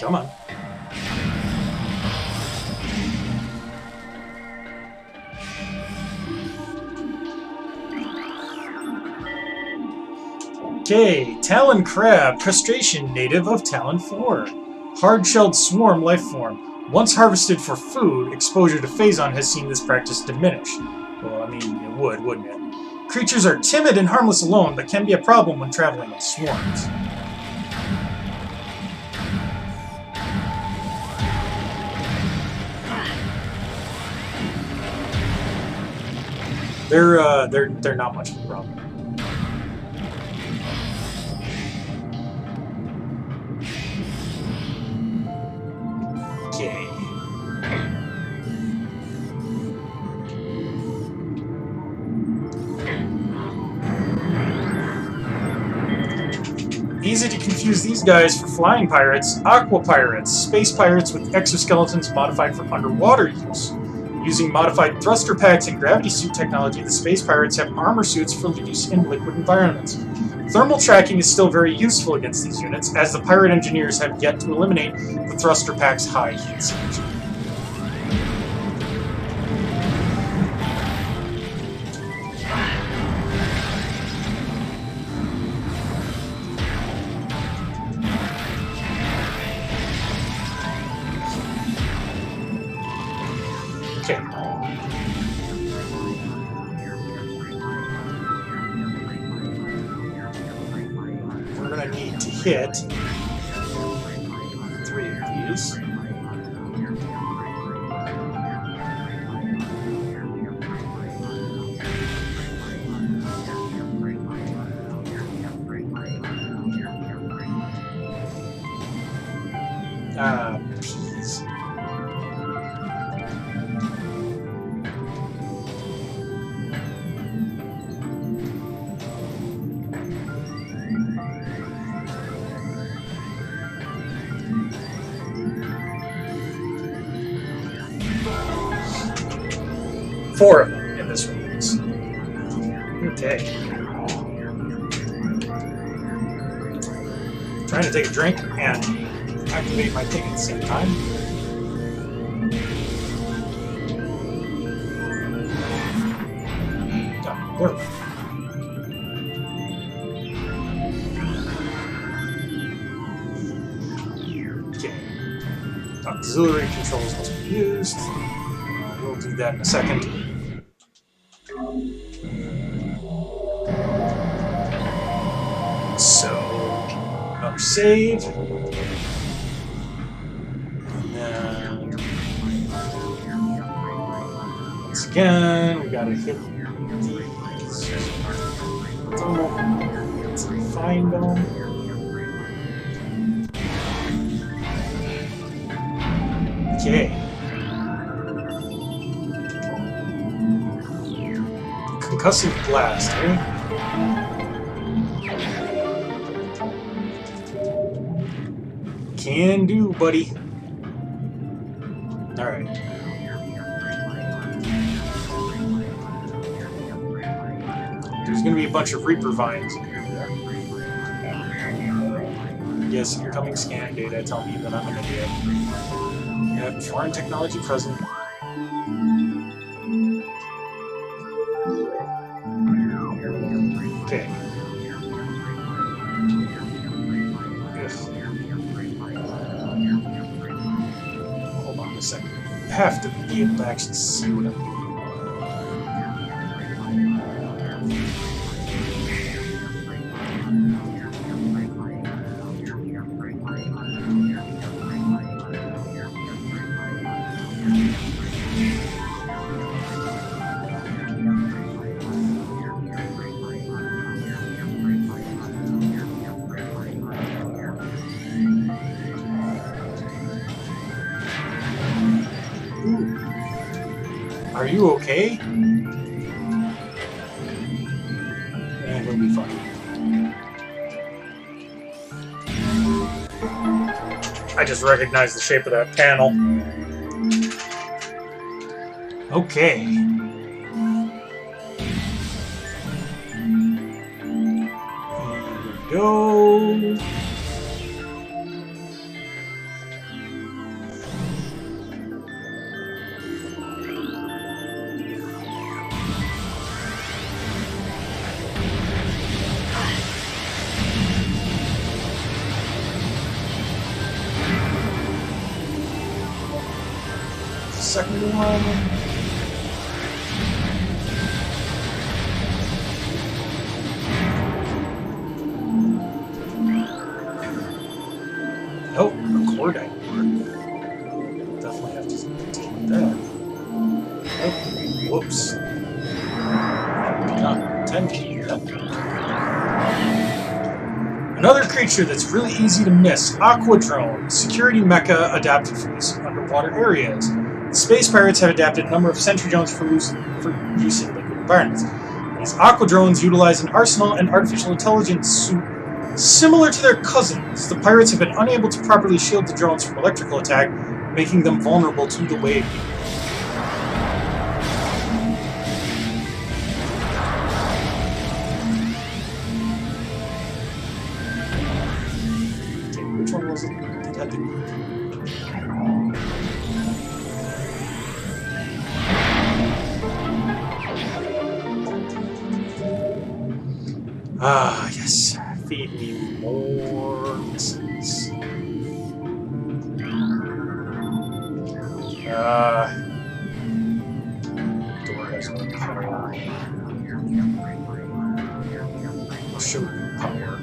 Come on. Okay, Talon Crab, crustacean native of Talon 4. Hard-shelled swarm life form. Once harvested for food, exposure to Phazon has seen this practice diminish. Well, I mean, it would, wouldn't it? Creatures are timid and harmless alone, but can be a problem when traveling in swarms. They're not much of a problem. Okay. Easy to confuse these guys for flying pirates, aqua pirates, space pirates with exoskeletons modified for underwater use. Using modified thruster packs and gravity suit technology, the space pirates have armor suits for use in liquid environments. Thermal tracking is still very useful against these units, as the pirate engineers have yet to eliminate the thruster pack's high heat signature. Okay. We're going to need to hit 3 of these. Peas. Four of them in this release. Okay. Trying to take a drink and activate my thing at the same time. Oh, there we go. Okay. Auxiliary controls must be used. We'll do that in a second. So, another save. And then, once again, we gotta hit these. Let's find them. Okay. Concussive blast, eh? Can do, buddy. Alright. There's gonna be a bunch of Reaper vines in here. Yes, incoming scan data tell me that I'm an idiot. Yep, foreign technology present. Okay. Hold on a second. I have to be able to actually see what I'm doing. Are you okay? And we'll be fine. I just recognized the shape of that panel. Okay. Here we go. second one. Nope, a core dinosaur. Definitely have to deal with that. Oh, whoops. Not intended to do that. Another creature that's really easy to miss, Aqua Drone, security mecha adapted for use in underwater areas. The space pirates have adapted a number of sentry drones for use in liquid environments. These Aqua Drones utilize an arsenal and artificial intelligence suit similar to their cousins. The pirates have been unable to properly shield the drones from electrical attack, making them vulnerable to the wave. Which one was it that had the... Ah, yes. Feed me more missiles. Door has no power. I'll show you power.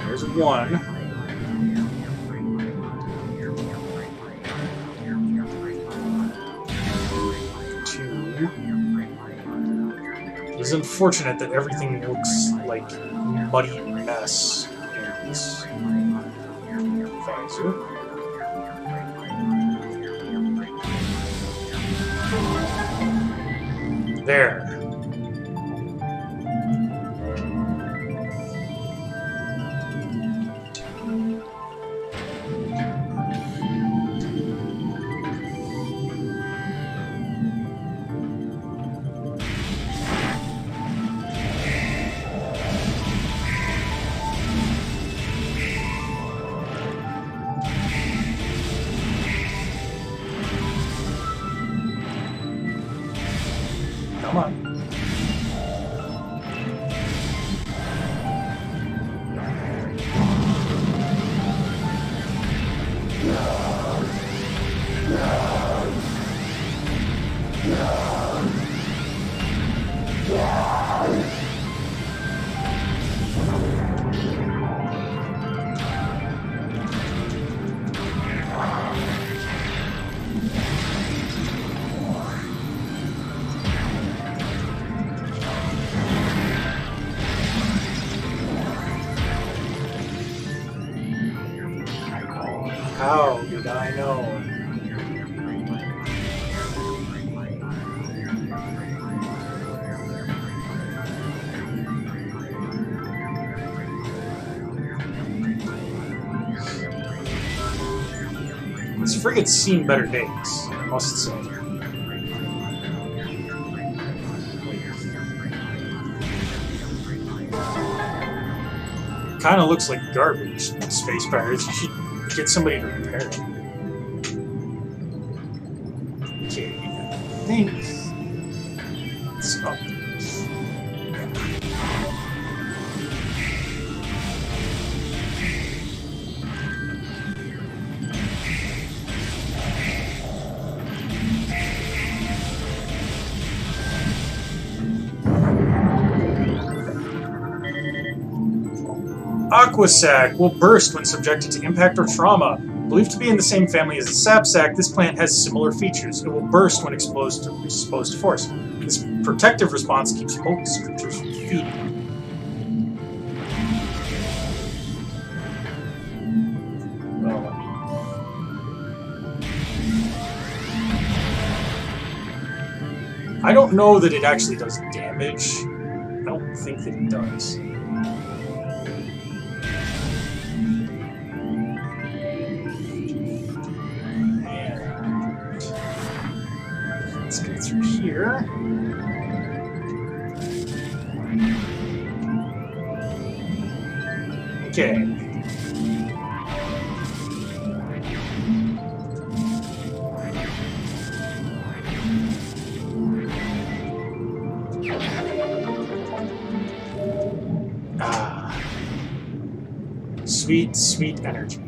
There's one. Two. It's unfortunate that everything looks like a muddy mess in this visor. There. Come on. How did I know? This frigate's seen better days, I must say. Kinda looks like garbage, Space Pirates. You should get somebody to repair it. Okay, I think it's up. Aqua Sac will burst when subjected to impact or trauma. Believed to be in the same family as the Sap Sac, this plant has similar features. It will burst when exposed to force. This protective response keeps most creatures from feeding. Well, I don't know that it actually does damage. I don't think that it does. Let's go through here. Okay. Sweet, sweet energy.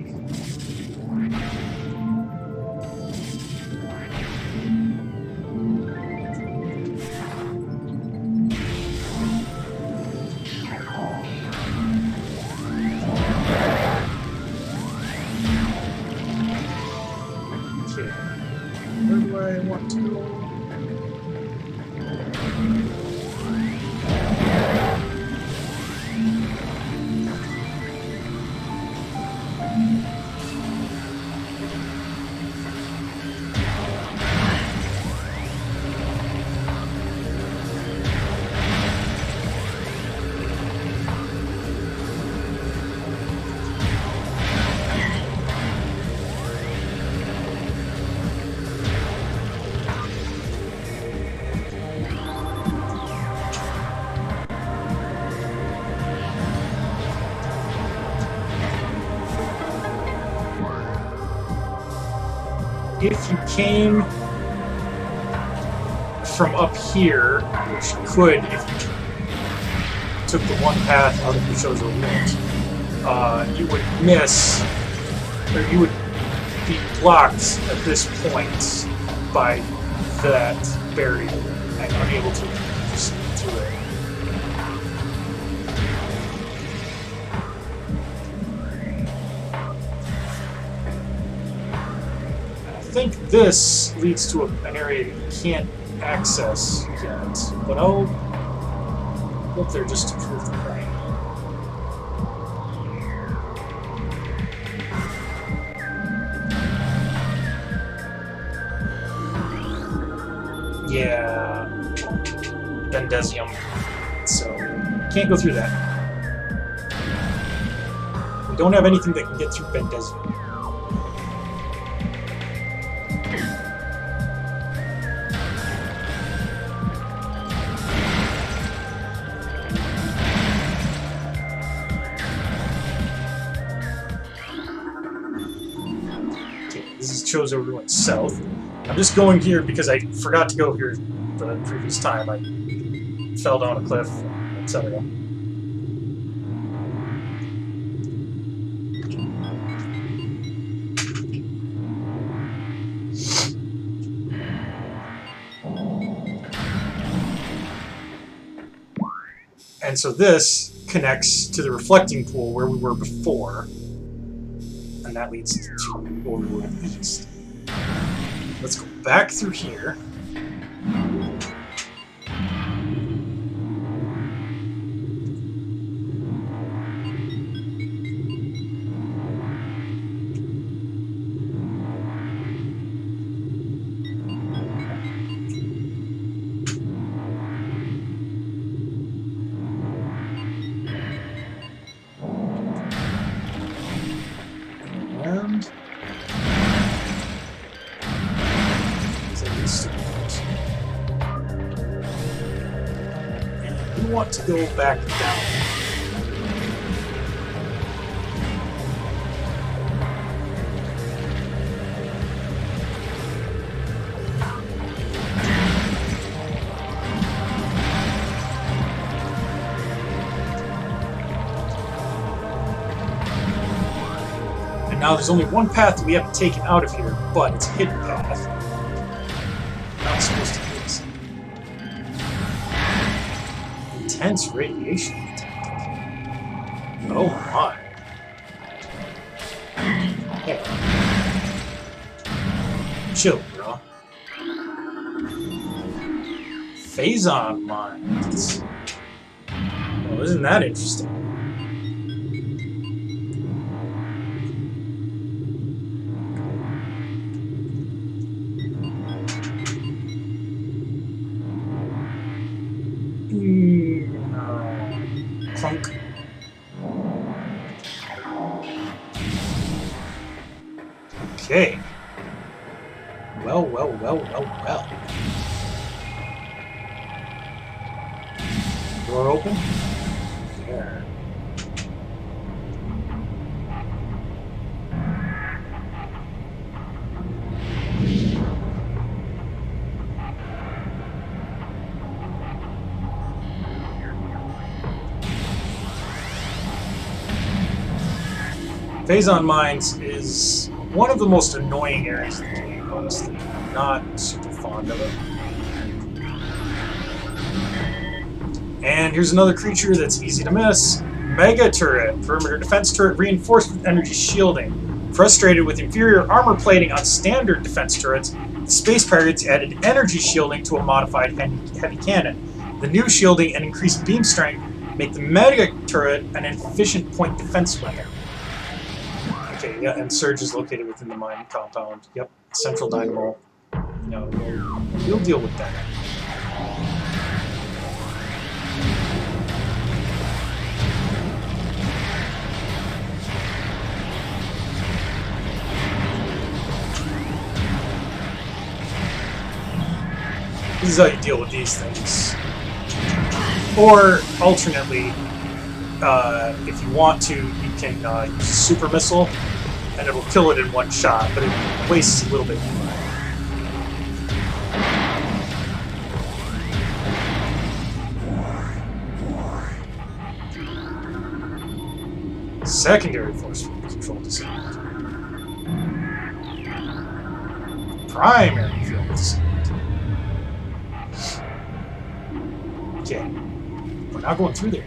Okay. Where do I want to go? If you came from up here, which you could if you took the one path out of the Chozo Ruins, you would miss, or you would be blocked at this point by that barrier and unable to proceed through it. I think this leads to an area you can't access yet, but I'll look there just to prove the point. Yeah, Bendesium, so can't go through that. We don't have anything that can get through Bendesium. Chozo Ruins South. I'm just going here because I forgot to go here the previous time. I fell down a cliff, etc. And so this connects to the reflecting pool where we were before. And that leads to where we were east. Let's go back through here. Want to go back down. And now there's only one path that we haven't taken out of here, but it's a hidden path. Not supposed to be this. Intense radiation detected. Oh my. Hey. Chill, bro. Phazon mines. Well, isn't that interesting? Clunk. Okay. Well. Door open? There. Phazon Mines is one of the most annoying areas of the game, honestly. I'm not super fond of it. And here's another creature that's easy to miss. Mega Turret. Perimeter defense turret reinforced with energy shielding. Frustrated with inferior armor plating on standard defense turrets, the Space Pirates added energy shielding to a modified heavy cannon. The new shielding and increased beam strength make the Mega Turret an efficient point defense weapon. Okay, yeah, and Surge is located within the mine compound. Yep, Central Dynamo. No, we'll deal with that. This is how you deal with these things. Or, alternately, if you want to, you can use a super missile, and it'll kill it in one shot, but it wastes a little bit more. Secondary force control disabled. Primary field disabled. Okay, we're not going through there.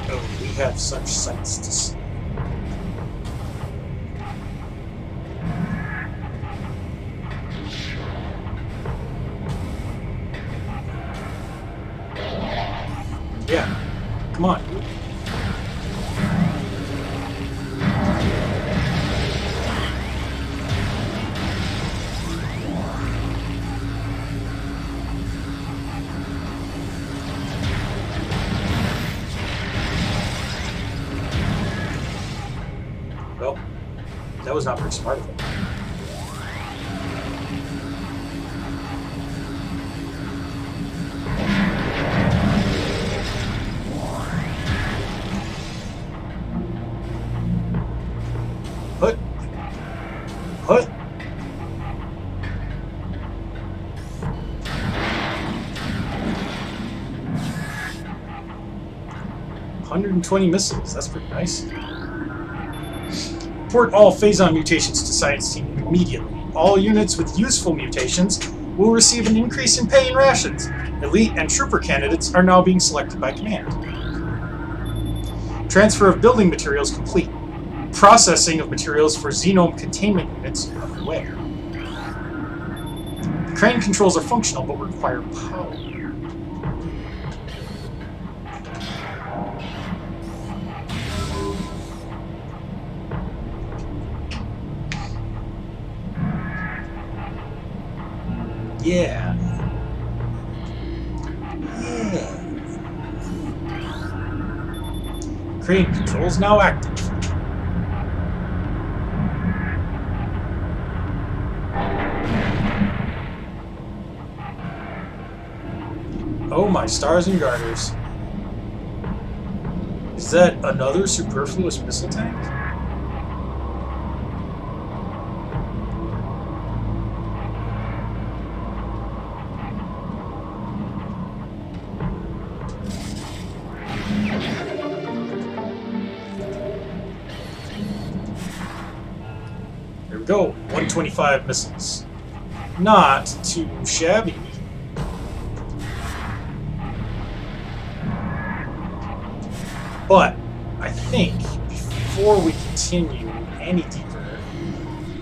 Oh, we have such sights to see. Yeah, come on. Well, that was not very smart of it. Put. 120 missiles. That's pretty nice. Report all Phazon mutations to Science Team immediately. All units with useful mutations will receive an increase in pay and rations. Elite and Trooper candidates are now being selected by command. Transfer of building materials complete. Processing of materials for Xenome containment units underway. The crane controls are functional but require power. Yeah. Crane controls now active. Oh my stars and garters. Is that another superfluous missile tank? There we go, 125 missiles. Not too shabby. But I think before we continue any deeper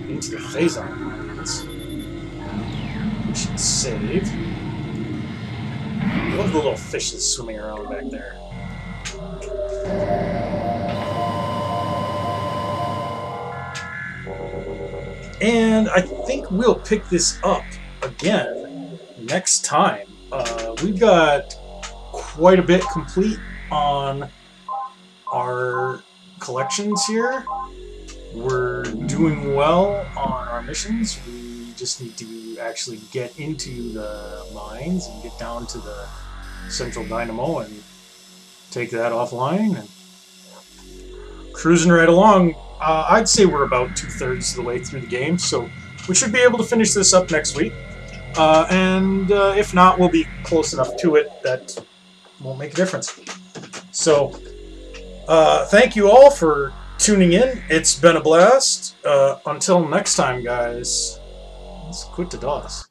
into the Phazon mines, we should save. I love the little fishes swimming around back there. And I think we'll pick this up again next time. We've got quite a bit complete on our collections here. We're doing well on our missions. We just need to actually get into the mines and get down to the Central Dynamo and take that offline and cruising right along. I'd say we're about 2/3 of the way through the game, so we should be able to finish this up next week. And if not, we'll be close enough to it that won't make a difference. So, thank you all for tuning in. It's been a blast. Until next time, guys, let's quit to DOS.